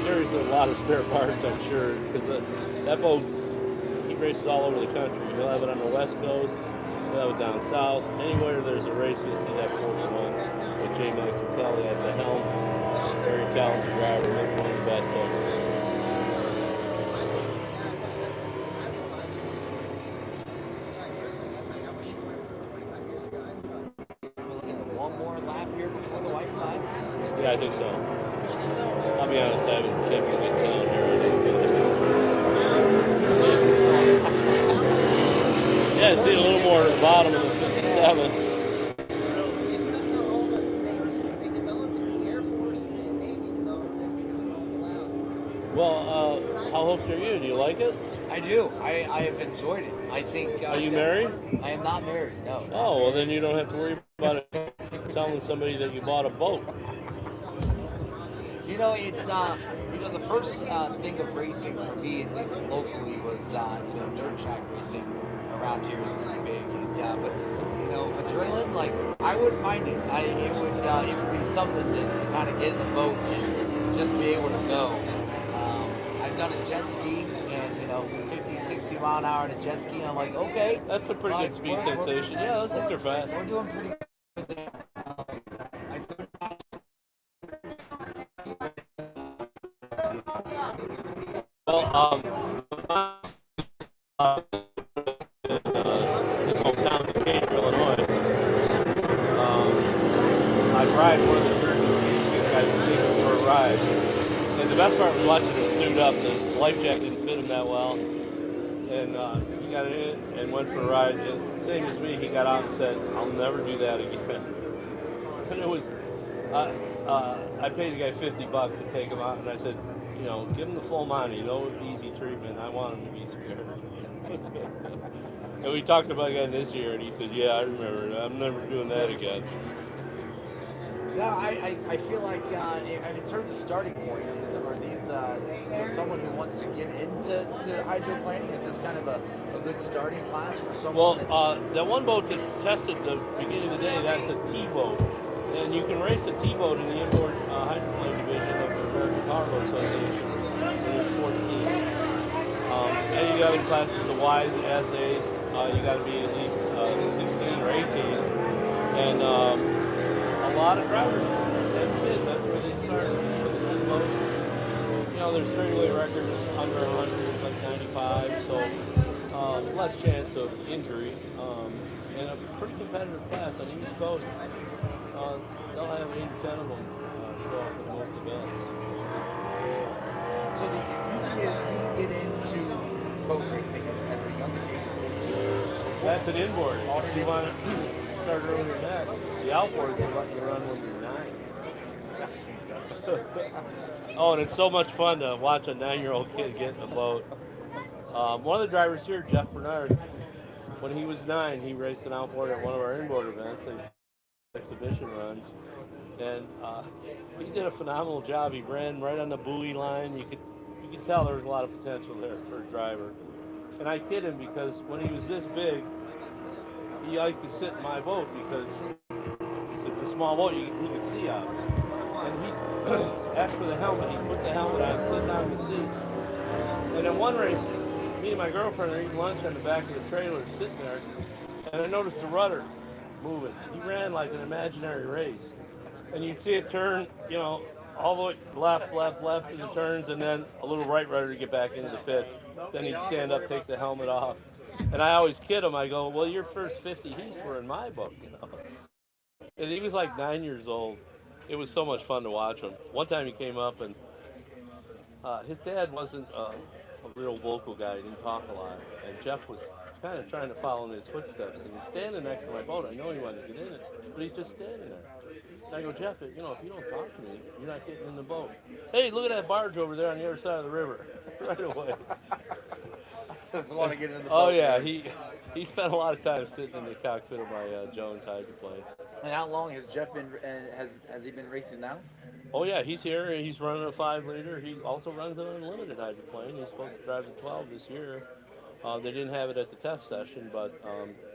Carries a lot of spare parts, I'm sure, because that boat, he races all over the country. He'll have it on the West Coast, he'll have it down south. Anywhere there's a race, you'll see that 41 with J. Max Kelly at the helm. Very talented driver, maybe one of the best ever. Yeah, I think so. I'll be honest, I haven't kept a good count here. Yeah, I see a little more at the bottom of the 57. Well, how hooked are you? Do you like it? I do. I have enjoyed it. I think. Are you married? I am not married, no. Oh, well then you don't have to worry about it telling somebody that you bought a boat. You know, it's the first thing of racing for me, at least locally, was dirt track racing around here is pretty big. And, but adrenaline, like I wouldn't mind it. It would be something to kind of get in the boat and just be able to go. I've done a jet ski and 50, 60 mile an hour in a jet ski, and I'm like, okay, that's a pretty good speed sensation. Yeah, those things are fast. We're doing pretty good there. Well, his hometown of Decatur, Illinois. I'd ride one of the Jersey guys who take him for a ride. And the best part was watching him suit up. The life jacket didn't fit him that well. And he got in and went for a ride. And same as me, he got out and said, I'll never do that again. And it was, I paid the guy $50 to take him out, and I said, give him the full money, no easy treatment. I want him to be scared. And we talked about again this year, and he said, yeah, I remember it. I'm never doing that again. Yeah, I feel like, in terms of starting point, are these, someone who wants to get into hydroplaning, is this kind of a good starting class for someone? Well, that one boat that tested the beginning of the day, that's a T-boat. And you can race a T-boat in the inboard hydroplane division of the American Powerboat Association when you're 14. Any other classes, the Ys, the Essays, you got to be at least 16 or 18, and a lot of drivers as kids, that's where they start with the same boat. You know, their straightaway record is under 100, it's like 95, so less chance of injury, and a pretty competitive class on the East Coast. They'll have 8 or 10 of them show up at most events. So you get into boat racing at the youngest age of 14. That's an inboard. If you want to start earlier than that, the outboards will let you run when you're 9. Oh, and it's so much fun to watch a 9-year-old kid get in a boat. One of the drivers here, Jeff Bernard, when he was 9, he raced an outboard at one of our inboard events and exhibition runs, and he did a phenomenal job. He ran right on the buoy line. You could tell there was a lot of potential there for a driver. And I kid him because when he was this big, he liked to sit in my boat because it's a small boat, he could see out. And he asked for the helmet. He put the helmet on, sit down in the seat. And in one race, me and my girlfriend are eating lunch on the back of the trailer, sitting there, and I noticed the rudder moving. He ran like an imaginary race. And you'd see it turn, you know, all the way left in the turns, and then a little right rudder to get back into the pits. Then he'd stand up, take the helmet off. And I always kid him. I go, well, your first 50 heats were in my book, you know. And he was like 9 years old. It was so much fun to watch him. One time he came up, and his dad wasn't a real vocal guy. He didn't talk a lot. And Jeff was kind of trying to follow in his footsteps. And he's standing next to my boat. I know he wanted to get in it, but he's just standing there. And I go, Jeff, you know, if you don't talk to me, you're not getting in the boat. Hey, look at that barge over there on the other side of the river. Right away. Just want to get in the boat. Oh, yeah. He spent a lot of time sitting in the cockpit of my Jones hydroplane. And how long has Jeff been, has he been racing now? Oh, yeah, he's here. He's running a 5-liter. He also runs an unlimited hydroplane. He's supposed to drive the 12 this year. They didn't have it at the test session, but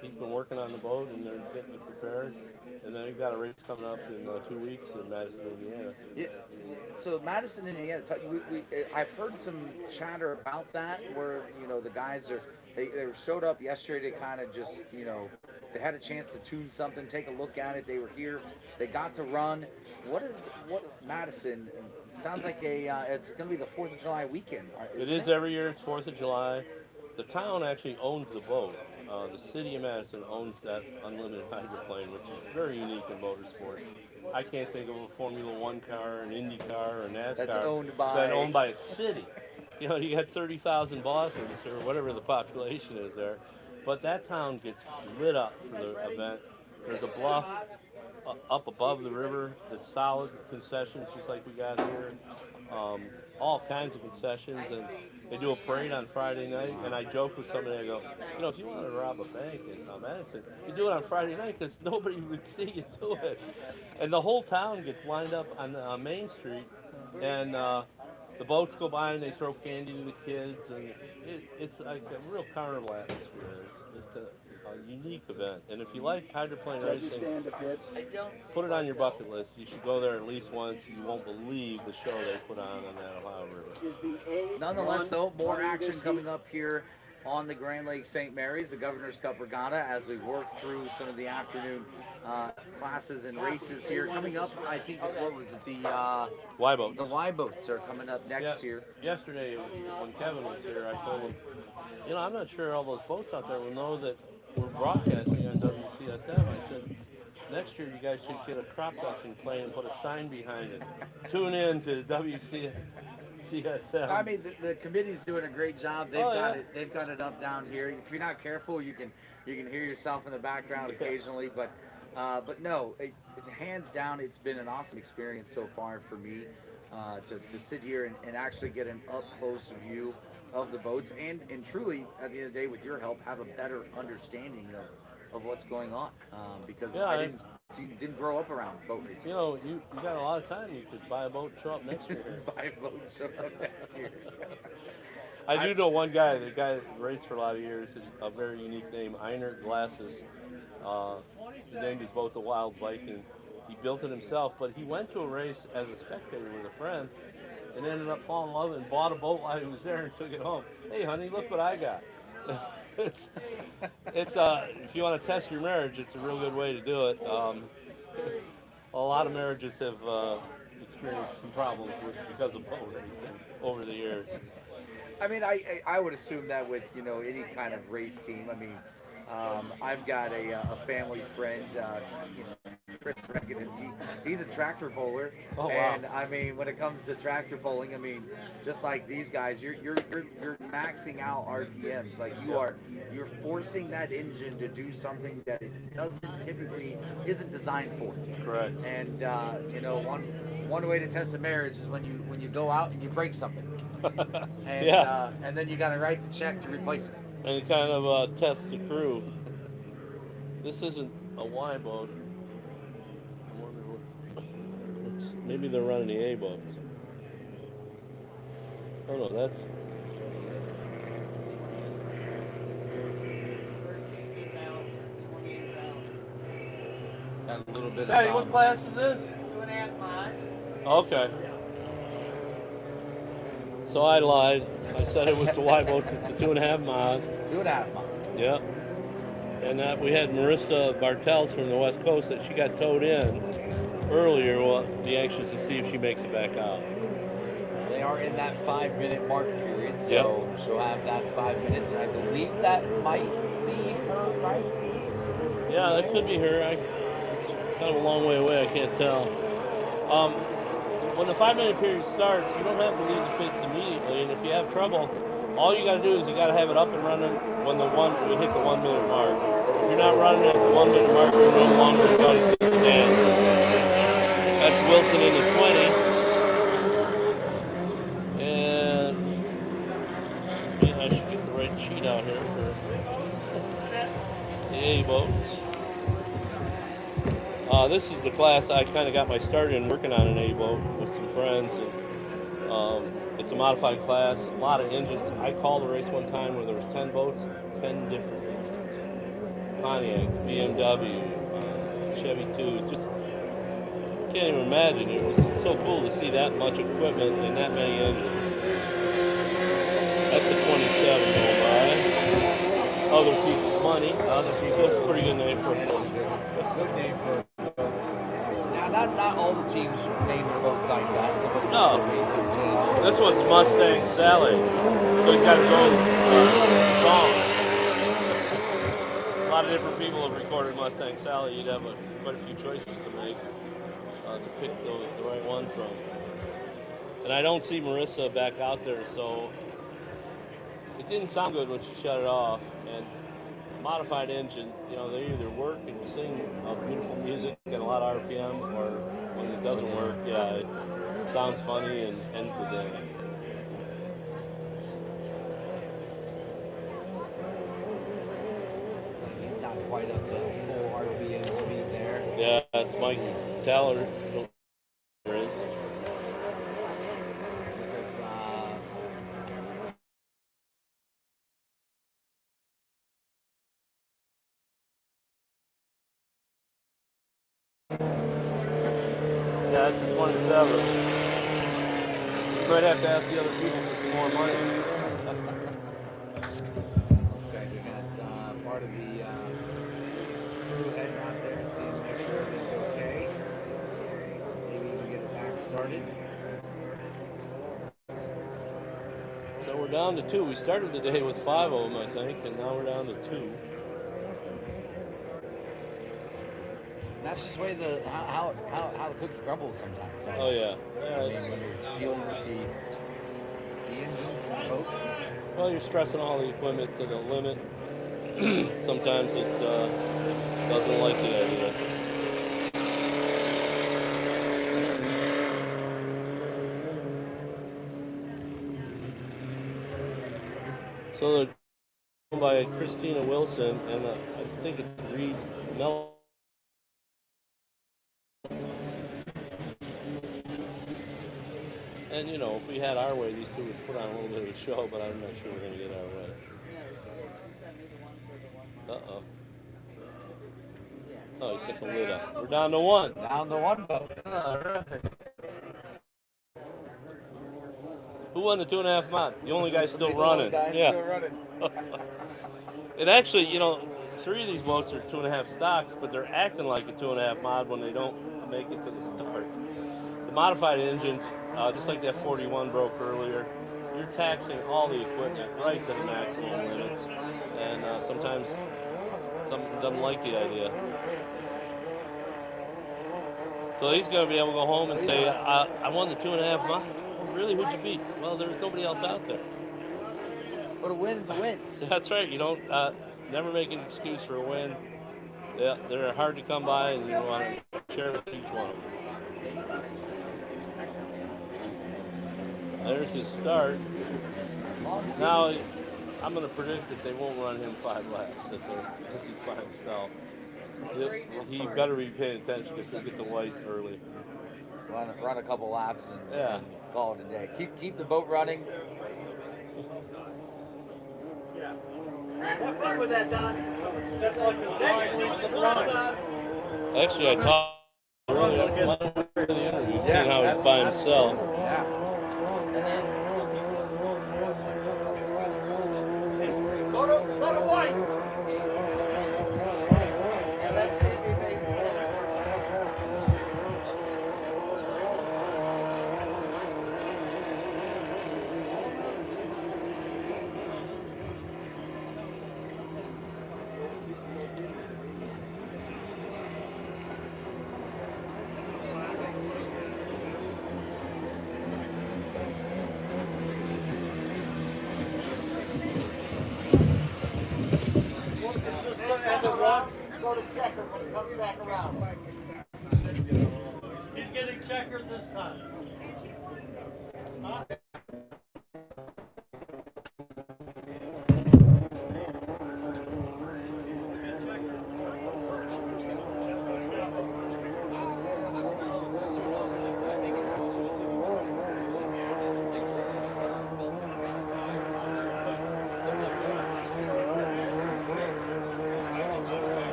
he's been working on the boat, and they're getting it prepared. And then we've got a race coming up in 2 weeks in Madison, Indiana. Yeah, so Madison, Indiana, I've heard some chatter about that, where, you know, the guys they showed up yesterday to kind of just, you know, they had a chance to tune something, take a look at it. They were here, they got to run. What Madison? Sounds like it's going to be the 4th of July weekend. It is every year. It's 4th of July. The town actually owns the boat. The city of Madison owns that unlimited hydroplane, which is very unique in motorsports. I can't think of a Formula One car, an Indy car, or a NASCAR that's owned by a city. You know, you got 30,000 Bosons or whatever the population is there, but that town gets lit up for the event. There's a bluff up above the river that's solid concessions, just like we got here. All kinds of concessions, and they do a parade on Friday night. And I joke with somebody, I go, you know, if you want to rob a bank in Madison, you do it on Friday night because nobody would see you do it. And the whole town gets lined up on Main Street, and the boats go by and they throw candy to the kids, and it's like a real carnival atmosphere. It's a unique event, and if you like hydroplane racing, put it on your bucket list. You should go there at least once. You won't believe the show they put on that Ohio River. Nonetheless, though, more action coming up here on the Grand Lake St. Mary's, the Governor's Cup Regatta, as we work through some of the afternoon classes and races here. Coming up, I think, what was it, the Y boats. The Y boats are coming up next year. Yesterday, when Kevin was here, I told him, you know, I'm not sure all those boats out there will know that we're broadcasting on WCSM. I said, next year you guys should get a crop dusting plane and put a sign behind it. Tune in to WCSM. I mean, the committee's doing a great job. They've got it up down here. If you're not careful, you can hear yourself in the background occasionally. But no, hands down, it's been an awesome experience so far for me to sit here and actually get an up close view of the boats, and truly, at the end of the day, with your help, have a better understanding of what's going on, because I didn't grow up around boat racing. You know, you got a lot of time. You could buy a boat and show up next year. Buy a boat and show up next year. I do know one guy, the guy that raced for a lot of years, a very unique name, Einar Glasses. He named his boat the Wild Viking. He built it himself, but he went to a race as a spectator with a friend, and ended up falling in love and bought a boat while he was there and took it home. Hey, honey, look what I got. it's if you want to test your marriage, it's a real good way to do it. A lot of marriages have experienced some problems because of boat racing over the years. I mean, I would assume that with, you know, any kind of race team. I mean, I've got a family friend, you know, Chris Reckons. He's a tractor puller, Oh, wow. and I mean, when it comes to tractor pulling, I mean, just like these guys, you're maxing out RPMs. Like you're forcing that engine to do something that it isn't designed for. Correct. And you know, one way to test a marriage is when you go out and you break something, and Yeah. And then you got to write the check to replace it. And it kind of tests the crew. This isn't a Y boat. I wonder what. Maybe they're running the A boats. Oh no, that's. 13 is out, 20 is out. Got a little bit Patty, of. what class is this? 2.5 miles. Okay. So I lied. I said it was the Y boats. It's the 2.5 miles. 2.5 miles. Yep. And that we had Marissa Bartels from the West Coast that she got towed in earlier. We'll be anxious to see if she makes it back out. They are in that 5-minute mark period, so she'll have that 5 minutes, and I believe that might be her, right? Yeah, that could be her. It's kind of a long way away. I can't tell. When the 5-minute period starts, you don't have to leave the pits immediately, and if you have trouble, all you got to do is you got to have it up and running when we hit the 1 minute mark. If you're not running at the 1 minute mark, you're no longer starting to dance. That's Wilson in the 20. And I should get the right sheet out here for the A boats. This is the class I kind of got my start in working on an A boat with some friends. And, it's a modified class, a lot of engines. I called a race one time where there was 10 boats, 10 different engines. Pontiac, BMW, Chevy 2s, just can't even imagine. It was so cool to see that much equipment and that many engines. That's a 27 going by. Other People's Money. Other People's That's a pretty good name for a boat. Good name for a boat. Now, not all the teams name their boats like that. Some of them No. are a racing team. This one's Mustang Sally. So he's got his own song. A lot of different people have recorded Mustang Sally. You'd have quite a few choices to make to pick the right one from. And I don't see Marissa back out there, so it didn't sound good when she shut it off. And modified engine, you know, they either work and sing beautiful music and a lot of RPM, or when it doesn't work, yeah, it sounds funny and ends the day. He's not quite up to full RPM speed there. Yeah, that's Mike Taylor. There is. Looks like, Yeah, that's a 27. You might have to ask the other people for some more money. Okay, we got part of the crew heading out there to see and make sure everything's okay. Maybe even get it back started. So we're down to 2. We started the day with 5 of them, I think, and now we're down to 2. That's just the way how the cookie crumbles sometimes. Oh yeah. I mean, when you're dealing with the engines and the boats. Well, you're stressing all the equipment to the limit. Sometimes it doesn't like the idea. So they're owned by Christina Wilson, and I think it's Reed Mel. And you know, if we had our way, these two would put on a little bit of a show, but I'm not sure we're going to get our way. Uh-oh. Oh, he's got the lid up. We're down to 1. Down to 1 boat. Who won the 2.5 mile? The only guy still The running. only guy Yeah. still running. And actually, you know, 3 of these boats are 2.5 stocks, but they're acting like a 2.5 mod when they don't make it to the start. The modified engines, just like that 41 broke earlier, you're taxing all the equipment right to the maximum limits, and sometimes something doesn't like the idea. So he's going to be able to go home and say, I won the 2.5 mod. Really, who'd you beat? Well, there's nobody else out there. But a win's a win. That's right. You don't never make an excuse for a win. Yeah, they're hard to come by, and you want to share with each one of them. There's his start. Now, I'm going to predict that they won't run him 5 laps. This is by himself. He better be paying attention because he'll get the white early. Run a couple laps and, yeah. And call it a day. Keep the boat running. Have fun with that, Don. That's like the line. Actually, I talked earlier in the interview, seeing how he's by himself. Yeah. Go to white. And let's see if he makes it. Go to checker when he comes back around. He's getting checkered this time. Huh?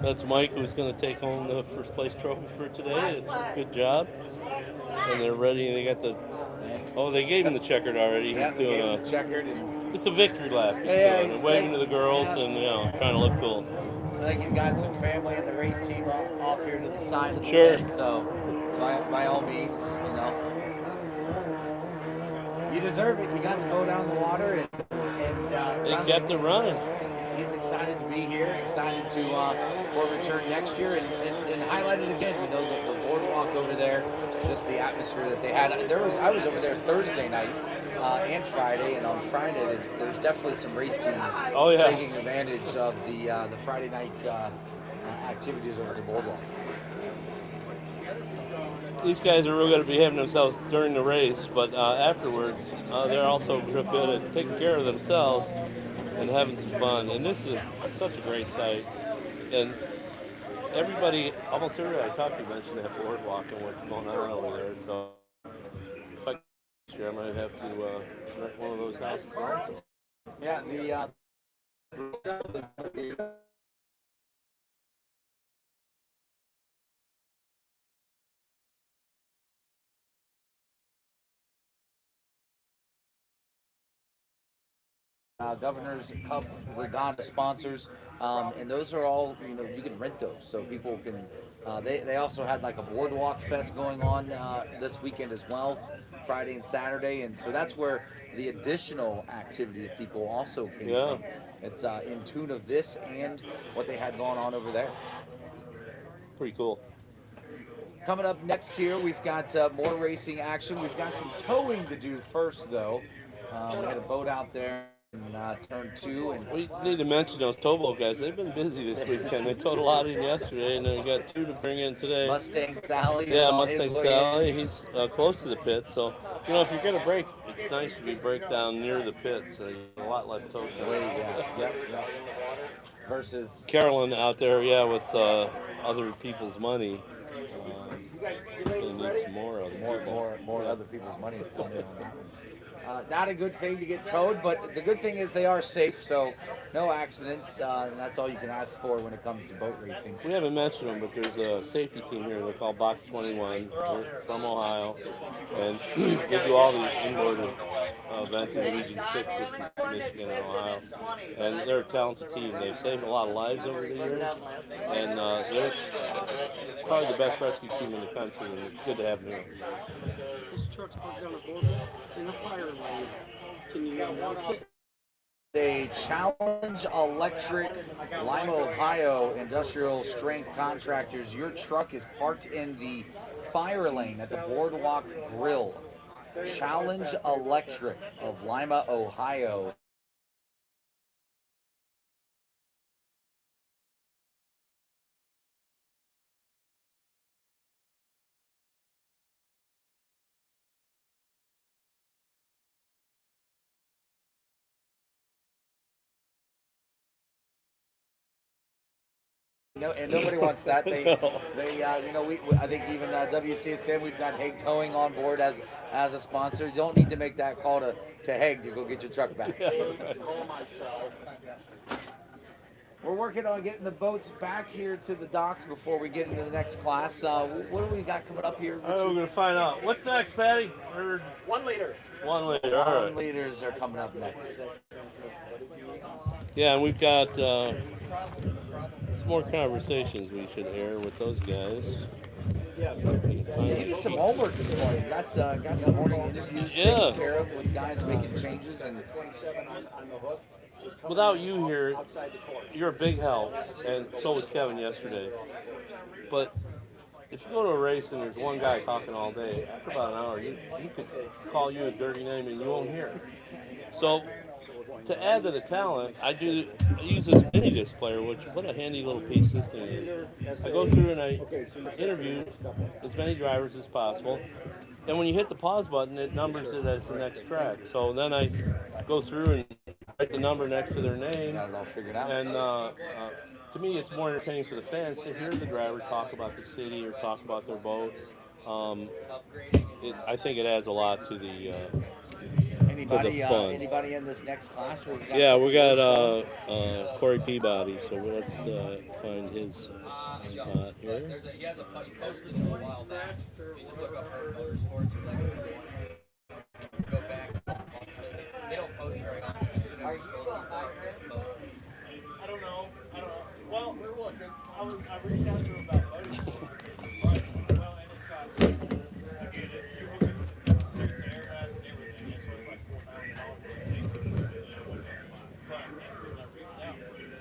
That's Mike, who's going to take home the first place trophy for today. It's a good job. And they're ready. They got the. Oh, they gave him the checkered already. Yeah, He's doing a checkered. And it's a victory lap. He's waving to the girls and trying to look cool. I think he's got some family in the race team off here to the side of the Sure. tent, so by all means, you deserve it. You got the boat out in the water, and They kept it running. He's excited to be here, excited to for return next year, and highlight it again. The boardwalk over there, just the atmosphere that they had. I was over there Thursday night and Friday, and on Friday there's definitely some race teams taking advantage of the Friday night activities over the boardwalk. These guys are really going to be having themselves during the race, but afterwards they're also real good at taking care of themselves and having some fun. And this is such a great site. And everybody, almost everybody I talked to mentioned that boardwalk and what's going on over there. So if I I might have to rent one of those houses. Yeah, Governor's Cup Regatta sponsors, and those are all, you can rent those, so people can, they also had like a boardwalk fest going on this weekend as well, Friday and Saturday, and so that's where the additional activity that people also came from. It's in tune of this and what they had going on over there. Pretty cool. Coming up next here, we've got more racing action. We've got some towing to do first, though. We had a boat out there turn 2. And we need to mention those towboat guys. They've been busy this weekend. They towed a lot in yesterday, and they got 2 to bring in today. Mustang Sally. Yeah, Mustang Sally. He's close to the pit, so you know if you're gonna break, it's nice if you break down near the pit, so you get a lot less tow time. Yep. Versus Carolyn out there, yeah, with other people's money. Gonna need some more of it. More other people's money coming on that one. Not a good thing to get towed, but the good thing is they are safe, so no accidents, and that's all you can ask for when it comes to boat racing. We haven't mentioned them, but there's a safety team here. They're called Box 21. They're from Ohio, and they do all the inboard events in Region 6, which is Michigan and Ohio. And they're a talented team. They've saved a lot of lives over the years, and they're probably the best rescue team in the country, and it's good to have them here. This truck's parked on a border in a fire lane. Can you watch it? A Challenge Electric Lima, Ohio industrial strength contractors. Your truck is parked in the fire lane at the Boardwalk Grill. Challenge Electric of Lima, Ohio. No, and nobody wants that. They, you know, I think even WCSM, we've got Hague Towing on board as a sponsor. You don't need to make that call to Hague to go get your truck back. We're working on getting the boats back here to the docks before we get into the next class. What do we got coming up here, Richard? We're going to find out. What's next, Patty? 1 liter. 1 liter, all right. 1 liters are coming up next. Yeah, and we've got some more conversations we should air with those guys. You did some homework this morning. Got some morning interviews taken care of with guys making changes. And without you here, you're a big help, and so was Kevin yesterday. But if you go to a race and there's one guy talking all day, after about an hour, you could call you a dirty name and you won't hear it. So to add to the talent, I use this mini disc player, which what a handy little piece this thing is. I go through and I interview as many drivers as possible. And when you hit the pause button, it numbers it as the next track. So then I go through and write the number next to their name. Got it all figured out. And to me, it's more entertaining for the fans to hear the driver talk about the city or talk about their boat. I think it adds a lot to the fun. Anybody in this next class? We got Corey Peabody. So let's find his spot here. He posted it a while back. You just look up Hurt Motorsports or Legacy One. Go back a couple months. They don't post very often. So you should have scrolled too far to post. I don't know. Well, we're looking. I reached out to him about motorsport. Well, and it's got, I get it. You hook it to certain airbags and everything. It's worth like $4,000 for the safety video. But that's when I reached out to him.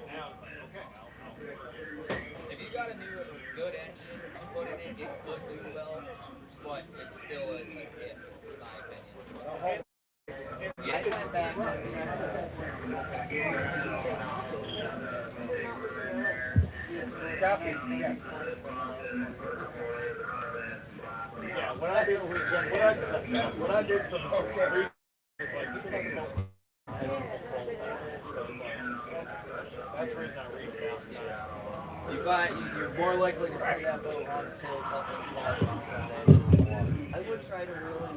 Now it's like, okay, I'll figure it. If you got a new good engine to put it in, it could do well, but it's still a if, in my opinion. I went back Yes. Yeah, when I did some research, it's like this is like the most that's the reason I reached out. You find you're more likely to see that boat on tail couple of cars on Sunday. I would try to rule in.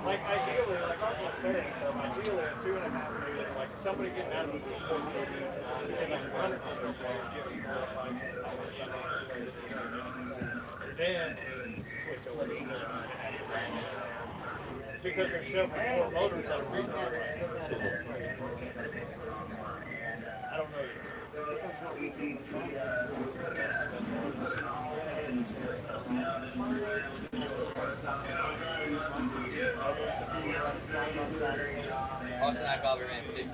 Like ideally, like I'm gonna say and stuff, ideally a 2.5 meter, like somebody getting out of the sport, get like 100 meter player, getting qualified, and then switch over to because they're shoving 4 motors on a reason. I don't know Austin and I probably ran 50 each.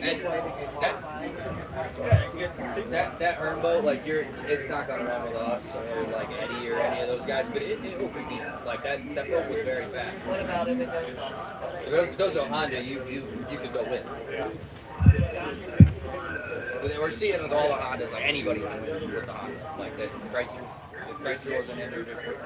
And That Hearn boat, like it's not gonna run with us or like Eddie or any of those guys, but it will compete. Like that boat was very fast. What about if it If it goes to a Honda, you could go win. But we're seeing with all the Hondas, like anybody can win with the Honda. Like the Chrysler's, if Chrysler wasn't in there, different.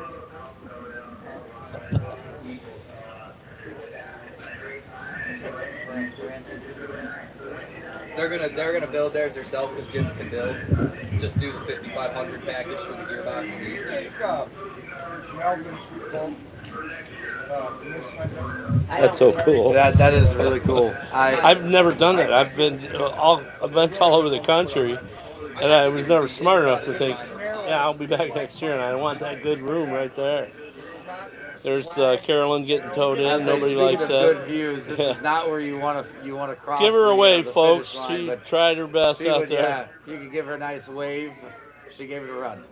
They're gonna build theirs themselves because Jim can build. Just do the 5500 package for the gearbox and the ECU. That's so cool. That is really cool. I've never done that. I've been events all over the country, and I was never smart enough to think, yeah, I'll be back next year, and I want that good room right there. There's Carolyn getting towed in. Nobody likes that. Good views. This is not where you want to cross. Give her a wave, the folks. line, She tried her best out there. Yeah, you could give her a nice wave. She gave it a run.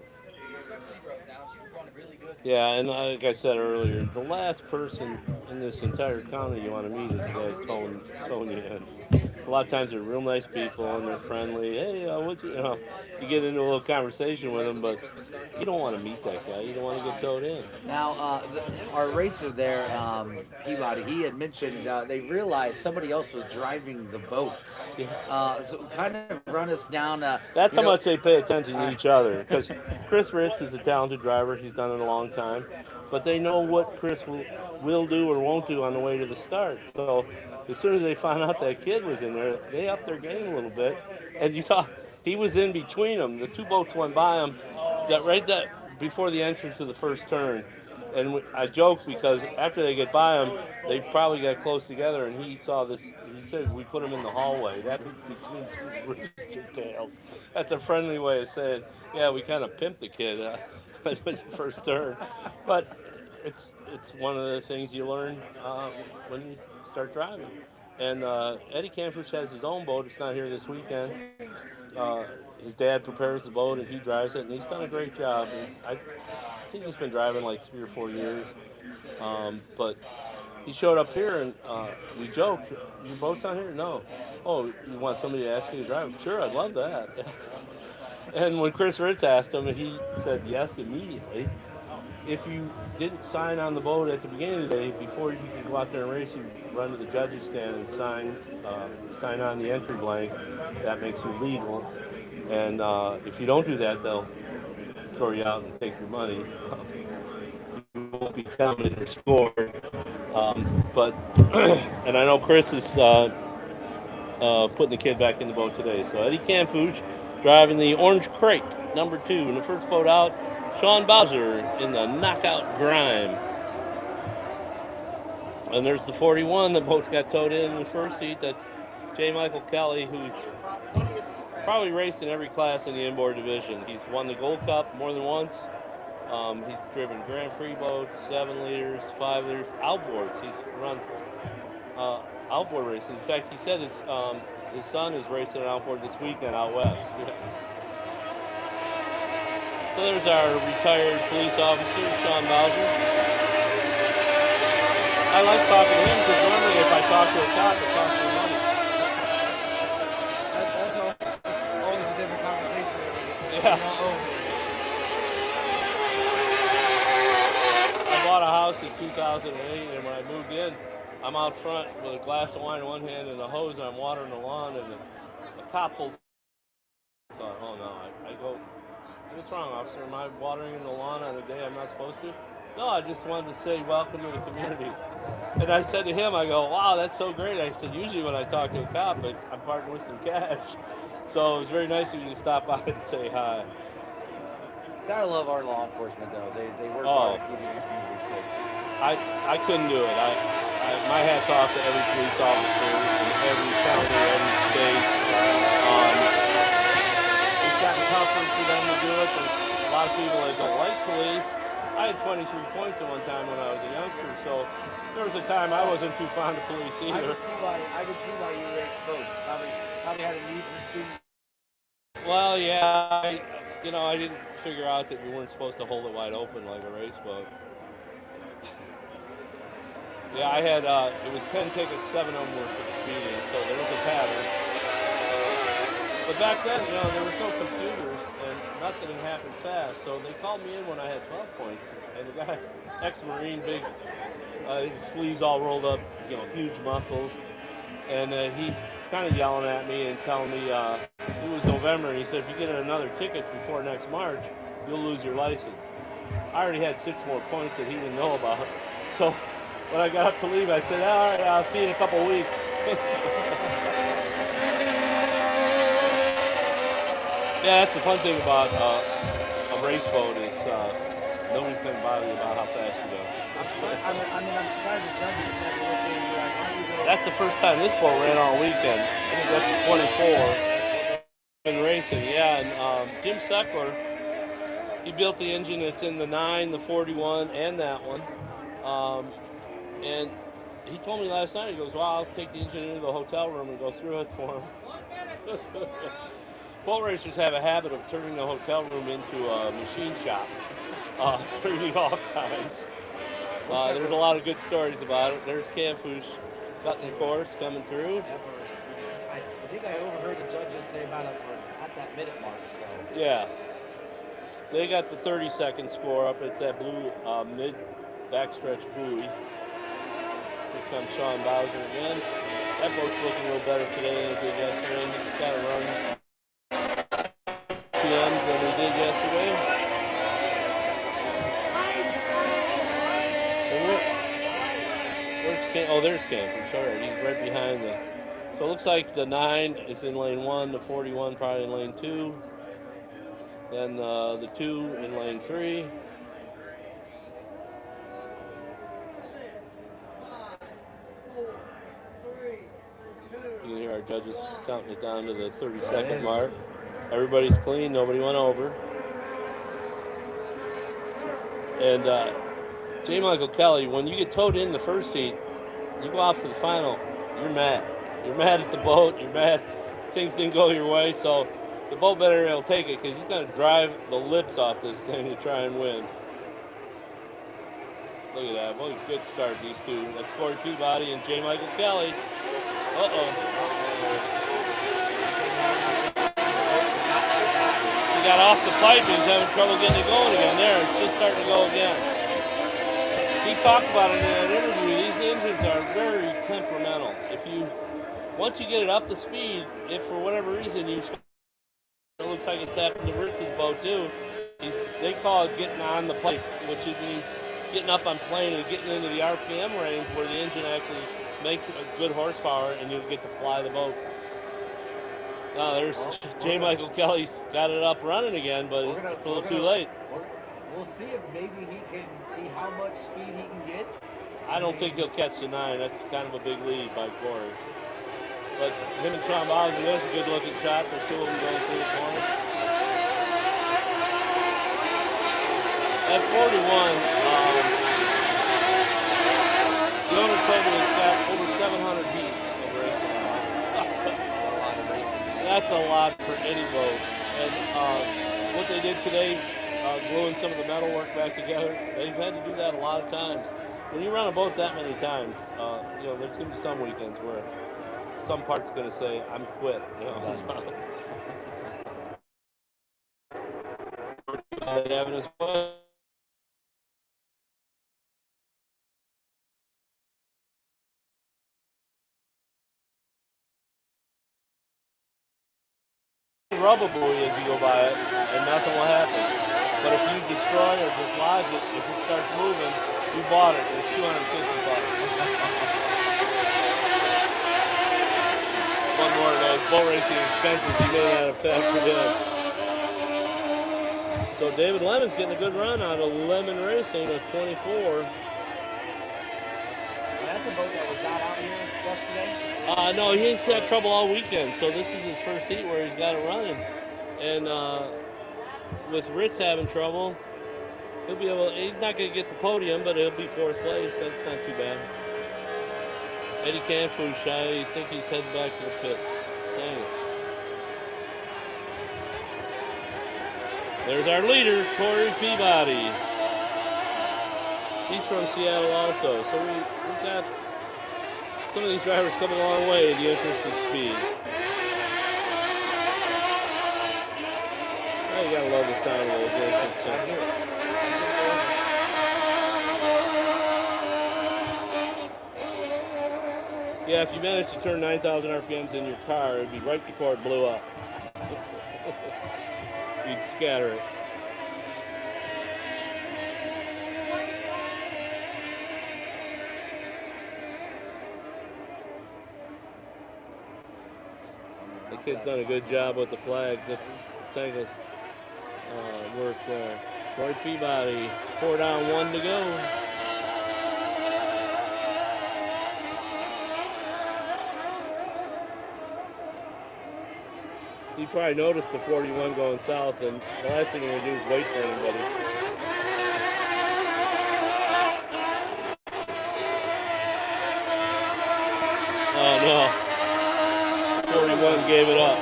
Yeah, and like I said earlier, the last person in this entire county you want to meet is the guy towing you in. A lot of times they're real nice people and they're friendly. Hey, you get into a little conversation with them, but you don't want to meet that guy. You don't want to get towed in. Now, our racer there, Peabody, he had mentioned they realized somebody else was driving the boat. So kind of run us down. That's how much they pay attention to each other. Because Chris Ritz is a talented driver. He's done it a long time. But they know what Chris will do or won't do on the way to the start. So as soon as they found out that kid was in there, they upped their game a little bit. And you saw he was in between them. The two boats went by him right before the entrance of the first turn. And I joke because after they get by him, they probably got close together, and he saw this. He said, we put him in the hallway. That was between two rooster tails. That's a friendly way of saying, yeah, we kind of pimped the kid with the first turn. But it's one of the things you learn when you start driving. And Eddie Camfuch has his own boat. It's not here this weekend. His dad prepares the boat, and he drives it, and he's done a great job. I think he's been driving like 3 or 4 years. But he showed up here, and we joked, your boat's not here? No. Oh, you want somebody to ask you to drive? Sure, I'd love that. And when Chris Ritz asked him, he said yes immediately. If you didn't sign on the boat at the beginning of the day, before you could go out there and race, you run to the judges' stand and sign on the entry blank. That makes you legal. And if you don't do that, they'll throw you out and take your money. You won't be counted or scored. And I know Chris is putting the kid back in the boat today. So Eddie Camfuch driving the Orange Crate, number 2. And the first boat out, Sean Bowser in the Knockout Grime. And there's the 41 that both got towed in the first seat. That's J. Michael Kelly, who's probably raced in every class in the inboard division. He's won the Gold Cup more than once. He's driven Grand Prix boats, 7 liters, 5 liters, outboards. He's run outboard races. In fact, he said his son is racing an outboard this weekend out west. So there's our retired police officer, Sean Bowser. I like talking to him because normally if I talk to a cop, it costs me money. That's always a different conversation. Yeah. I bought a house in 2008, and when I moved in, I'm out front with a glass of wine in one hand and a hose, and I'm watering the lawn, and the cop pulls. I thought, oh no, I go, what's wrong, officer? Am I watering in the lawn on a day I'm not supposed to? No, I just wanted to say welcome to the community. And I said to him, I go, wow, that's so great. I said, usually when I talk to a cop, I'm parting with some cash. So it was very nice of you to stop by and say hi. Gotta love our law enforcement, though. They work hard keeping the community safe. I couldn't do it. My hat's off to every police officer in every county, every state. It's gotten tougher for them to do it. There's a lot of people that don't like police. I had 23 points at one time when I was a youngster, so there was a time I wasn't too fond of police either. I would see why you raced boats. Probably had a need for speed. Well, yeah, I didn't figure out that you weren't supposed to hold it wide open like a race boat. Yeah, I had, it was 10 tickets, 7 of them were for speeding, so there was a pattern. But back then, you know, there was no computers and nothing happened fast. So they called me in when I had 12 points. And the guy, ex-Marine, big, his sleeves all rolled up, you know, huge muscles. And he's kind of yelling at me and telling me it was November. And he said, if you get another ticket before next March, you'll lose your license. I already had 6 more points that he didn't know about. So when I got up to leave, I said, all right, I'll see you in a couple of weeks. Yeah, that's the fun thing about a race boat is nobody can bother you about how fast you go. I'm surprised the judges never looked at you like, why are you going? That's the first time this boat ran all weekend. I think that's 24 in racing. Yeah, and Jim Seckler, he built the engine that's in the 9, the 41, and that one. And he told me last night, he goes, well, I'll take the engine into the hotel room and go through it for him. Boat racers have a habit of turning the hotel room into a machine shop during the off times. There's a lot of good stories about it. There's Cam Fouche cutting the course, coming through. I think I overheard the judges say about it at that minute mark. So Yeah. They got the 30-second score up. It's that blue mid backstretch buoy. Here comes Sean Bowser again. That boat's looking a little better today than it did yesterday. He's got to run PMs than he did yesterday. Where's Cam? Oh, there's Cam for sure. He's right behind the. So it looks like the 9 is in lane 1, the 41 probably in lane 2. Then the 2 in lane 3. You can hear our judges counting it down to the 30-second mark. Everybody's clean. Nobody went over. And J. Michael Kelly, when you get towed in the first heat, you go out for the final, you're mad. You're mad at the boat. You're mad things didn't go your way. So the boat better will take it because he's going to drive the lips off this thing to try and win. Look at that. What a good start, these two. That's Corey Peabody and J. Michael Kelly. Uh-oh. He got off the pipe and he's having trouble getting it going again. There, it's just starting to go again. He talked about it in that interview. These engines are very temperamental. Once you get it up to speed, if for whatever reason it looks like it's happened to Ritz's boat too, they call it getting on the pipe, which means getting up on plane and getting into the RPM range where the engine actually makes it a good horsepower and you get to fly the boat. Now there's J. Michael Kelly's got it up running again, but it's a little too late. We'll see if maybe he can see how much speed he can get. I don't think he'll catch the 9. That's kind of a big lead by Corey. But him and Sean Bowser, there's a good looking shot. There's 2 of them going through the corner. At 41, the owner told me it's got over 700 heats of racing. That's a lot for any boat. And what they did today, gluing some of the metal work back together, they've had to do that a lot of times. When you run a boat that many times, you know, there's going to be some weekends where some part's going to say, I'm quit. You know, having his fun. Rubber buoy as you go by it, and nothing will happen. But if you destroy or dislodge it, if it starts moving, you bought it. It's $250. One more of those boat racing expenses you may not have factored in. So David Lemon's getting a good run out of Lemon Racing at 24. That's a boat that was not out here yesterday? No, he's had trouble all weekend, so this is his first heat where he's got it running. And with Ritz having trouble, he'll be able. He's not going to get the podium, but he'll be 4th place. That's not too bad. Eddie Canfouche, I think he's heading back to the pits. Dang it. There's our leader, Corey Peabody. He's from Seattle also, so we've got some of these drivers coming a long way in the interest of speed. Oh, you gotta love the sound of those engines. So. Yeah, if you managed to turn 9,000 RPMs in your car, it'd be right before it blew up. You'd scatter it. The kid's done a good job with the flags. That's thankless work there. Troy Peabody, 4 down, 1 to go. He probably noticed the 41 going south, and the last thing he would do is wait for anybody. Oh no. 41 gave it up.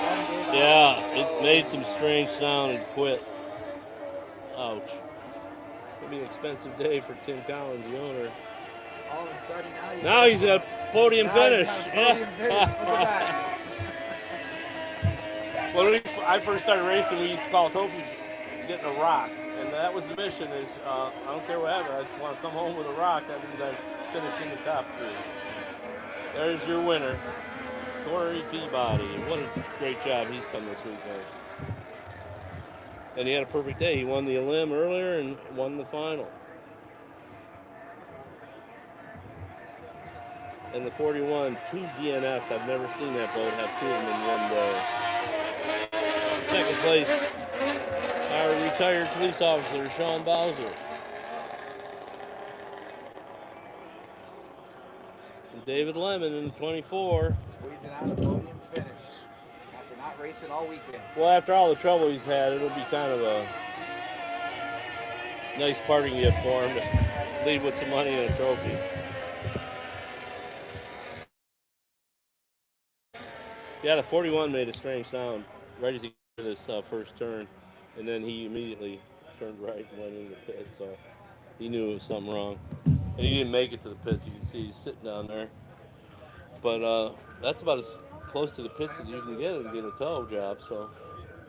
Yeah, it made some strange sound and quit. Ouch. It'll be an expensive day for Tim Collins, the owner. All of a sudden now he's at a podium finish. When I first started racing, we used to call trophies getting a rock, and that was the mission. Is I don't care what happens, I just want to come home with a rock. That means I finished in the top 3. There's your winner, Corey Peabody. What a great job he's done this weekend. And he had a perfect day. He won the Elim earlier and won the final. And the 41, 2 DNFs. I've never seen that boat have 2 of them in one day. Second place, our retired police officer, Sean Bowser. And David Lemon in 24. Squeezing out a podium finish after not racing all weekend. Well, after all the trouble he's had, it'll be kind of a nice parting gift for him to leave with some money and a trophy. Yeah, the 41 made a strange sound right as he got this first turn, and then he immediately turned right and went into the pit, so he knew it was something wrong. And he didn't make it to the pits. You can see he's sitting down there. But that's about as close to the pits as you can get and get a tow job, so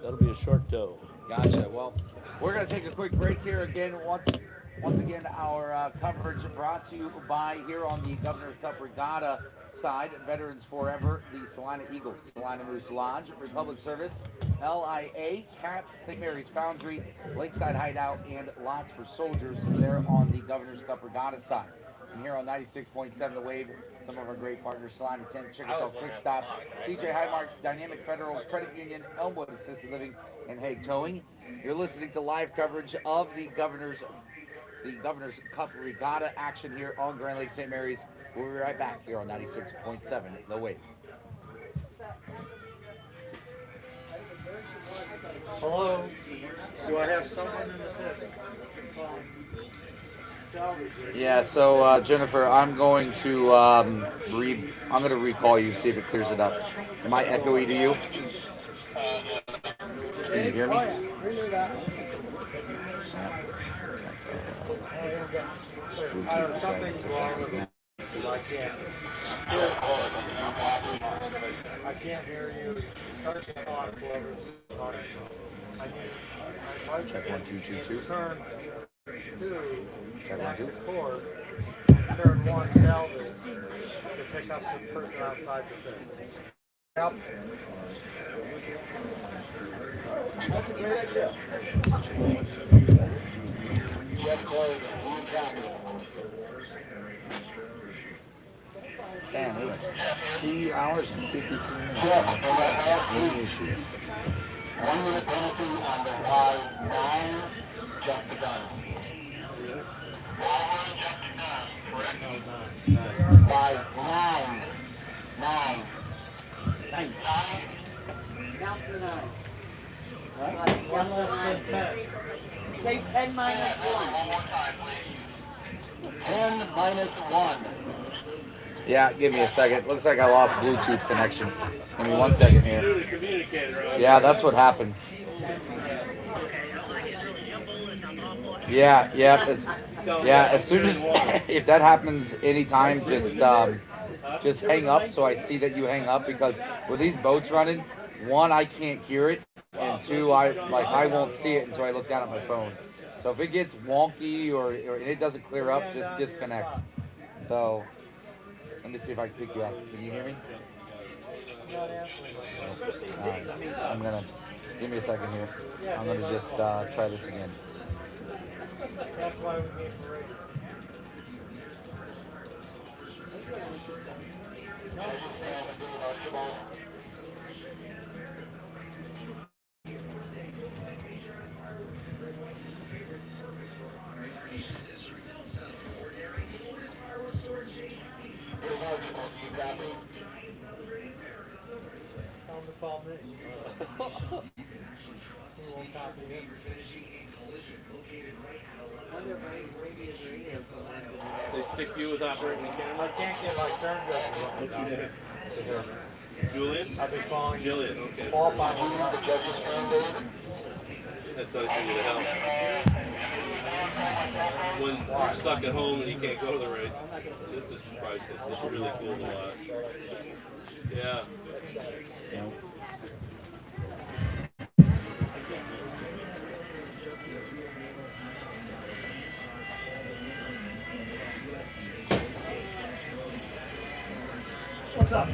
that'll be a short tow. Gotcha. Well, we're going to take a quick break here again. Once again, our coverage brought to you by, here on the Governor's Cup Regatta side, Veterans Forever, the Salina Eagles, Salina Moose Lodge, Republic Service, LIA, CAP, St. Mary's Foundry, Lakeside Hideout, and Lots for Soldiers there on the Governor's Cup Regatta side. And here on 96.7 The Wave, some of our great partners, Salina 10, Chickasaw Quick Stop, CJ Highmarks, Dynamic Federal Credit Union, Elmwood Assisted Living, and Hague Towing. You're listening to live coverage of the Governor's Cup Regatta action here on Grand Lake St. Mary's. We'll be right back here on 96.7 The Wave. Hello. Do I have someone in the pit? Yeah, so Jennifer, I'm going to recall you, see if it clears it up. Am I echoey to you? Can you hear me? Something's wrong with it. I can't hear you. Check 1 2 2 2. Turn 2. Check 1 2. Turn 1 salvage to pick up the person outside the pit. Yep. That's a great idea. Damn, look at 2 hours and 53 minutes. No issues. 1 minute penalty on the 5-9, jump the gun. 5-9. 9. Count to 9. One less than 10. Say 10 minus 1. 10 minus 1. Yeah, give me a second. Looks like I lost Bluetooth connection. Give me 1 second here. Yeah, that's what happened. Yeah. As soon as if that happens anytime, just hang up so I see that you hang up, because with these boats running, 1, I can't hear it, and Two, I won't see it until I look down at my phone. So if it gets wonky or it doesn't clear up, just disconnect. So let me see if I can pick you up. Can you hear me? Alright, I'm gonna give me a second here. I'm gonna just try this again. That's why we made parade. Tell him to call me. He won't copy him. They stick you with operating the camera? I can't get my turn up. Julian? I've been calling Julian, okay. all my the judges mandate. That's nice of you to help. When you're stuck at home and you can't go to the race, this is priceless. This is really cool to watch. Yeah. What's up?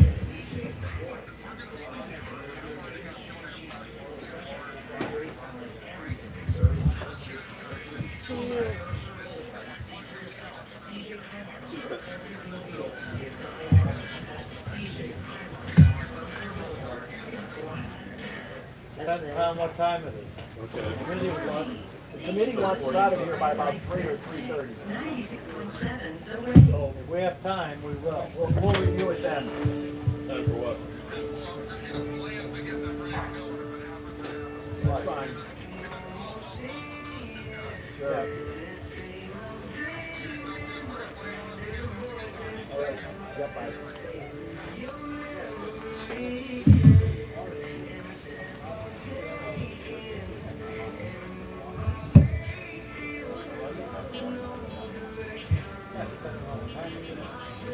Depends on what time it is. Okay. The committee wants us out of here by about 3 or 3:30. So if we have time, we will. We'll review it then. Time for what? That's fine. Sure. All right. Yep, bye.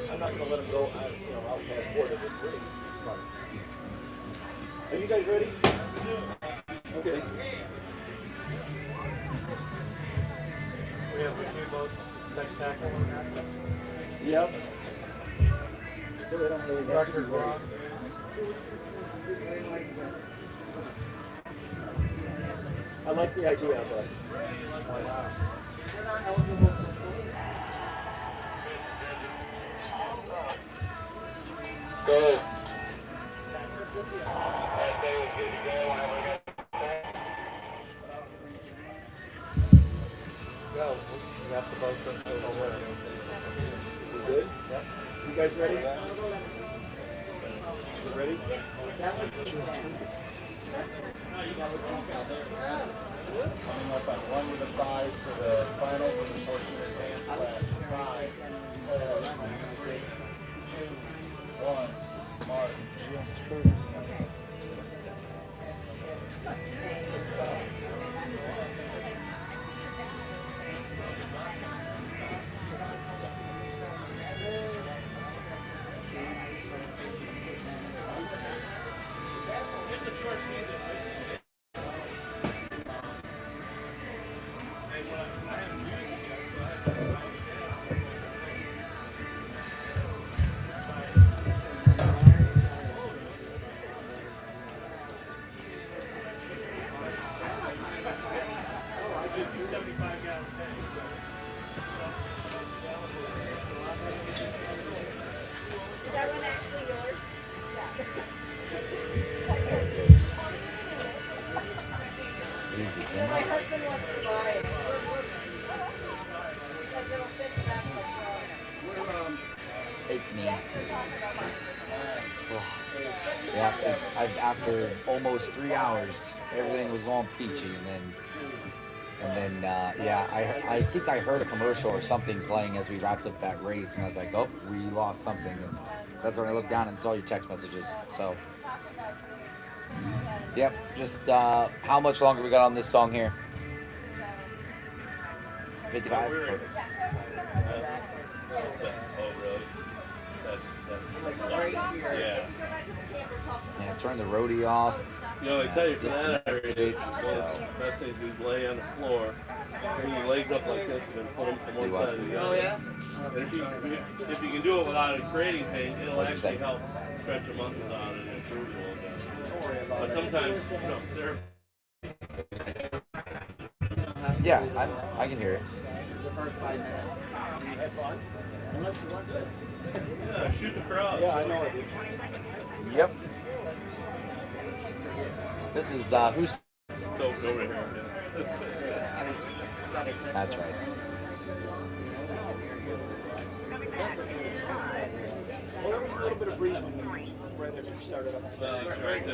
I'm not gonna let him go. I'll pass forward if it's ready. Are you guys ready? Okay. We have a few boats spectacular. Yep. Record run. I like the idea, but Good. Go. We have the boat until the weather. we good? Yep. You guys ready? You ready? Coming up on 1 to 5 for the final for the sportsman advance class. 5, 4, 3, 2, 1, mark. Is that one actually yours? Easy, Yeah. My husband wants to buy it. Because it'll fit the back of the truck. It's me. Yeah, we're talking about mine. Yeah, after almost 3 hours, everything was going peachy, and then yeah, I think I heard a commercial or something playing as we wrapped up that race, and I was like, oh, we lost something, and that's when I looked down and saw your text messages. So, yep, just how much longer we got on this song here? 55. Perfect. Oh, really? That's Yeah, turn the roadie off. You know, they tell you for that area, the best thing is you lay on the floor, bring your legs up like this, and then put them from one side to the other. Oh, yeah? And if you can do it without creating pain, it'll actually help stretch your muscles out and improve a little bit. But sometimes, you know, they're... Yeah, I can hear it. The first 5 minutes. You had fun? Unless you want to. Yeah, shoot the crowd. Yeah, I know it. Yep. This is who's. So over here. That's right. Well, there was a little bit of breeze when we started up.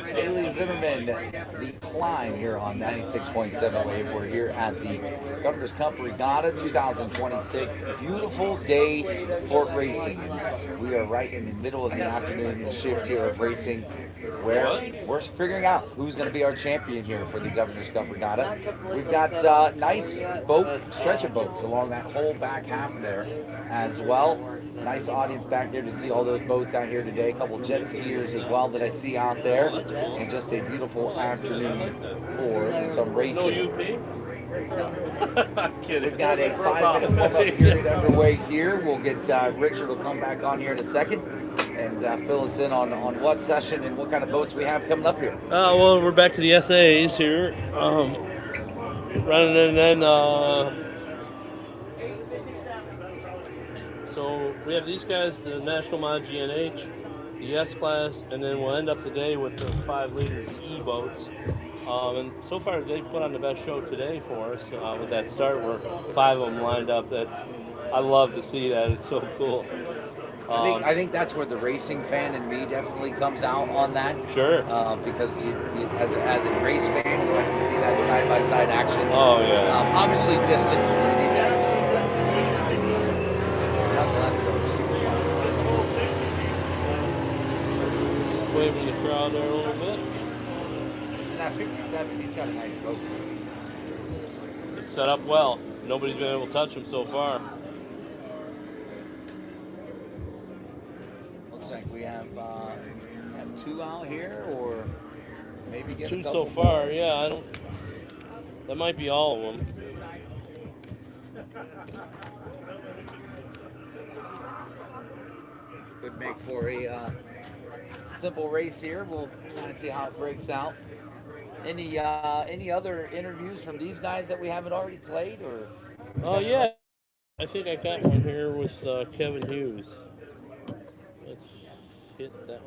Haley Zimmerman, the climb here on 96.7 Wave. We're here at the Governor's Cup Regatta 2026. Beautiful day for racing. We are right in the middle of the afternoon shift here of racing, where we're figuring out who's going to be our champion here for the Governor's Cup Regatta. We've got nice stretch of boats along that whole back half there as well. Nice audience back there to see all those boats out here today. A couple jet skiers as well that I see out there. And just a beautiful afternoon for some racing. I'm kidding. We've got a 5-minute warm-up period underway here. We'll get Richard will come back on here in a second and fill us in on what session and what kind of boats we have coming up here. Well, we're back to the SAAs here. Running and then... So we have these guys, the National Mod GNH, the S-Class, and then we'll end up the day with the 5 liters E-boats. And so far they put on the best show today for us with that start where 5 of them lined up. I love to see that. It's so cool. I think that's where the racing fan in me definitely comes out on that. Sure. Because you as a race fan, you like to see that side-by-side action. Oh, yeah. Obviously, distance, you need that distance in the knee. Nonetheless, though, super fun. Waving the crowd there a little bit. And that 57, he's got a nice boat. It's set up well. Nobody's been able to touch him so far. Looks like we have 2 out here, or maybe get 2 a couple so far. more. Yeah, I don't. That might be all of them. Could make for a simple race here. We'll kind of see how it breaks out. Any other interviews from these guys that we haven't already played, or? Oh yeah, I think I got one here with Kevin Hughes. Let's hit that.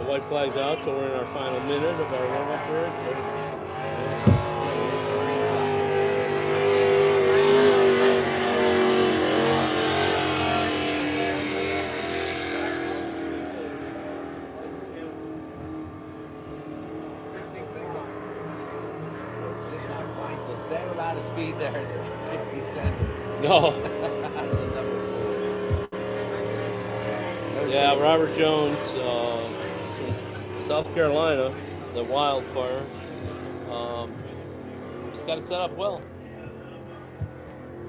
White flag's out, so we're in our final minute of our warm-up period. Did not find the same amount of speed there. 57. No. Yeah, Robert Jones from South Carolina, the Wildfire. He's got it set up well.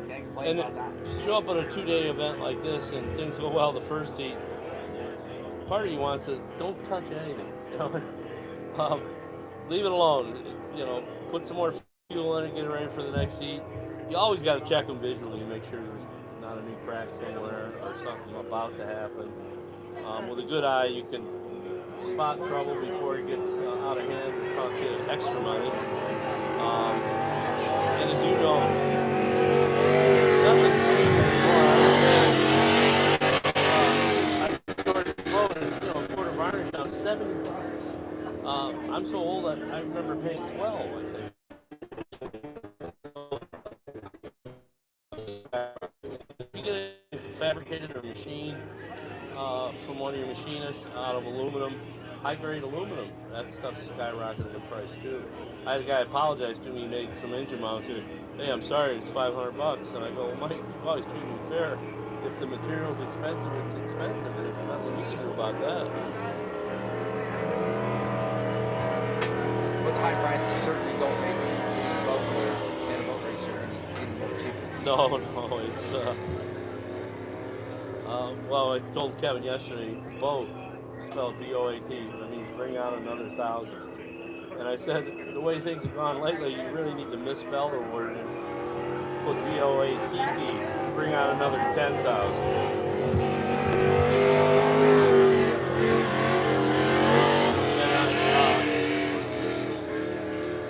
Can't complain And about that. show up at a 2-day event like this and things go well the first heat. Part of you wants to don't touch anything. You know? Leave it alone. You know, put some more fuel in it, get it ready for the next heat. You always got to check them visually and make sure there's not a new crack somewhere or something about to happen. With a good eye, you can spot trouble before it gets out of hand and costs you extra money. And as you know, nothing's free anymore. I started blowing, you know, a quart of varnish now, $70. I'm so old, I remember paying 12, I think. If you get it fabricated or machined from one of your machinists out of aluminum, high-grade aluminum, that stuff's skyrocketed in price too. I had a guy apologize to me, he made some engine mounts here. Hey, I'm sorry, it's $500. And I go, well, Mike, you've always treated me fair. If the material's expensive, it's expensive. There's nothing you can do about that. But the high prices certainly don't make being a boat player and a boat racer any more cheaper. No, it's well, I told Kevin yesterday, boat, spelled B-O-A-T, that means bring out another 1,000. And I said, the way things have gone lately, you really need to misspell the word and put B-O-A-T-T, bring out another 10,000.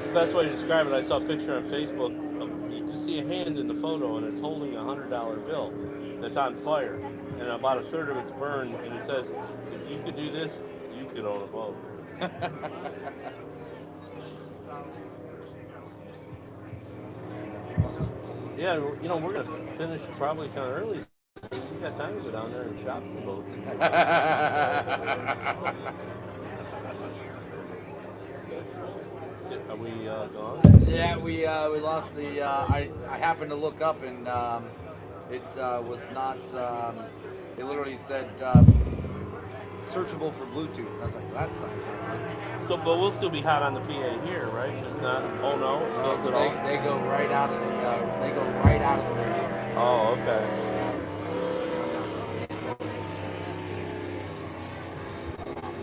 The best way to describe it, I saw a picture on Facebook, you can see a hand in the photo and it's holding a $100 bill that's on fire. And about a third of it's burned, and it says, if you could do this, you could own a boat. Yeah, you know, we're going to finish probably kind of early. So we got time to go down there and shop some boats. Are we gone? Yeah, we lost the. I happened to look up and it was not. It literally said searchable for Bluetooth. And I was like, that sounds like. So, but we'll still be hot on the PA here, right? Just not. Oh no. No, because they go right out of the. They go right out of the radio. Oh, okay.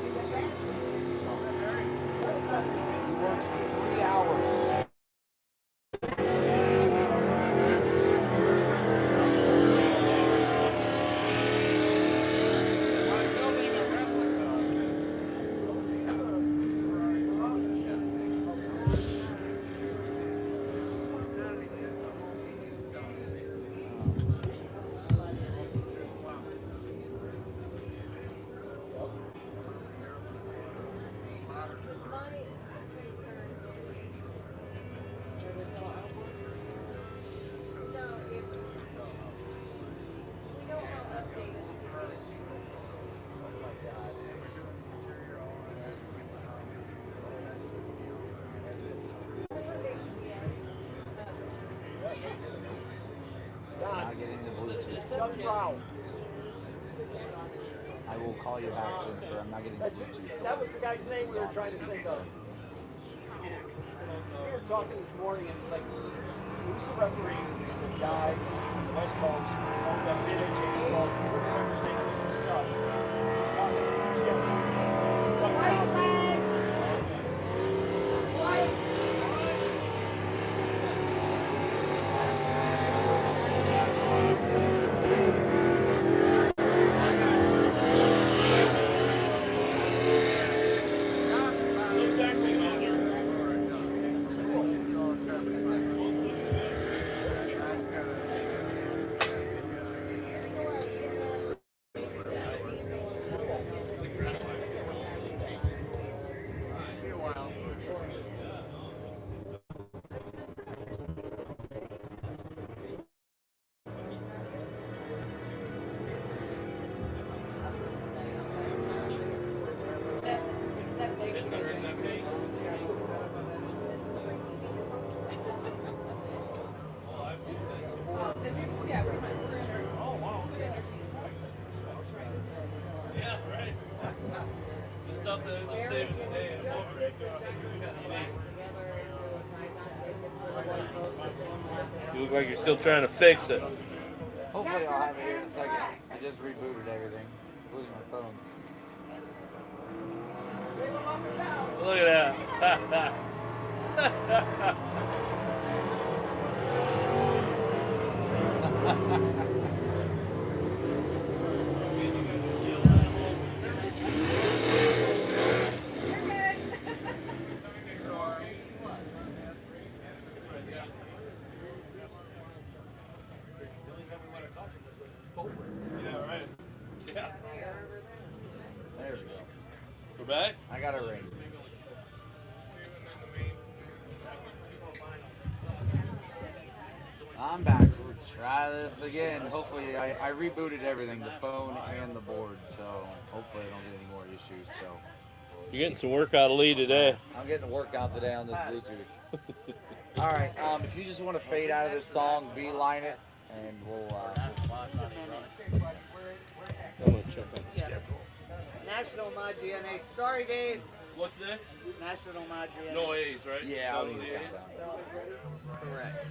He works for 3 hours. Not getting the Bluetooth. I will call you back, Jennifer. I'm not getting the Bluetooth. That was the guy's name we were trying to think of. We were talking this morning, and it's like, who's the referee that died on the West Coast, owned that Mid James Club? I don't remember his name. Just talking. stuff that isn't saving the day anymore. You look like you're still trying to fix it. Hopefully I'll have it here in a second. I just rebooted everything, including my phone. Look at that. Yeah, right. Yeah. There we go. We're back? I got a ring. I'm back. Let's try this again. Hopefully, I rebooted everything, the phone and the board, so hopefully I don't get any more issues. So You're getting some work out of Lee today. I'm getting a workout today on this Bluetooth. All right, if you just want to fade out of this song, beeline it, and we'll. I'm gonna check on the schedule. National Mod GNH. Sorry, Dave. What's next? National Mod GNH. No A's, right? Yeah, I'll need the to A's. Correct.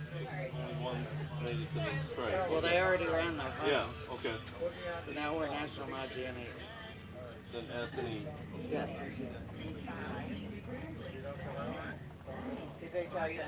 Only one made it to the strike. Well, they already ran their final. Yeah, okay. So now we're National Mod GNH. Then ask any. Yes. Did they tell you?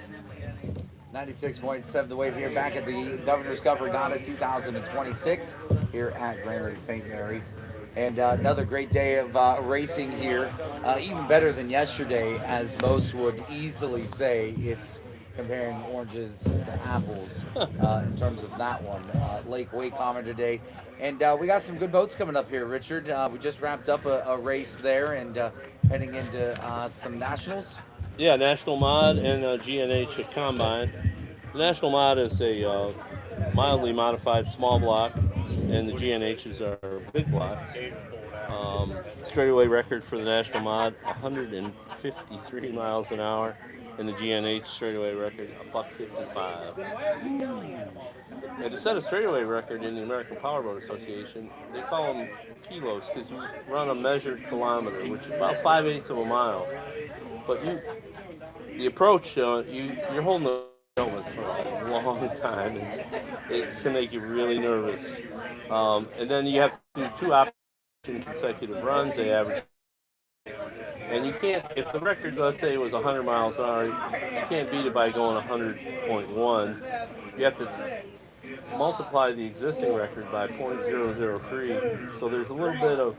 96.7 the wave here back at the Governor's Cup Regatta 2026 here at Grand Lake St. Mary's. And another great day of racing here, even better than yesterday, as most would easily say. It's comparing oranges to apples in terms of that one. Lake Waycomer today. And we got some good boats coming up here, Richard. We just wrapped up a race there and heading into some nationals. Yeah, National Mod and GNH at Combine. The National Mod is a mildly modified small block, and the GNHs are big blocks. Straightaway record for the National Mod, 153 miles an hour, and the GNH straightaway record, $155. And to set a straightaway record in the American Powerboat Association, they call them kilos because you run a measured kilometer, which is about 5/8 of a mile. But the approach, you're holding the helmet for a long time. It can make you really nervous. And then you have to do 2 consecutive runs. They average. And you can't, if the record, let's say it was 100 miles an hour, you can't beat it by going 100.1. You have to multiply the existing record by 0.003. So there's a little bit of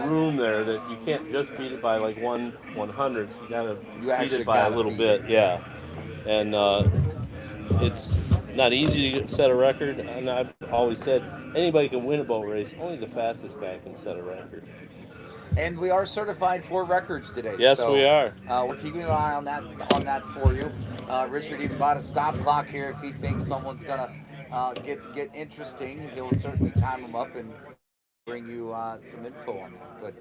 room there that you can't just beat it by like 1/100th. You gotta beat it by a little bit, yeah. And it's not easy to set a record. And I've always said anybody can win a boat race. Only the fastest guy can set a record. And we are certified for records today. Yes, so, we are. We're keeping an eye on that for you. Richard even bought a stop clock here. If he thinks someone's gonna get interesting, he'll certainly time them up and bring you some info on that. But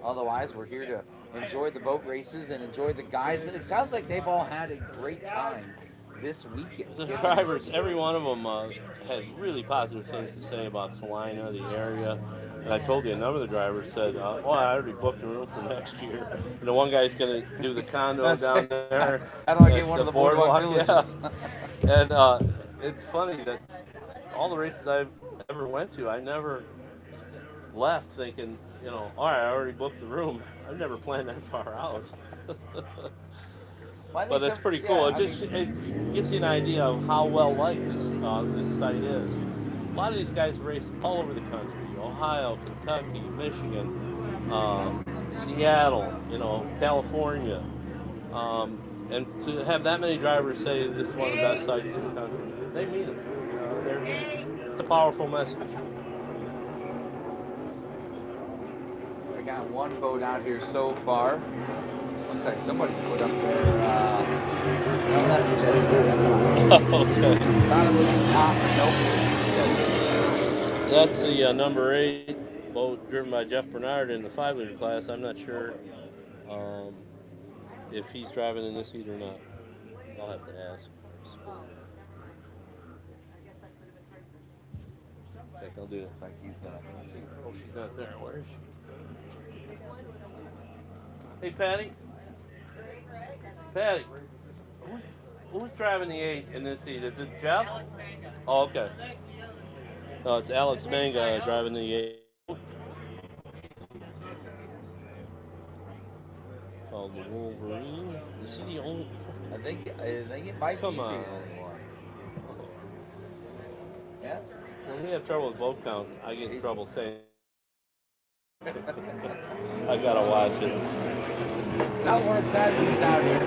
otherwise, we're here to enjoy the boat races and enjoy the guys. It sounds like they've all had a great time this weekend. The drivers, every one of them had really positive things to say about Salina, the area. And I told you, a number of the drivers said, I already booked a room for next year. And the one guy's going to do the condo down there. How do I get one of the boardwalk villages? Yeah. And it's funny that all the races I've ever went to, I never left thinking, all right, I already booked the room. I've never planned that far out. But that's pretty cool. It gives you an idea of how well liked this site is. A lot of these guys race all over the country: Ohio, Kentucky, Michigan, Seattle, California, and to have that many drivers say this is one of the best sites in the country, they mean it. It's a powerful message. We got one boat out here so far. Looks like somebody put up their, no, that's a jet ski. Okay. Thought it was the top, nope, jet ski. That's the number 8 boat driven by Jeff Bernard in the 5-liter class. I'm not sure if he's driving in this heat or not. I'll have to ask. I think I'll do it. Looks like he's not. Oh, she's not there. Where is she? Hey, Patty. Patty. Who's driving the 8 in this heat? Is it Jeff? Oh, okay. Oh, it's Alex Manga driving the 8. Called the Wolverine. Is he the only? I think it might Come be on. the only one. Yeah. When we have trouble with vote counts, I get in trouble saying. I gotta watch it. Now we're excited he's out here.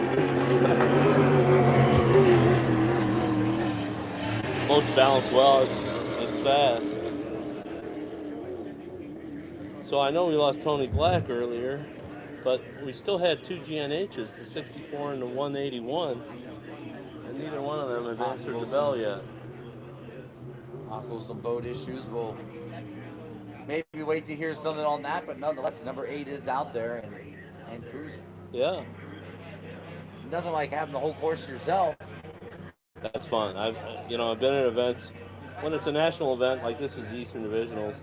Votes balance well. It's fast. So I know we lost Tony Black earlier, but we still had 2 GNHs, the 64 and the 181, and neither one of them have answered the bell yet. Also some boat issues. We'll maybe wait to hear something on that, but nonetheless, number 8 is out there and cruising. Yeah. Nothing like having the whole course yourself. That's fun. I've been at events when it's a national event like this is the Eastern Divisionals.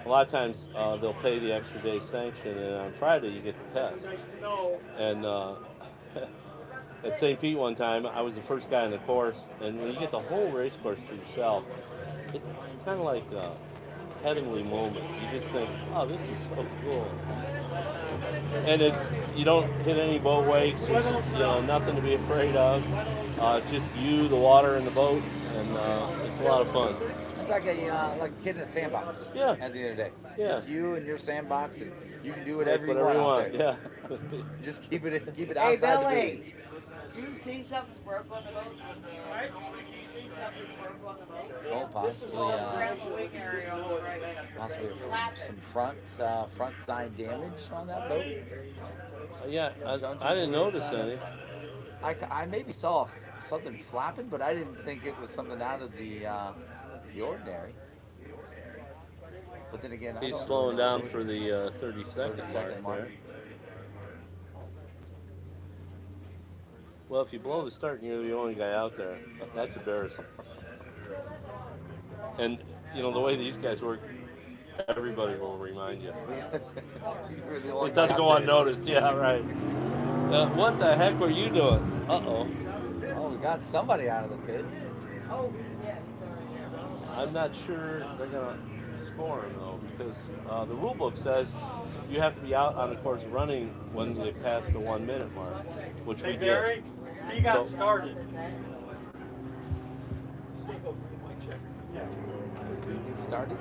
A lot of times they'll pay the extra day sanction, and on Friday you get the test. And at St. Pete one time, I was the first guy on the course, and when you get the whole race course to yourself, it's kind of like a heavenly moment. You just think, oh, this is so cool. And you don't hit any boat wakes. There's nothing to be afraid of. It's just you, the water, and the boat, and it's a lot of fun. It's like a kid in a sandbox. Yeah. At the end of the day. Yeah. Just you and your sandbox, and you can do whatever, you want want. out there. Yeah. Just keep it Hey, outside the Billy, boots. do you see something's broke on the boat? Do you see something broke on the boat? Oh, possibly. Around the wing area on the right. Possibly some front side damage on that boat. Yeah, I didn't notice any. I maybe saw something flapping, but I didn't think it was something out of the ordinary. But then again, He's slowing down for the 30-second mark there. Well, if you blow the start and you're the only guy out there, that's embarrassing. And, the way these guys work, everybody will remind you. It doesn't go unnoticed. Yeah, right. What the heck were you doing? Uh-oh. Oh, we got somebody out of the pits. I'm not sure they're going to score him, though, because the rule book says you have to be out on the course running when they pass the 1 minute mark, which we did. He got started. Get started?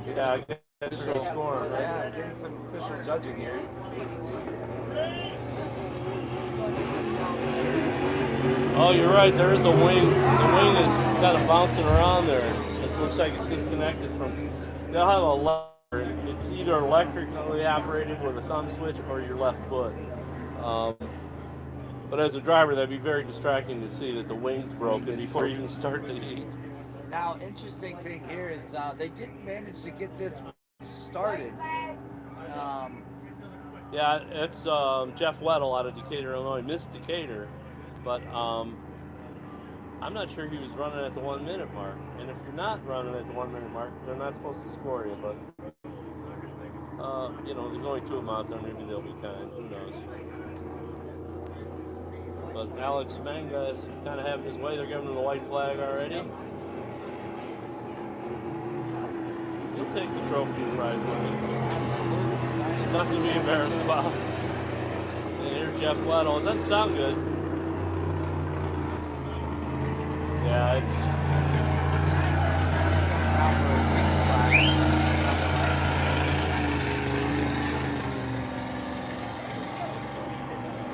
Yeah, I guess they're going to score him. Yeah, getting some official judging here. Oh, you're right. There is a wing. The wing is kind of bouncing around there. It looks like it's disconnected from. They'll have a lever. It's either electrically operated with a thumb switch or your left foot. But as a driver, that'd be very distracting to see that the wing's broken before you even start the heat. Now, interesting thing here is they did manage to get this started. Yeah, it's Jeff Weddle out of Decatur, Illinois. Missed Decatur, but I'm not sure he was running at the 1 minute mark. And if you're not running at the 1 minute mark, they're not supposed to score you. But there's only 2 of them out there. Maybe they'll be kind. Who knows? But Alex Manga is kind of having his way. They're giving him the white flag already. He'll take the trophy prize money. Absolutely. Nothing to be embarrassed about. And here's Jeff Weddle. It doesn't sound good. Yeah,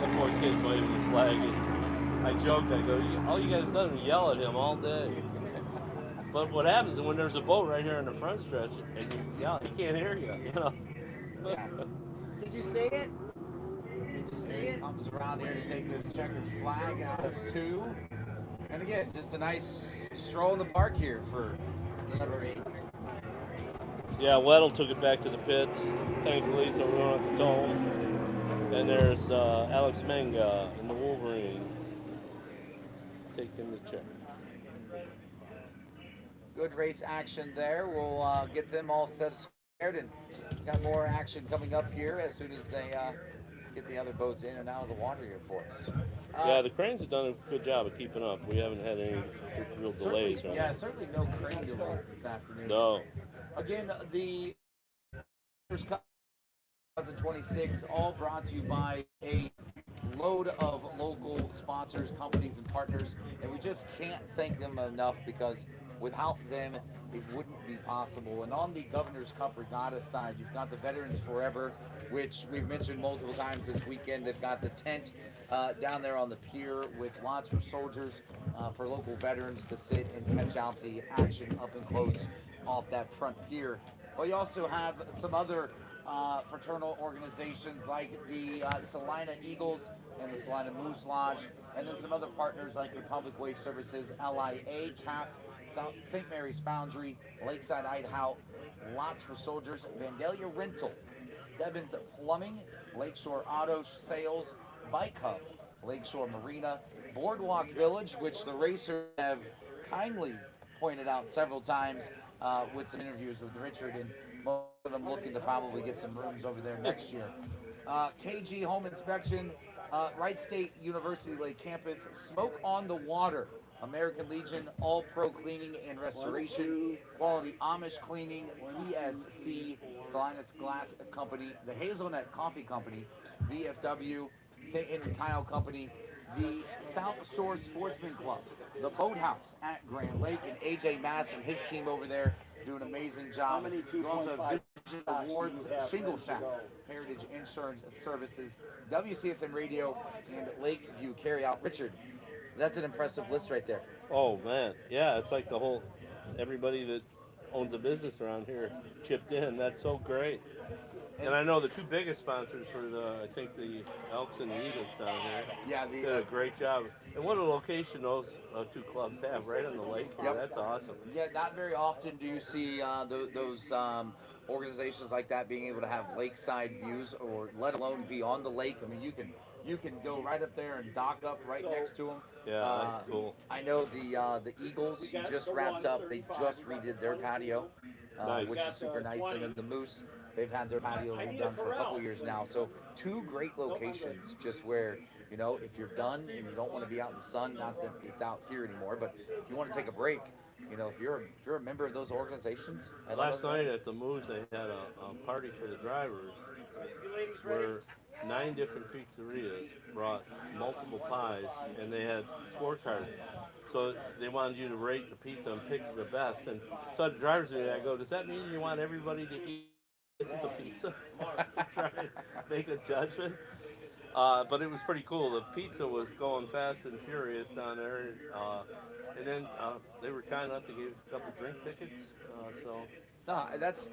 that poor kid waving the flag. I joked, I go, all you guys done is yell at him all day. But what happens is when there's a boat right here in the front stretch and you yell, he can't hear you, Yeah. Did you see it? Did you see it? Comes around here to take this checkered flag out of 2. And again, just a nice stroll in the park here for number 8. Yeah, Weddle took it back to the pits, thankfully, so we don't have to tow him. And there's Alex Manga in the Wolverine taking the check. Good race action there. We'll get them all set squared, and got more action coming up here as soon as they get the other boats in and out of the water here for us. Yeah, the cranes have done a good job of keeping up. We haven't had any real delays. Certainly, yeah, certainly no crane delays this afternoon. No. Again, the 2026, all brought to you by a load of local sponsors, companies, and partners, and we just can't thank them enough because without them, it wouldn't be possible. And on the Governor's Cup Regatta side, you've got the Veterans Forever, which we've mentioned multiple times this weekend. They've got the tent down there on the pier with lots for soldiers, for local veterans to sit and catch out the action up and close off that front pier. Well, you also have some other fraternal organizations like the Salina Eagles and the Salina Moose Lodge, and then some other partners like Republic Waste Services, LIA, CAPT, St. Mary's Foundry, Lakeside Hideout, Lots for Soldiers, Vandalia Rental, Stebbins Plumbing, Lakeshore Auto Sales, Bike Hub, Lakeshore Marina, Boardwalk Village, which the racers have kindly pointed out several times with some interviews with Richard, and most of them looking to probably get some rooms over there next year. KG Home Inspection, Wright State University Lake Campus, Smoke on the Water, American Legion, All Pro Cleaning and Restoration, Quality Amish Cleaning, ESC, Salinas Glass Company, the Hazelnut Coffee Company, VFW, St. Henry Tile Company, the South Shore Sportsman Club, the Boathouse at Grand Lake, and AJ Mass and his team over there do an amazing job. You also have Vision Awards, Shingle Shack, Heritage Insurance Services, WCSM Radio, and Lakeview Carryout. Richard, that's an impressive list right there. Oh man, yeah, it's like the whole, everybody that owns a business around here chipped in. That's so great. And I know the two biggest sponsors for I think the Elks and the Eagles down here. Yeah, did a great job. And what a location those two clubs have, right on the lake here. Yep. That's awesome. Yeah, not very often do you see those organizations like that being able to have lakeside views, or let alone be on the lake. I mean, you can go right up there and dock up right next to them. Yeah, that's cool. I know the Eagles just wrapped up. They just redid their patio, Nice. which is super nice. And then the Moose, they've had their patio redone for a couple years now. So two great locations, just where, you know, if you're done and you don't want to be out in the sun, not that it's out here anymore, but if you want to take a break, you know, if you're a member of those organizations. Last night at the Moose, they had a party for the drivers where 9 different pizzerias brought multiple pies, and they had scorecards. So they wanted you to rate the pizza and pick the best. And so the drivers meeting, I go, does that mean you want everybody to eat this is a pizza? To try to make a judgment. But it was pretty cool. The pizza was going fast and furious down there. And then they were kind enough to give us a couple drink tickets. No, that's,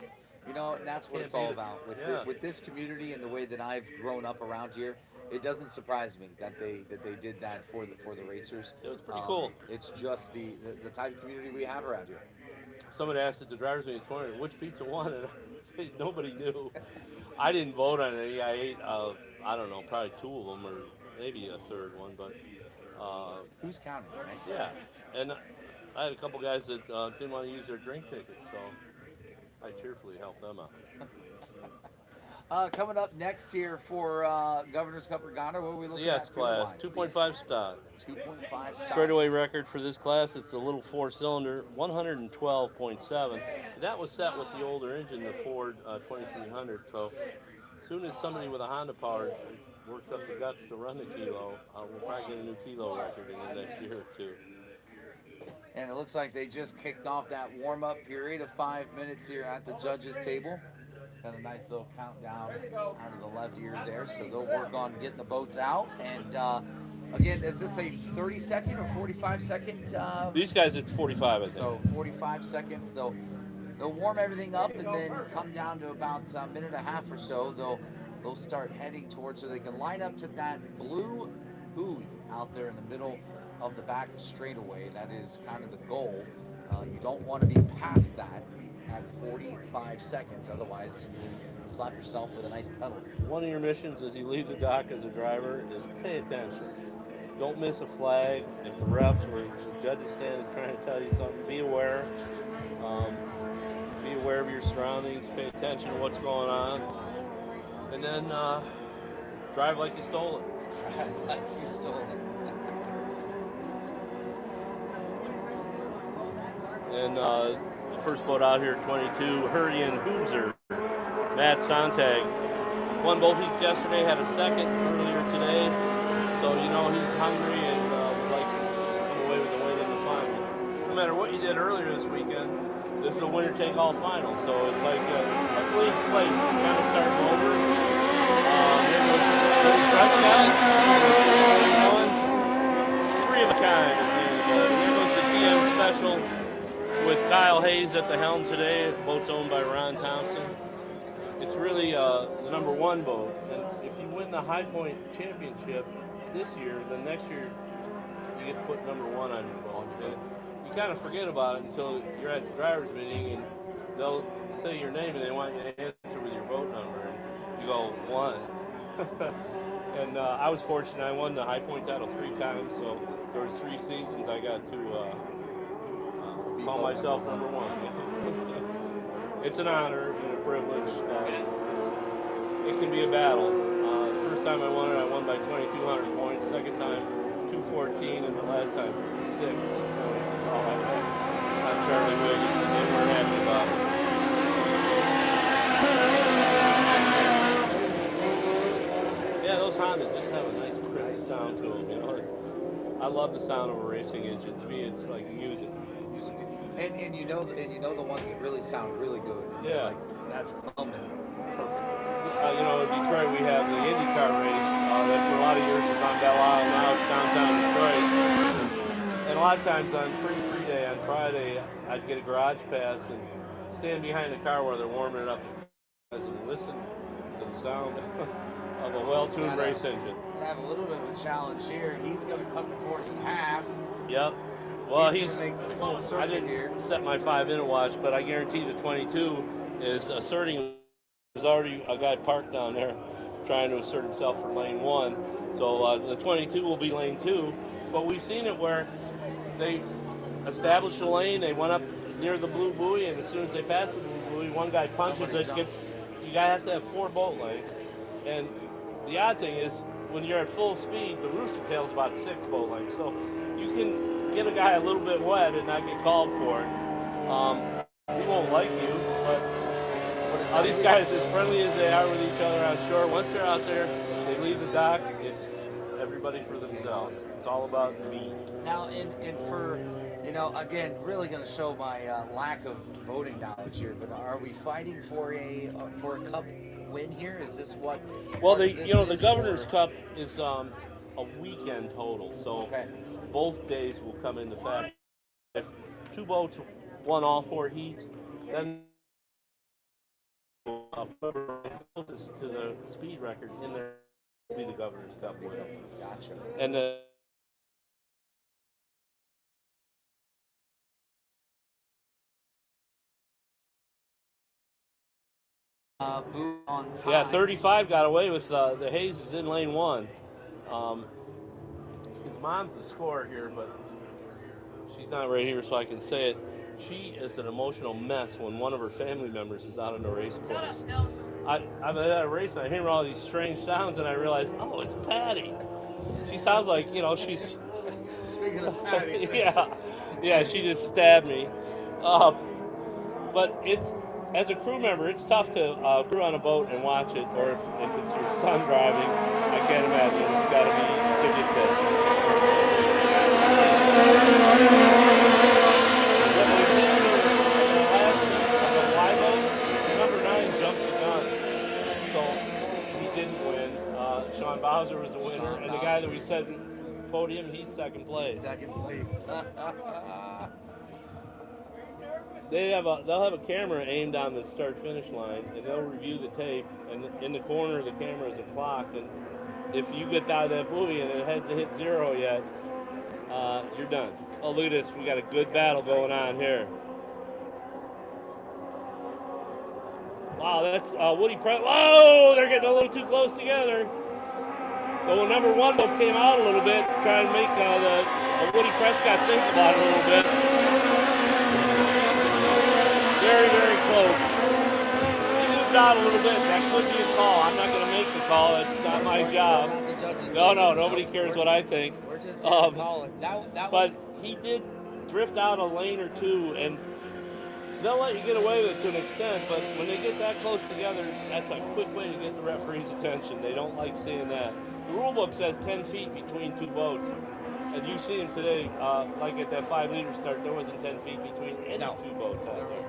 you know, that's what Can't it's all beat it. about. Yeah. With this community and the way that I've grown up around here, it doesn't surprise me that they did that for the racers. It was pretty cool. It's just the type of community we have around here. Somebody asked at the driver's meeting this morning, which pizza won? And nobody knew. I didn't vote on any. I ate, I don't know, probably 2 of them, or maybe a third one. But who's counting? Right? Yeah, and I had a couple guys that didn't want to use their drink tickets, so I cheerfully helped them out. Coming up next here for Governor's Cup Regatta, what are we looking Yes, at? class, 2.5 stock. 2.5 stock. Straightaway record for this class, it's the little 4-cylinder, 112.7. That was set with the older engine, the Ford 2300. So as soon as somebody with a Honda Power works up the guts to run the kilo, we'll probably get a new kilo record in the next year or two. And it looks like they just kicked off that warm-up period of 5 minutes here at the judges' table. Got a nice little countdown out of the left ear there, so they'll work on getting the boats out. And again, is this a 30-second or 45-second? These guys, it's 45, I think. So 45 seconds. They'll warm everything up, and then come down to about a minute and a half or so. They'll start heading towards, so they can line up to that blue buoy out there in the middle of the back straightaway. That is kind of the goal. You don't want to be past that at 45 seconds, otherwise you slap yourself with a nice penalty. One of your missions as you leave the dock as a driver is pay attention. Don't miss a flag. If the refs or the judges stand is trying to tell you something, be aware. Be aware of your surroundings. Pay attention to what's going on. And then Drive like you stole it. Like you stole it. And the first boat out here, 22, Hurricane Hoosier, Matt Sontag. Won both heats yesterday, had a second earlier today. So, you know, he's hungry and would like to come away with a win in the final. No matter what you did earlier this weekend, this is a winner-take-all final. So it's like a clean slate, kind of starting over. Here was Prescott, three of a kind. Here goes the TM Special with Kyle Hayes at the helm today. The boat's owned by Ron Thompson. It's really the #1 boat, and if you win the High Point Championship this year, then next year you get to put #1 on your boat. And you kind of forget about it until you're at the driver's meeting, and they'll say your name, and they want you to answer with your boat number, and you go 1. And I was fortunate; I won the High Point title 3 times, so there was 3 seasons I got to call myself #1. It's an honor and a privilege. It can be a battle. The first time I won by 2,200 points. Second time, 214, and the last time, 6 points. That's all I had on Charlie Wiggins, and they weren't happy about it. Yeah, those Hondas just have a nice crisp sound to them. You know, I love the sound of a racing engine. To me, it's like music. And you know the ones that really sound really good. Yeah. Like, that's humming. You know, in Detroit we have the IndyCar race that for a lot of years was on Belle Isle. Now it's downtown Detroit. And a lot of times on free day on Friday, I'd get a garage pass and stand behind the car while they're warming it up and listen to the sound of a well-tuned race engine. I have a little bit of a challenge here. He's going to cut the course in half. Yep. Well, I didn't set my 5-minute watch, but I guarantee the 22 is asserting. There's already a guy parked down there trying to assert himself for lane 1. So the 22 will be lane 2. But we've seen it where they established a lane, they went up near the blue buoy, and as soon as they pass the blue buoy, one guy punches it, you have to have 4 boat lanes. And the odd thing is, when you're at full speed, the rooster tail's about 6 boat lengths. So you can get a guy a little bit wet and not get called for it. He won't like you, but these guys, as friendly as they are with each other on shore, once they're out there, they leave the dock, it's everybody for themselves. It's all about me. Now, and for, you know, again, really going to show my lack of boating knowledge here, but are we fighting for a cup win here? Is this what? Well, the Governor's Cup is a weekend total, so both days will come into fact. If 2 boats won all 4 heats, then closest to the speed record in there will be the Governor's Cup winner. Gotcha. And on time. yeah, 35 got away with the Hayes is in lane 1. His mom's the scorer here, but she's not right here, so I can say it. She is an emotional mess when one of her family members is out on the race course. I'm at a race and I hear all these strange sounds and I realize, oh, it's Patty. She sounds like, you know, she's... Speaking of Patty. yeah, she just stabbed me. But it's, as a crew member, it's tough to crew on a boat and watch it, or if it's your son driving, I can't imagine. It's got to give you fits. Number 9 jumped the gun, so he didn't win. Sean Bowser was the winner, and the guy that we said podium, he's second place. Second place. They'll have a camera aimed on the start-finish line, and they'll review the tape. And in the corner of the camera is a clock, and if you get out of that buoy and it hasn't hit 0 yet, you're done. Oh, look at this! We got a good battle going on here. Wow, that's Woody Prescott. Whoa, they're getting a little too close together. But when number 1 boat came out a little bit, trying to make the Woody Prescott think about it a little bit. Very, very close. He moved out a little bit. That could be a call. I'm not going to make the call. It's not my job. No, nobody cares what I think. We're just here to call it. That But was, he did drift out a lane or two, and they'll let you get away with it to an extent, but when they get that close together, that's a quick way to get the referee's attention. They don't like seeing that. The rule book says 10 feet between two boats. And you see him today, like at that 5-liter start, there wasn't 10 feet between any two boats out there.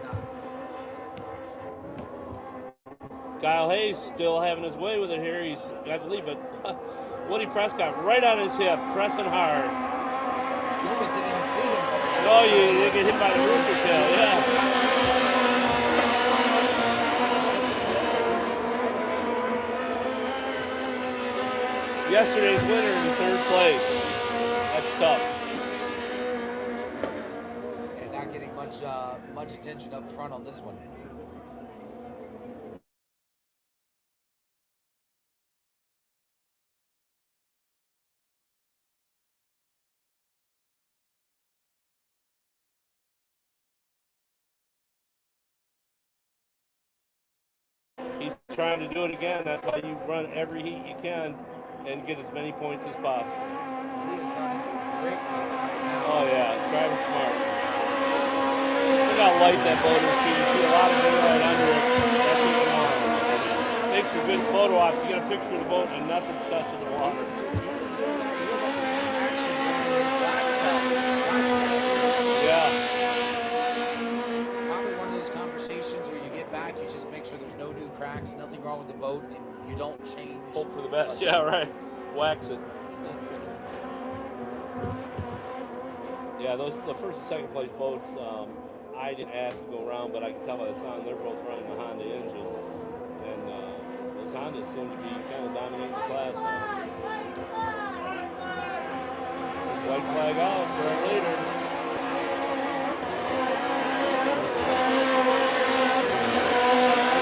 Kyle Hayes still having his way with it here. He's got the lead, but Woody Prescott right on his hip, pressing hard. you almost didn't even see him coming out. Oh, they get hit by the rooster tail, yeah. Yesterday's winner in third place. That's tough. And not getting much attention up front on this one. He's trying to do it again. That's why you run every heat you can and get as many points as possible. He is running great race right now. Oh yeah, driving smart. Look how light that boat is, too. You see a lot of daylight under it. That's what you want. Makes for good photo ops. You get a picture of the boat and nothing's touching the water. He was doing that. He had that same action in his last time. Yeah. Probably one of those conversations where you get back, you just make sure there's no new cracks, nothing wrong with the boat, and you don't change. Hope for the best. Yeah, right. Wax it. Yeah, the first and second place boats, I didn't ask to go around, but I can tell by the sound they're both running the Honda engine. And those Hondas seem to be kind of dominating the class. White flag out for our leader.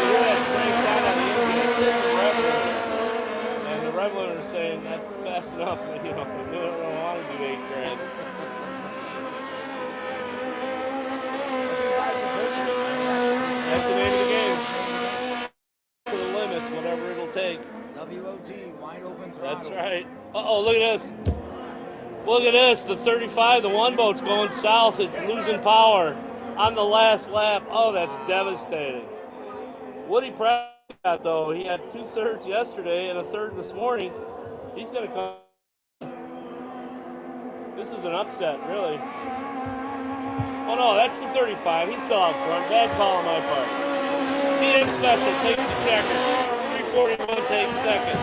You hear that straight sound on the engine, it's in the Reveler. And the Reveler is saying that's fast enough, you know, we don't want to do 8 grand. That's the name of the game. To the limits, whatever it'll take. WOT, wide open throttle. That's right. Uh-oh, look at this. Look at this. The 35, the one boat's going south. It's losing power on the last lap. Oh, that's devastating. Woody Prescott, though, he had 2/3 yesterday and a third this morning. He's going to come. This is an upset, really. Oh, no, that's the 35. He's still out front. Bad call on my part. TM Special takes the checker. 341 takes second.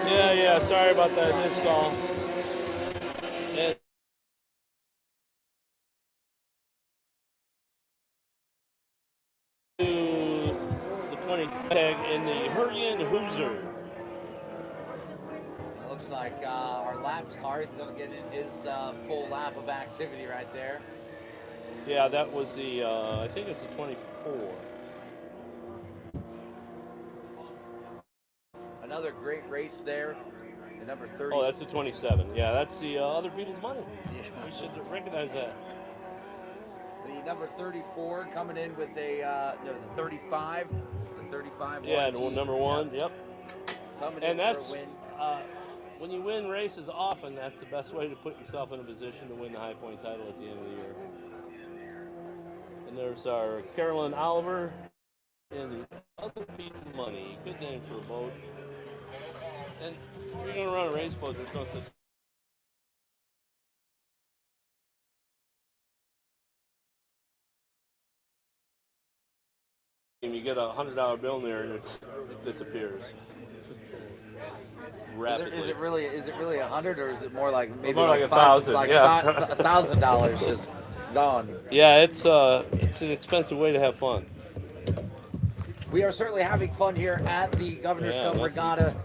Yeah, sorry about that missed call. And to the 20 tag in the Hurricane Hoosier. Looks like our lap car is going to get in his full lap of activity right there. Yeah, that was the, I think it's the 24. Another great race there. The number 30. Oh, that's the 27. Yeah, that's the other people's money. Yeah. We should recognize that. The number 34 coming in with the 35. The 35. Yeah, YT. number 1, yep. Coming and in that's, for a win. When you win races often, that's the best way to put yourself in a position to win the High Point title at the end of the year. And there's our Carolyn Oliver and the other people's money. Good name for a boat. And if you're going to run a race boat, there's no such you get a $100 bill in there and it disappears. Is it really 100 or is it more like maybe more like $1,000? $1,000? Yeah, $1,000 just gone. Yeah, it's an expensive way to have fun. We are certainly having fun here at the Governor's Cup Regatta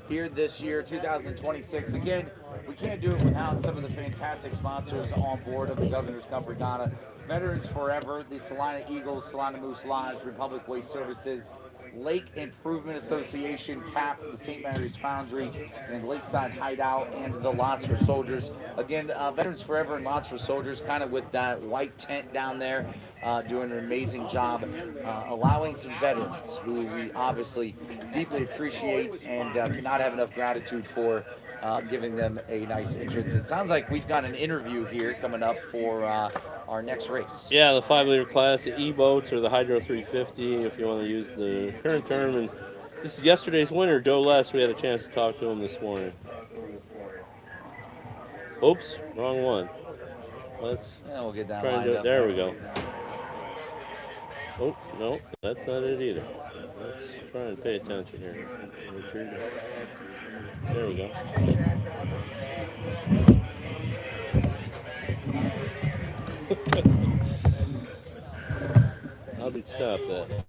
here this year, 2026. Again, we can't do it without some of the fantastic sponsors on board of the Governor's Cup Regatta. Veterans Forever, the Salina Eagles, Salina Moose Lodge, Republic Waste Services, Lake Improvement Association, CAP, the St. Mary's Foundry, and Lakeside Hideout, and the Lots for Soldiers. Again, Veterans Forever and Lots for Soldiers, kind of with that white tent down there, doing an amazing job, allowing some veterans who we obviously deeply appreciate and cannot have enough gratitude for, giving them a nice entrance. It sounds like we've got an interview here coming up for our next race. Yeah, the 5-liter class, the E-boats or the Hydro 350, if you want to use the current term. And this is yesterday's winner, Joe Les. We had a chance to talk to him this morning. Oops, wrong one. Let's we'll get that try and lined do it. up. There we go. Oh, no, that's not it either. Let's try and pay attention here, Richard. There we go. How did we stop that?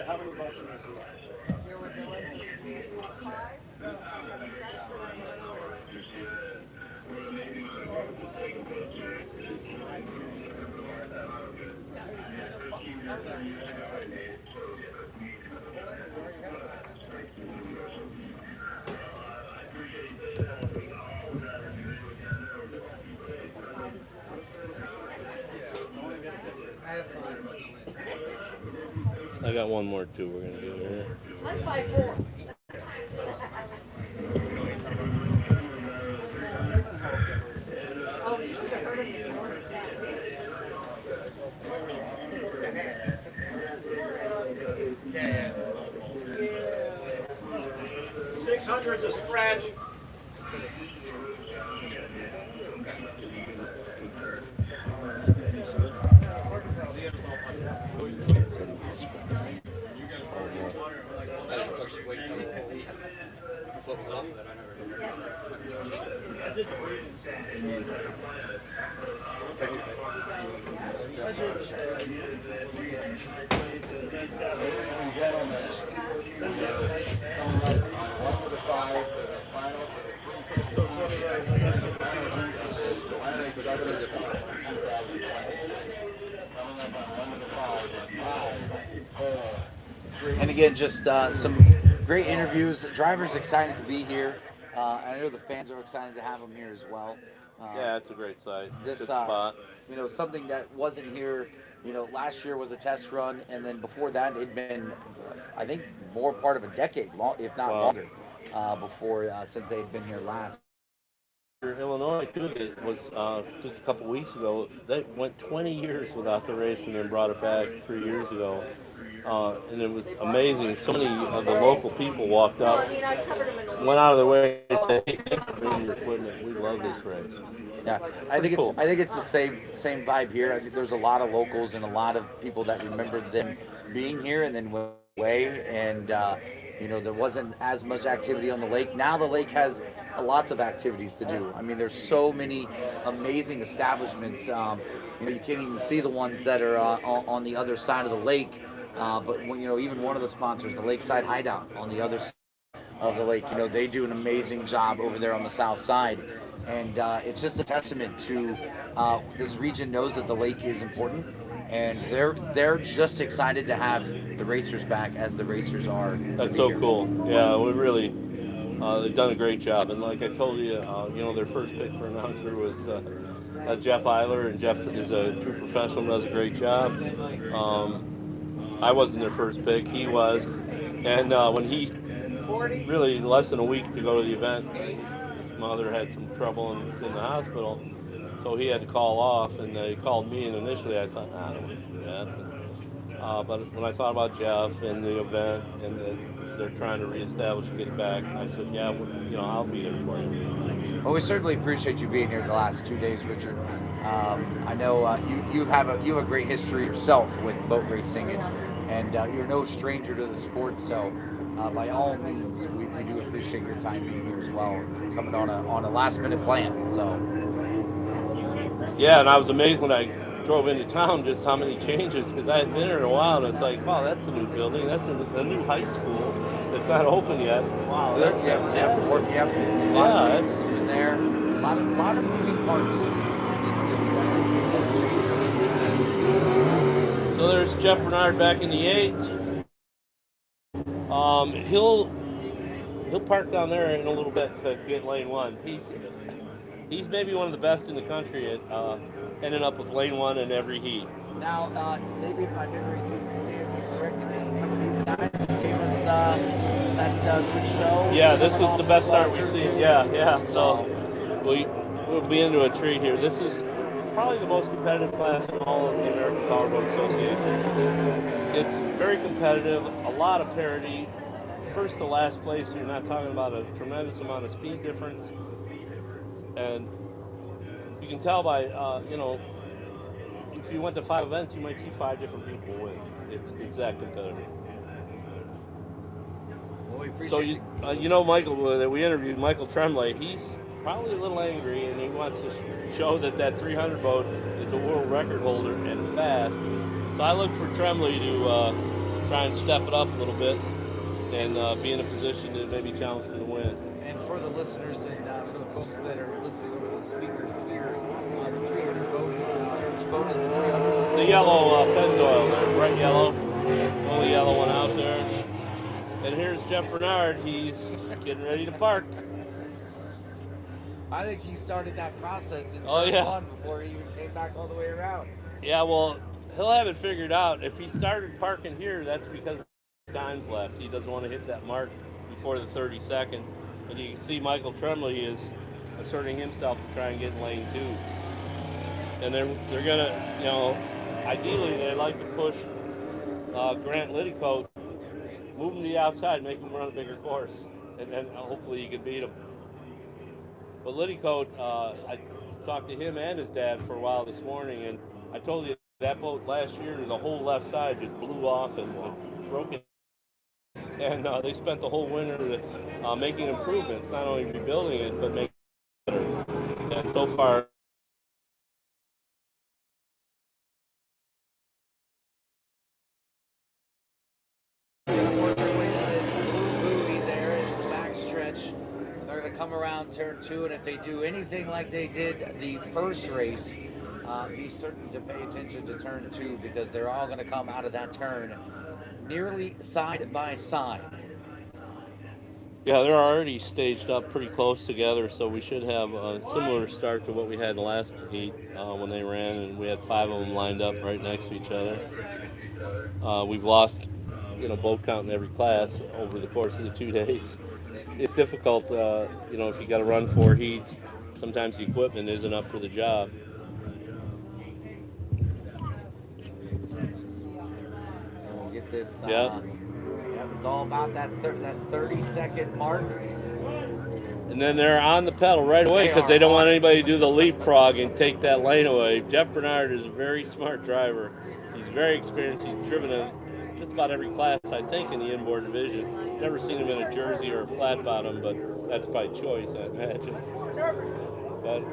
How many bucks are I got one more too we're going to do here. Let's buy 4. Oh, you should have heard of this horse. 600's a scratch. And again, just some great interviews. Drivers excited to be here. I know the fans are excited to have them here as well. Yeah, it's a great site. This good spot. You know, something that wasn't here. You know, last year was a test run, and then before that, it'd been, I think, more part of a decade, if not longer, before since they had been here last. Illinois too was just a couple weeks ago. They went 20 years without the race, and then brought it back 3 years ago. And it was amazing. So many of the local people walked up, went out of their way to say, "Hey, thanks for bringing your equipment. We love this race." Yeah, I think it's the same vibe here. I think there's a lot of locals and a lot of people that remember them being here and then went away. And you know, there wasn't as much activity on the lake. Now the lake has lots of activities to do. I mean, there's so many amazing establishments. You know, you can't even see the ones that are on the other side of the lake. But you know, even one of the sponsors, the Lakeside Hideout on the other side of the lake, you know, they do an amazing job over there on the south side. And it's just a testament to this region knows that the lake is important, and they're just excited to have the racers back as the racers are. That's so cool. Yeah, we really they've done a great job. And like I told you, you know, their first pick for announcer was Jeff Eiler, and Jeff is a true professional, does a great job. I wasn't their first pick, he was. And when he really less than a week to go to the event, his mother had some trouble and was in the hospital, so he had to call off. And they called me, and initially I thought, I don't want to do that. But when I thought about Jeff and the event and that they're trying to reestablish and get it back, I said, yeah, I'll be there for you. Well, we certainly appreciate you being here the last 2 days, Richard. I know you have a great history yourself with boat racing, and you're no stranger to the sport. So, by all means, we do appreciate your time being here as well, coming on a last-minute plan. So, yeah, and I was amazed when I drove into town just how many changes, because I hadn't been here in a while, and it's like, wow, that's a new building, that's a new high school that's not open yet. Wow, that's that's been there. A lot of moving parts in this city. So there's Jeff Bernard back in the 8. He'll park down there in a little bit to get lane 1. He's maybe one of the best in the country at ending up with lane 1 in every heat. Now, maybe if my memory stands me corrected, was some of these guys that gave us that good show? Yeah, this was the best start we've seen. Yeah. So we'll be into a treat here. This is probably the most competitive class in all of the American Powerboat Association. It's very competitive, a lot of parity. First to last place, you're not talking about a tremendous amount of speed difference. And you can tell by, if you went to 5 events, you might see 5 different people win. It's that competitive. Well, we appreciate Michael, that we interviewed, Michael Tremblay, he's probably a little angry, and he wants to show that 300 boat is a world record holder and fast. So I look for Tremblay to try and step it up a little bit and be in a position to maybe challenge for the win. And for the listeners and for the folks that are listening over the speakers here, the 300 boat which boat is the 300? The yellow Pennzoil there, bright yellow. Only yellow one out there. And here's Jeff Bernard. He's getting ready to park. I think he started that process in turn 1 before he even came back all the way around. Yeah, well, he'll have it figured out. If he started parking here, that's because time's left. He doesn't want to hit that mark before the 30 seconds. And you can see Michael Tremblay is asserting himself to try and get in lane 2. And they're going to, ideally they'd like to push Grant Liddycoat, move him to the outside, make him run a bigger course. And then hopefully you can beat him. But Liddycoat, I talked to him and his dad for a while this morning, and I told you that boat last year, the whole left side just blew off and broke it. And they spent the whole winter making improvements, not only rebuilding it, but making it better. And so far, They're going to come around turn 2, and if they do anything like they did the first race, be certain to pay attention to turn 2, because they're all going to come out of that turn nearly side by side. Yeah, they're already staged up pretty close together, so we should have a similar start to what we had in the last heat when they ran, and we had 5 of them lined up right next to each other. We've lost, boat count in every class over the course of the 2 days. It's difficult, if you got to run 4 heats, sometimes the equipment isn't up for the job. And we'll get this. It's all about that 30-second mark. And then they're on the pedal right away because they don't want anybody to do the leapfrog and take that lane away. Jeff Bernard is a very smart driver. He's very experienced. He's driven just about every class, I think, in the inboard division. Never seen him in a jersey or a flat bottom, but that's by choice, I imagine. But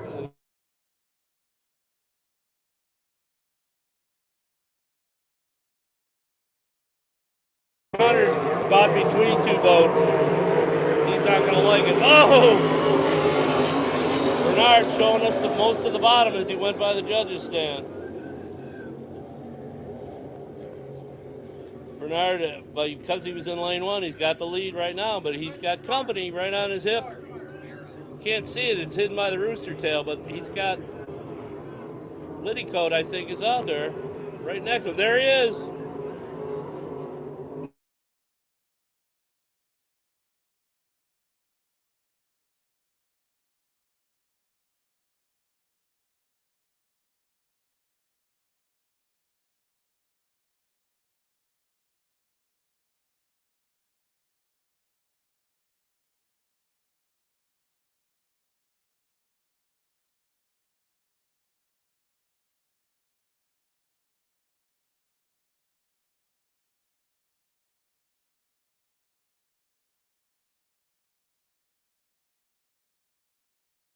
spot between 2 boats. He's not going to like it. Oh! Bernard showing us most of the bottom as he went by the judges' stand. Bernard, because he was in lane 1, he's got the lead right now, but he's got company right on his hip. You can't see it, it's hidden by the rooster tail, but he's got Liddycoat, I think, is out there right next to him. There he is.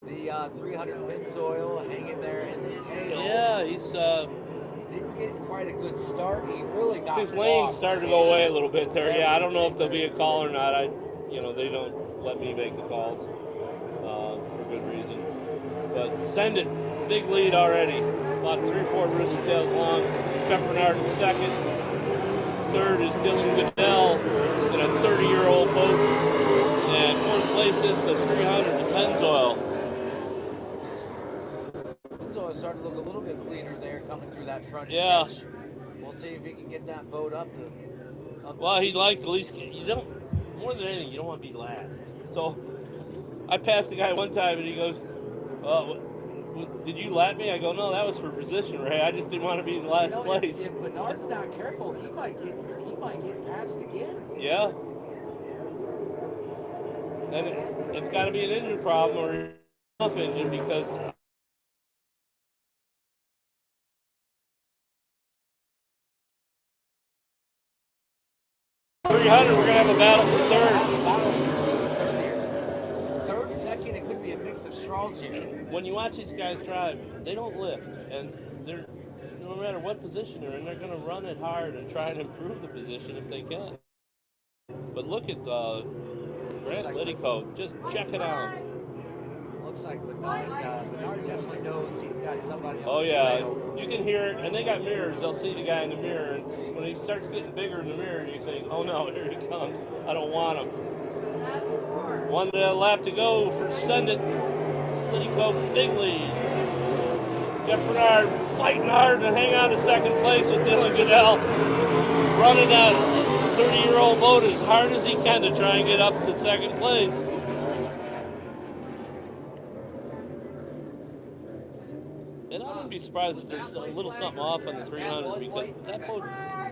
The 300 Pennzoil hanging there in the tail. Yeah, he's didn't get quite a good start. He really got his lane lost. started to go away a little bit there. Yeah, I don't know if there'll be a call or not. They don't let me make the calls for good reason. But send it, big lead already. About 3-4 rooster tails long. Jeff Bernard in second. Third is Dylan Goodell in a 30-year-old boat. And fourth place is the 300 Pennzoil. Pennzoil started to look a little bit cleaner there coming through that front Yeah. stretch. We'll see if he can get that boat up the Well, he'd like to at least more than anything, you don't want to be last. So I passed the guy one time and he goes, did you lap me? I go, no, that was for position, Ray. I just didn't want to be in last place. If Bernard's not careful, he might get passed again. Yeah. And it's got to be an engine problem or off engine because we're gonna have a battle for third. Third, second, it could be a mix of straws here. When you watch these guys drive, they don't lift, and they're no matter what position they're in, they're gonna run it hard and try and improve the position if they can. But look at Grant Liddycoat, just check it out. Looks like Bernard definitely knows he's got somebody on Oh his yeah, tail. you can hear it, and they got mirrors. They'll see the guy in the mirror, and when he starts getting bigger in the mirror, you think, "Oh no, here he comes! I don't want him." One lap to go for Send It. Liddycoat, big lead. Jeff Bernard fighting hard to hang on to second place with Dylan Goodell, running that 30-year-old boat as hard as he can to try and get up to second place. And I wouldn't be surprised if there's a little something off on the 300 because that boat's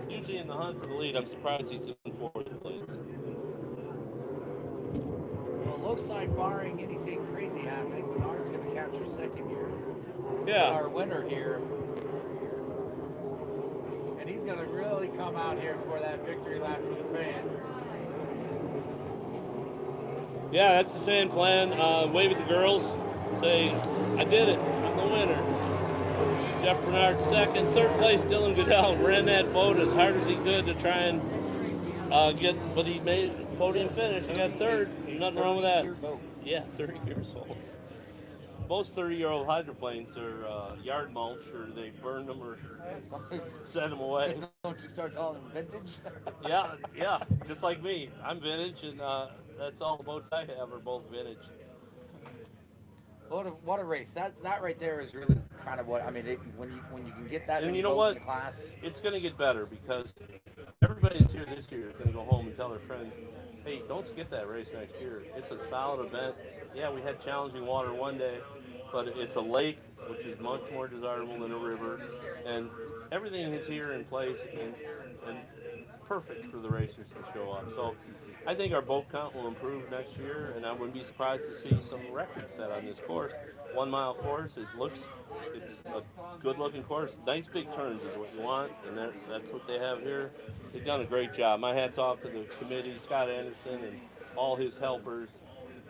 usually in the hunt for the lead. I'm surprised he's in fourth place. Well, looks like barring anything crazy happening, Bernard's going to capture second here. Yeah. Our winner here. And he's going to really come out here for that victory lap for the fans. Yeah, that's the fan plan. Wave at the girls. Say, I did it. I'm the winner. Jeff Bernard second. Third place, Dylan Goodell ran that boat as hard as he could to try and but he made a podium finish. He got third. Nothing wrong with that. Yeah, 30 years old. Most 30-year-old hydroplanes are yard mulch, or they burn them or send them away. Don't you start calling them vintage? Yeah, just like me. I'm vintage, and that's all the boats I have are both vintage. What a race! That right there is really kind of what I mean. When you can get that And many you know boats what? in class, It's going to get better because everybody that's here this year is going to go home and tell their friends, hey, don't skip that race next year. It's a solid event. Yeah, we had challenging water one day, but it's a lake, which is much more desirable than a river, and everything is here in place and perfect for the racers to show up. So I think our boat count will improve next year, and I wouldn't be surprised to see some records set on this course. 1 mile course, it's a good looking course. Nice big turns is what you want, and that's what they have here. They've done a great job. My hat's off to the committee, Scott Anderson and all his helpers.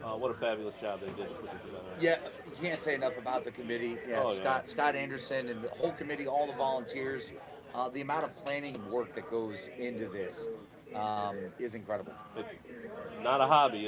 What a fabulous job they did to put this event on. yeah, you can't say enough about the committee. Yeah, Oh, yeah. Scott Anderson and the whole committee, all the volunteers, the amount of planning and work that goes into this is incredible. It's not a hobby.